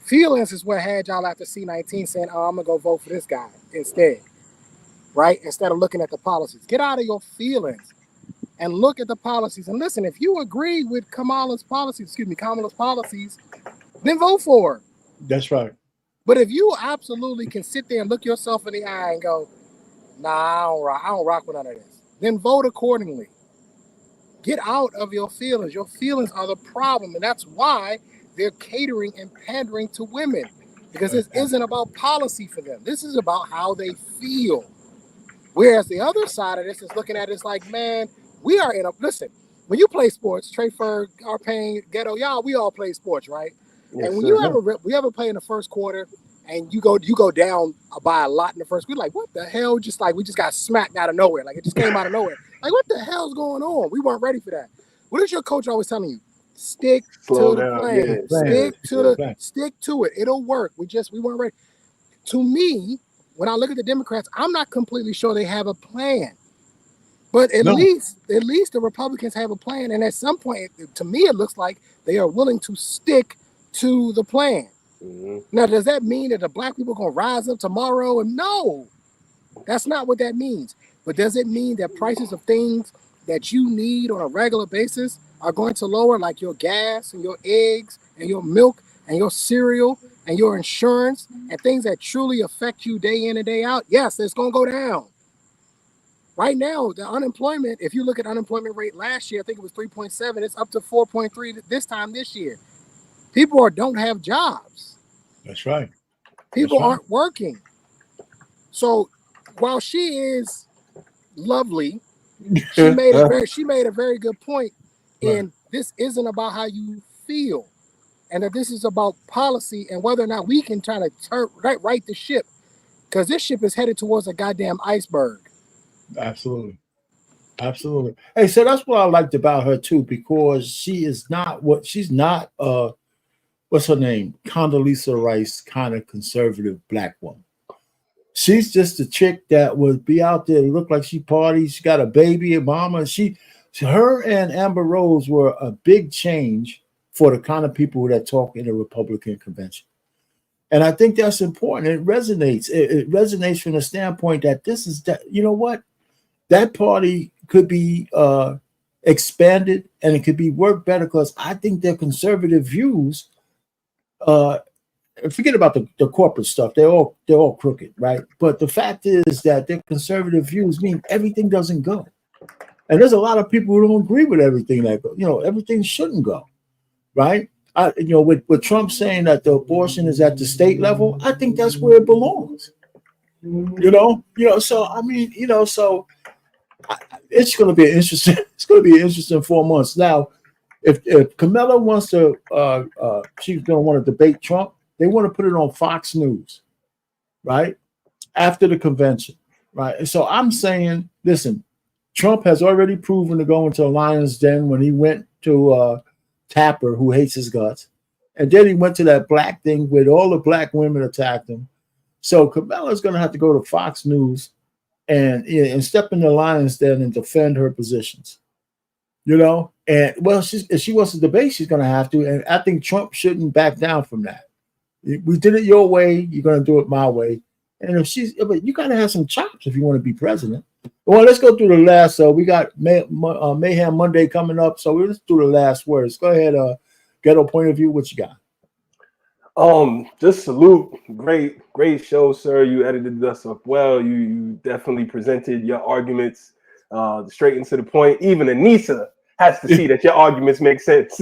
Feelings is what had y'all after C-19 saying, oh, I'm gonna go vote for this guy instead. Right? Instead of looking at the policies. Get out of your feelings and look at the policies. And listen, if you agree with Kamala's policies, then vote for her. That's right. But if you absolutely can sit there and look yourself in the eye and go, nah, I don't rock with none of this, then vote accordingly. Get out of your feelings. Your feelings are the problem. And that's why they're catering and pandering to women. Because this isn't about policy for them. This is about how they feel. Whereas the other side of this is looking at it, it's like, man, we are in a, listen, when you play sports, Trey Ferg, Arpain, Ghetto, y'all, we all play sports, right? Yes, and when sir. we ever play in the first quarter and you go down by a lot in the first, we're like, what the hell? Just like, we just got smacked out of nowhere. Like, it just came out of nowhere. Like, what the hell's going on? We weren't ready for that. What is your coach always telling you? Stick Slow to the down. plan. Yeah. Stick to it. It'll work. We weren't ready. To me, when I look at the Democrats, I'm not completely sure they have a plan. But at least the Republicans have a plan. And at some point, to me, it looks like they are willing to stick to the plan. Mm-hmm. Now, does that mean that the black people are going to rise up tomorrow? And no, that's not what that means. But does it mean that prices of things that you need on a regular basis are going to lower, like your gas and your eggs and your milk and your cereal and your insurance and things that truly affect you day in and day out? Yes, it's going to go down. Right now, the unemployment, if you look at unemployment rate last year, I think it was 3.7. It's up to 4.3 this year. People don't have jobs. That's right. People aren't working. So while she is lovely, she made a very good point. And this isn't about how you feel, and that this is about policy and whether or not we can try to right the ship, because this ship is headed towards a goddamn iceberg. Absolutely. Hey, so that's what I liked about her too, because she's not what's her name? Condoleezza Rice kind of conservative black woman. She's just a chick that would be out there, look like she parties, she got a baby, a mama. Her and Amber Rose were a big change for the kind of people that talk in a Republican convention. And I think that's important. It resonates. It resonates from the standpoint that you know what? That party could be expanded and it could be worked better, because I think their conservative views, forget about the corporate stuff, they're all crooked, right? But the fact is that their conservative views mean everything doesn't go. And there's a lot of people who don't agree with everything that goes. Everything shouldn't go, right? With Trump saying that the abortion is at the state level, I think that's where it belongs. So I mean, it's going to be interesting. It's going to be an interesting 4 months. Now, if Kamala wants to, she's going to want to debate Trump. They want to put it on Fox News, right? After the convention, right? And so I'm saying, listen, Trump has already proven to go into a lion's den when he went to Tapper, who hates his guts. And then he went to that black thing with all the black women attacked him. So Kamala's going to have to go to Fox News and step in the lion's den and defend her positions. And well, if she wants to debate, she's going to have to. And I think Trump shouldn't back down from that. We did it your way. You're going to do it my way. And but you got to have some chops if you want to be president. Well, let's go through the last. We got Mayhem Monday coming up. So let's do the last words. Go ahead, Ghetto Point of View. What you got? Just salute. Great show, sir. You edited us up well. You definitely presented your arguments straight and to the point. Even Anissa has to see that your arguments make sense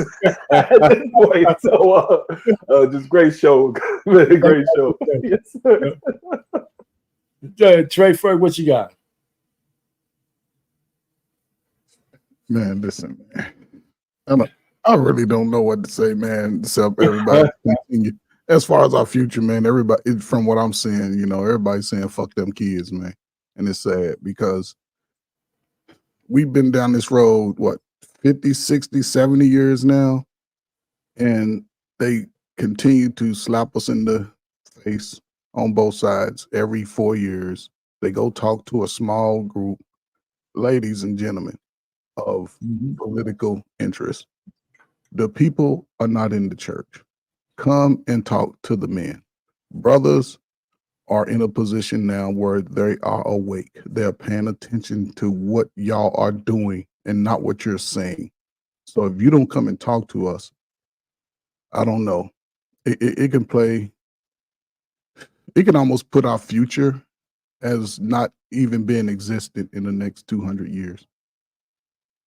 at this point. So just great show. Great show. Yes, sir. Trey Ferg, what you got? Man, listen, man. I really don't know what to say, man, except everybody continue. As far as our future, man, everybody, from what I'm seeing, everybody's saying fuck them kids, man. And it's sad because we've been down this road, 50, 60, 70 years now, and they continue to slap us in the face on both sides every 4 years. They go talk to a small group, ladies and gentlemen, of political interest. The people are not in the church. Come and talk to the men. Brothers are in a position now where they are awake. They're paying attention to what y'all are doing and not what you're saying. So if you don't come and talk to us, I don't know. It can play, it can almost put our future as not even being existent in the next 200 years.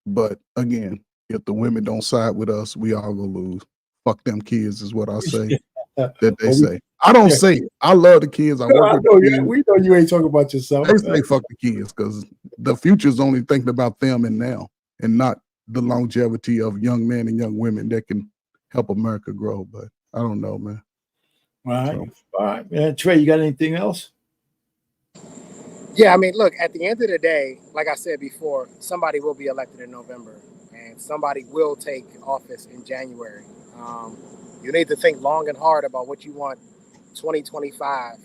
But again, if the women don't side with us, we all gonna lose. Fuck them kids is what I say. That they say. I don't say it. I love the kids. I work with the kids. We know you ain't talking about yourself. They say fuck the kids because the future's only thinking about them and now, and not the longevity of young men and young women that can help America grow. But I don't know, man. All right, man. Trey, you got anything else? Yeah, I mean, look, at the end of the day, like I said before, somebody will be elected in November and somebody will take office in January. You need to think long and hard about what you want 2025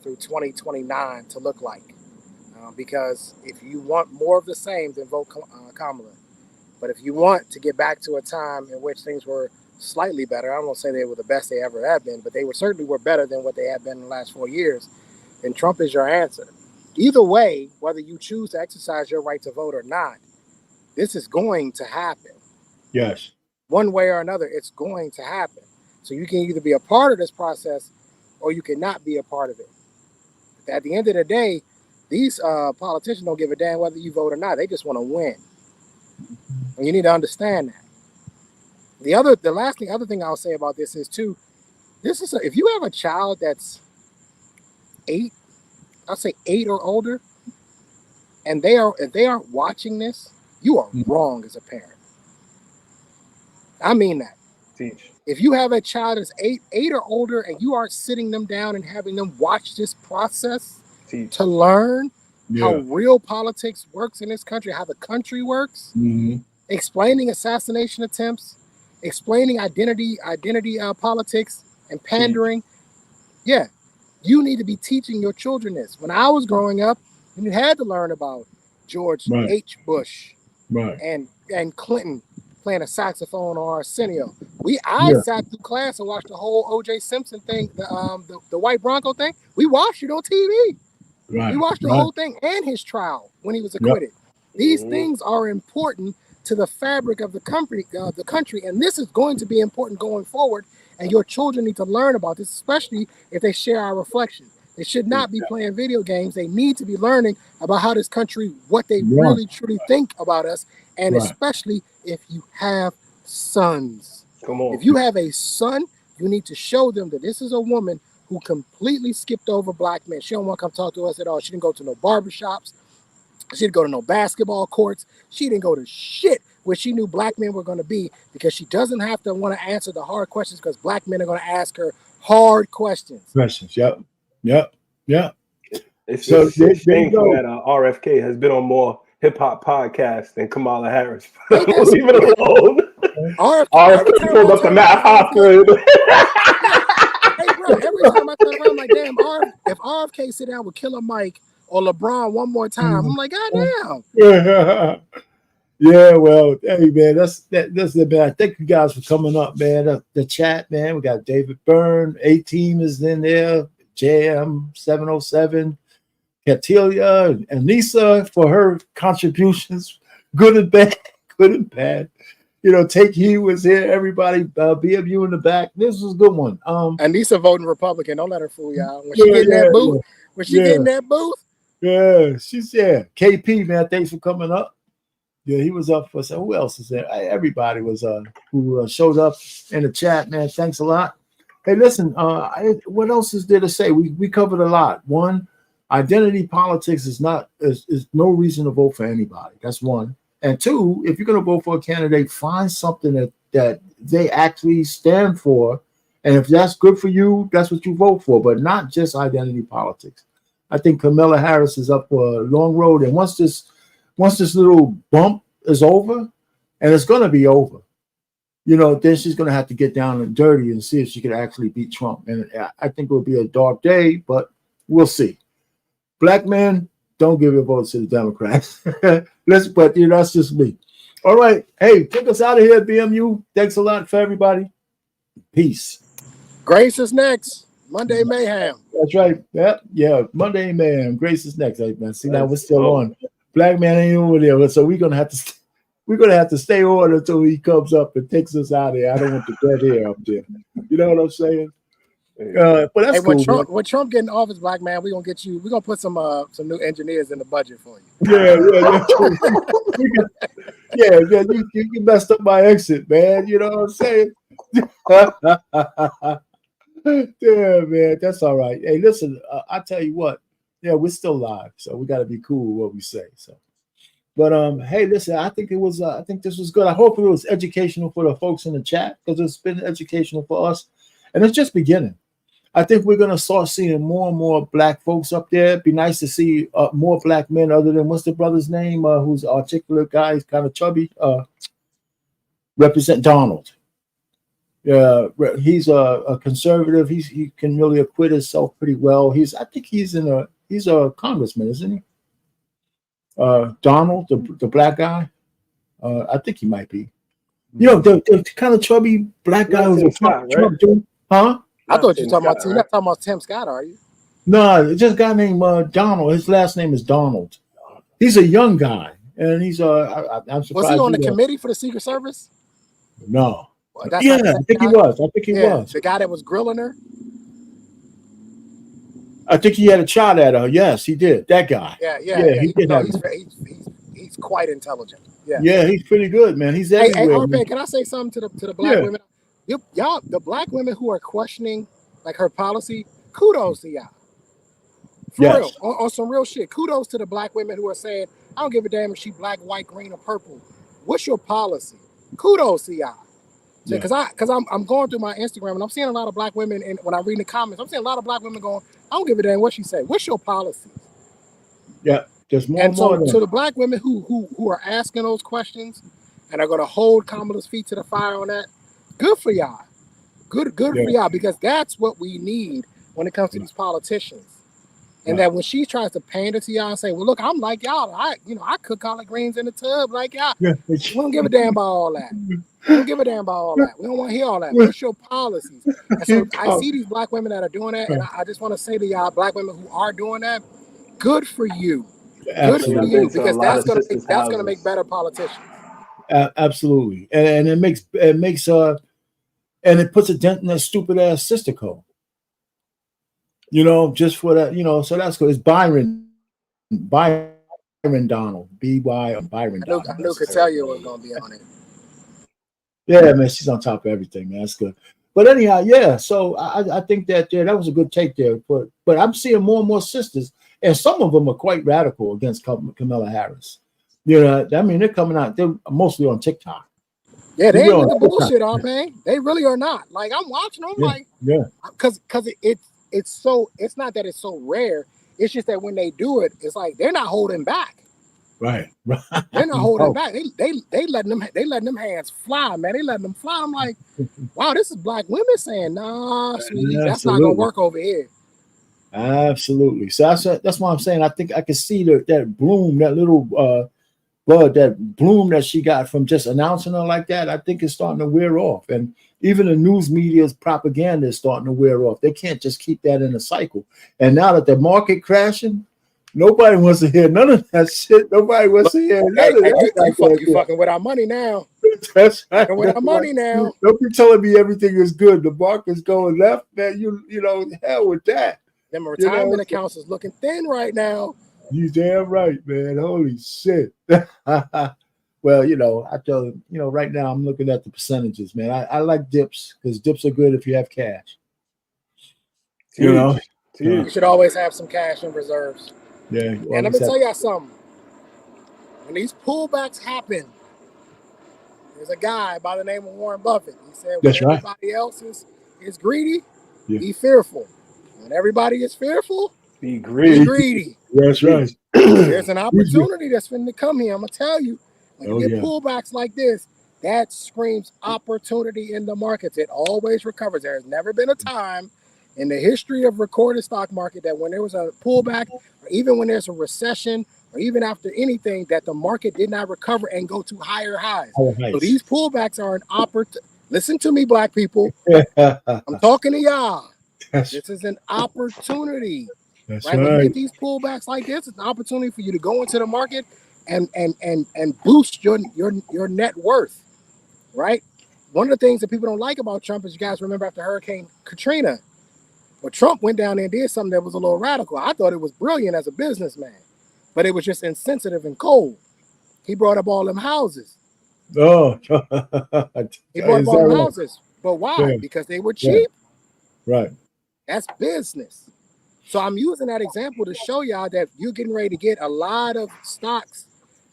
through 2029 to look like. Because if you want more of the same, then vote Kamala. But if you want to get back to a time in which things were slightly better, I don't want to say they were the best they ever have been, but they certainly were better than what they have been in the last 4 years, then Trump is your answer. Either way, whether you choose to exercise your right to vote or not, this is going to happen. Yes. One way or another, it's going to happen. So you can either be a part of this process or you cannot be a part of it. At the end of the day, these politicians don't give a damn whether you vote or not. They just want to win. And you need to understand that. The other thing I'll say about this is too, if you have a child that's 8, I'll say 8 or older, and if they are watching this, you are wrong as a parent. I mean that. Teach. If you have a child that's 8 or older, and you are sitting them down and having them watch this process to learn how real politics works in this country, how the country works, explaining assassination attempts, explaining identity politics and pandering. Yeah, you need to be teaching your children this. When I was growing up, you had to learn about George H. Bush and Clinton playing a saxophone or Arsenio. I sat through class and watched the whole O.J. Simpson thing, the white Bronco thing. We watched it on TV. We watched the whole thing and his trial when he was acquitted. These things are important to the fabric of the country, and this is going to be important going forward. And your children need to learn about this, especially if they share our reflection. They should not be playing video games. They need to be learning about how this country, what they really truly think about us, and especially if you have sons. Come on. If you have a son, you need to show them that this is a woman who completely skipped over black men. She don't want to come talk to us at all. She didn't go to no barbershops. She didn't go to no basketball courts. She didn't go to shit where she knew black men were going to be, because she doesn't have to want to answer the hard questions, because black men are going to ask her hard questions. Yep. It's so shameful that RFK has been on more hip hop podcasts than Kamala Harris. Leave it alone. RFK pulled up the Matt Hoffa. Hey, bro, every time I turn around, I'm like, damn, if RFK sit down with Killer Mike or LeBron one more time, I'm like, God damn. Yeah, well, hey man, that's the man. Thank you guys for coming up, man. The chat, man. We got David Byrne, A-Team is in there, JM 707, Catilia, and Lisa for her contributions, good and bad. Take He was here. Everybody, BMU in the back. This was a good one. Anissa voting Republican. Don't let her fool y'all. When she get in that booth, she's KP, man. Thanks for coming up. Yeah, he was up for. So who else is there? Everybody was who showed up in the chat, man. Thanks a lot. Hey, listen. What else is there to say? We covered a lot. One, identity politics is no reason to vote for anybody. That's one. And two, if you're going to vote for a candidate, find something that they actually stand for. And if that's good for you, that's what you vote for, but not just identity politics. I think Kamala Harris is up for a long road. And once this little bump is over, and it's going to be over, then she's going to have to get down and dirty and see if she can actually beat Trump. And I think it will be a dark day, but we'll see. Black men, don't give your votes to the Democrats. But that's just me. All right. Hey, take us out of here, BMU. Thanks a lot for everybody. Peace. Grace is next. Monday Mayhem. That's right. Yeah. Monday Mayhem. Grace is next. Hey, man. See, now we're still on. Black man ain't over there. So we're gonna have to stay on until he comes up and takes us out of here. I don't want the dead hair up there. You know what I'm saying? But that's cool. When Trump get in office, black man, we're gonna put some new engineers in the budget for you. Yeah. You messed up my exit, man. You know what I'm saying? Yeah, man, that's all right. Hey, listen, I tell you what, we're still live, so we got to be cool with what we say. So, but hey, listen, I think this was good. I hope it was educational for the folks in the chat, because it's been educational for us, and it's just beginning. I think we're going to start seeing more and more black folks up there. It'd be nice to see more black men other than, what's the brother's name, who's an articulate guy, he's kind of chubby, represent Donald. He's a conservative. He can really acquit himself pretty well. I think he's a congressman, isn't he? Donald, the black guy. I think he might be. The kind of chubby black guy who's a Trump dude. Huh? I thought you were talking about Tim Scott, are you? No, it's just a guy named Donald. His last name is Donald. He's a young guy, and he's I'm surprised. Was he on the committee for the Secret Service? No. I think he was. The guy that was grilling her? I think he had a shot at her. Yes, he did. That guy. Yeah. He's quite intelligent. Yeah, he's pretty good, man. He's everywhere. Hey, Arpan, can I say something to the black women? Y'all, the black women who are questioning like her policy, kudos to y'all. For real, on some real shit. Kudos to the black women who are saying, I don't give a damn if she black, white, green, or purple. What's your policy? Kudos to y'all. Because I'm going through my Instagram and I'm seeing a lot of black women, and when I read the comments, I'm seeing a lot of black women going, I don't give a damn what she say. What's your policy? Yeah, there's more and more. So the black women who are asking those questions and are going to hold Kamala's feet to the fire on that, good for y'all. Good for y'all, because that's what we need when it comes to these politicians. And that when she tries to pander to y'all and say, well, look, I'm like y'all. I cook collard greens in the tub like y'all. We don't give a damn about all that. We don't give a damn about all that. We don't want to hear all that. What's your policies? And so I see these black women that are doing that, and I just want to say to y'all, black women who are doing that, good for you. Good for you, because that's gonna make better politicians. Absolutely, and it makes and it puts a dent in that stupid ass sister code. Just for that, so that's good. It's Byron Donald, B-Y, Byron Donald. I knew Catalia was gonna be on it. Yeah, man, she's on top of everything, man. That's good. But anyhow, so I think that that was a good take there. But I'm seeing more and more sisters, and some of them are quite radical against Kamala Harris. They're coming out. They're mostly on TikTok. Yeah, they ain't with the bullshit, man. They really are not. Like, I'm watching them, because it's not that it's so rare. It's just that when they do it, it's like they're not holding back. Right. They're not holding back. They letting them hands fly, man. They letting them fly. I'm like, wow, this is black women saying, nah, sweetie, that's not gonna work over here. Absolutely. So that's why I'm saying I think I can see that bloom, that little bud, that bloom that she got from just announcing her like that. I think it's starting to wear off, and even the news media's propaganda is starting to wear off. They can't just keep that in a cycle. And now that the market crashing, nobody wants to hear none of that shit. Nobody wants to hear none of that. You fucking with our money now. That's right. And with our money now. Don't be telling me everything is good. The market's going left, man. You know, hell with that. Them retirement accounts is looking thin right now. You damn right, man. Holy shit. Well, you know, I tell you, you know, right now I'm looking at the percentages, man. I like dips because dips are good if you have cash. You know, you should always have some cash in reserves. Yeah. And let me tell y'all something. When these pullbacks happen, there's a guy by the name of Warren Buffett. He said, when everybody else is greedy, be fearful. When everybody is fearful, be greedy. That's right. There's an opportunity that's going to come here. I'm going to tell you, when you get pullbacks like this, that screams opportunity in the markets. It always recovers. There has never been a time in the history of recorded stock market that when there was a pullback, or even when there's a recession, or even after anything, that the market did not recover and go to higher highs. So these pullbacks are an opportunity. Listen to me, black people. I'm talking to y'all. This is an opportunity. That's right? When you get these pullbacks like this, it's an opportunity for you to go into the market and boost your net worth. Right? One of the things that people don't like about Trump is, you guys remember after Hurricane Katrina, well, Trump went down there and did something that was a little radical. I thought it was brilliant as a businessman, but it was just insensitive and cold. He brought up all them houses. Oh, he brought up all them houses. But why? Yeah. Because they were cheap. Right. That's business. So I'm using that example to show y'all that you're getting ready to get a lot of stocks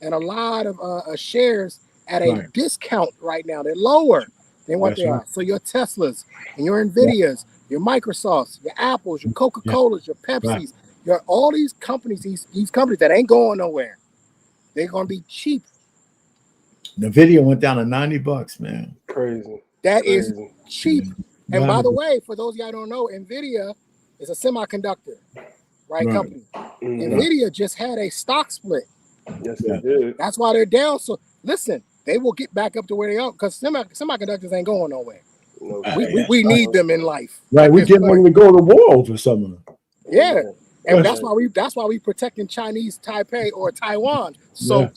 and a lot of shares at a discount right now. They're lower than what they are. So your Teslas and your Nvidias, your Microsofts, your Apples, your Coca-Colas, your Pepsis, your all these companies, these companies that ain't going nowhere. They're gonna be cheap. The video went down to $90, man. Crazy. That is cheap. And by the way, for those of y'all who don't know, Nvidia is a semiconductor, company. Nvidia just had a stock split. Yes, they did. That's why they're down. So listen, they will get back up to where they are because semiconductors ain't going nowhere. We need them in life. Right, we getting ready to go to war over some of them. Yeah, and that's why we protecting Chinese Taipei or Taiwan so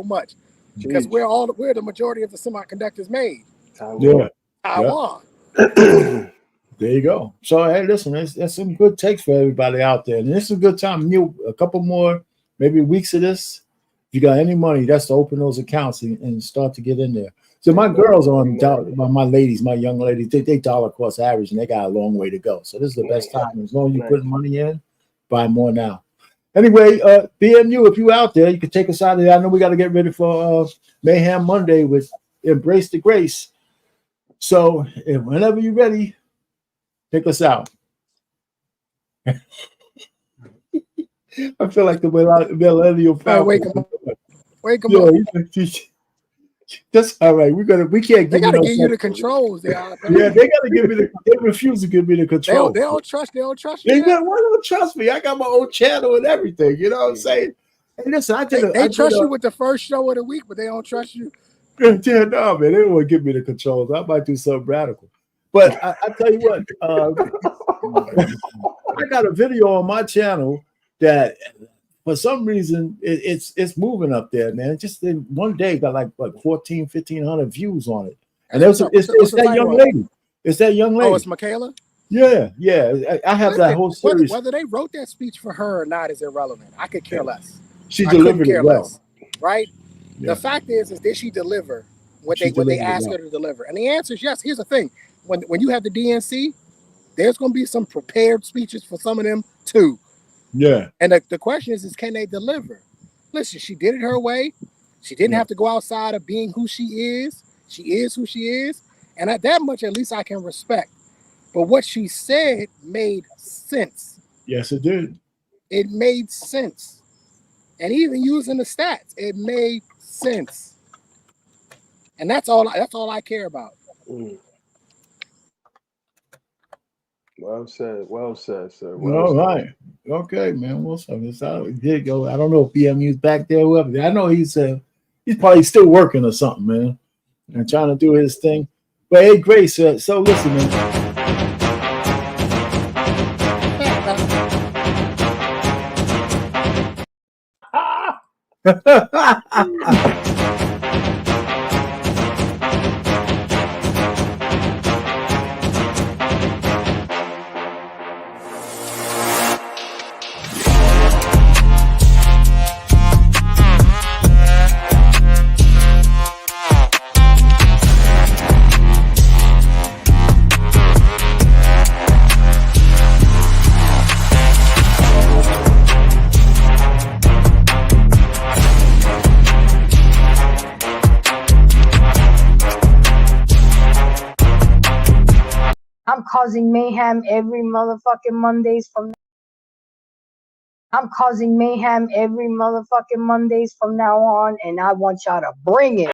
much because we're the majority of the semiconductors made. Taiwan. There you go. So hey, listen, that's some good takes for everybody out there, and this is a good time. A couple more maybe weeks of this. If you got any money, that's to open those accounts and start to get in there. So my girls are on my ladies, my young ladies, they dollar cost average, and they got a long way to go. So this is the best time. As long as you put money in, buy more now. Anyway, BMU, if you out there, you can take us out of there. I know we got to get ready for Mayhem Monday with Embrace the Grace. So whenever you're ready, take us out. I feel like the millennial Falcon. Wake him up. Wake him up. That's all right. We can't. They gotta give you the controls. They gotta give me the. They refuse to give me the control. They don't trust. They don't trust you. They don't trust me. I got my own channel and everything. You know what I'm saying? Hey, listen, They trust you with the first show of the week, but they don't trust you. Yeah, no, man. They don't want to give me the controls. I might do something radical. But I tell you what, I got a video on my channel that for some reason it's moving up there, man. Just in one day got like 1,500 views on it. And it's that young lady. It's that young lady. Oh, it's Michaela? Yeah. I have that whole series. Whether they wrote that speech for her or not is irrelevant. I could care less. She delivered it well. Right? Yeah. The fact is did she deliver what they asked her to deliver? And the answer is yes. Here's the thing. When you have the DNC, there's going to be some prepared speeches for some of them too. Yeah. And the question is can they deliver? Listen, she did it her way. She didn't have to go outside of being who she is. She is who she is. And at that much, at least I can respect. But what she said made sense. Yes, it did. It made sense. And even using the stats, it made sense. And that's all I care about. Well said, sir. All right. Okay, man. What's up? Here you go. I don't know if BMU's back there, whoever. I know he's probably still working or something, man, and trying to do his thing. But hey, Grace, so listen, man. causing mayhem every motherfucking Mondays from. I'm causing mayhem every motherfucking Mondays from now on, and I want y'all to bring it.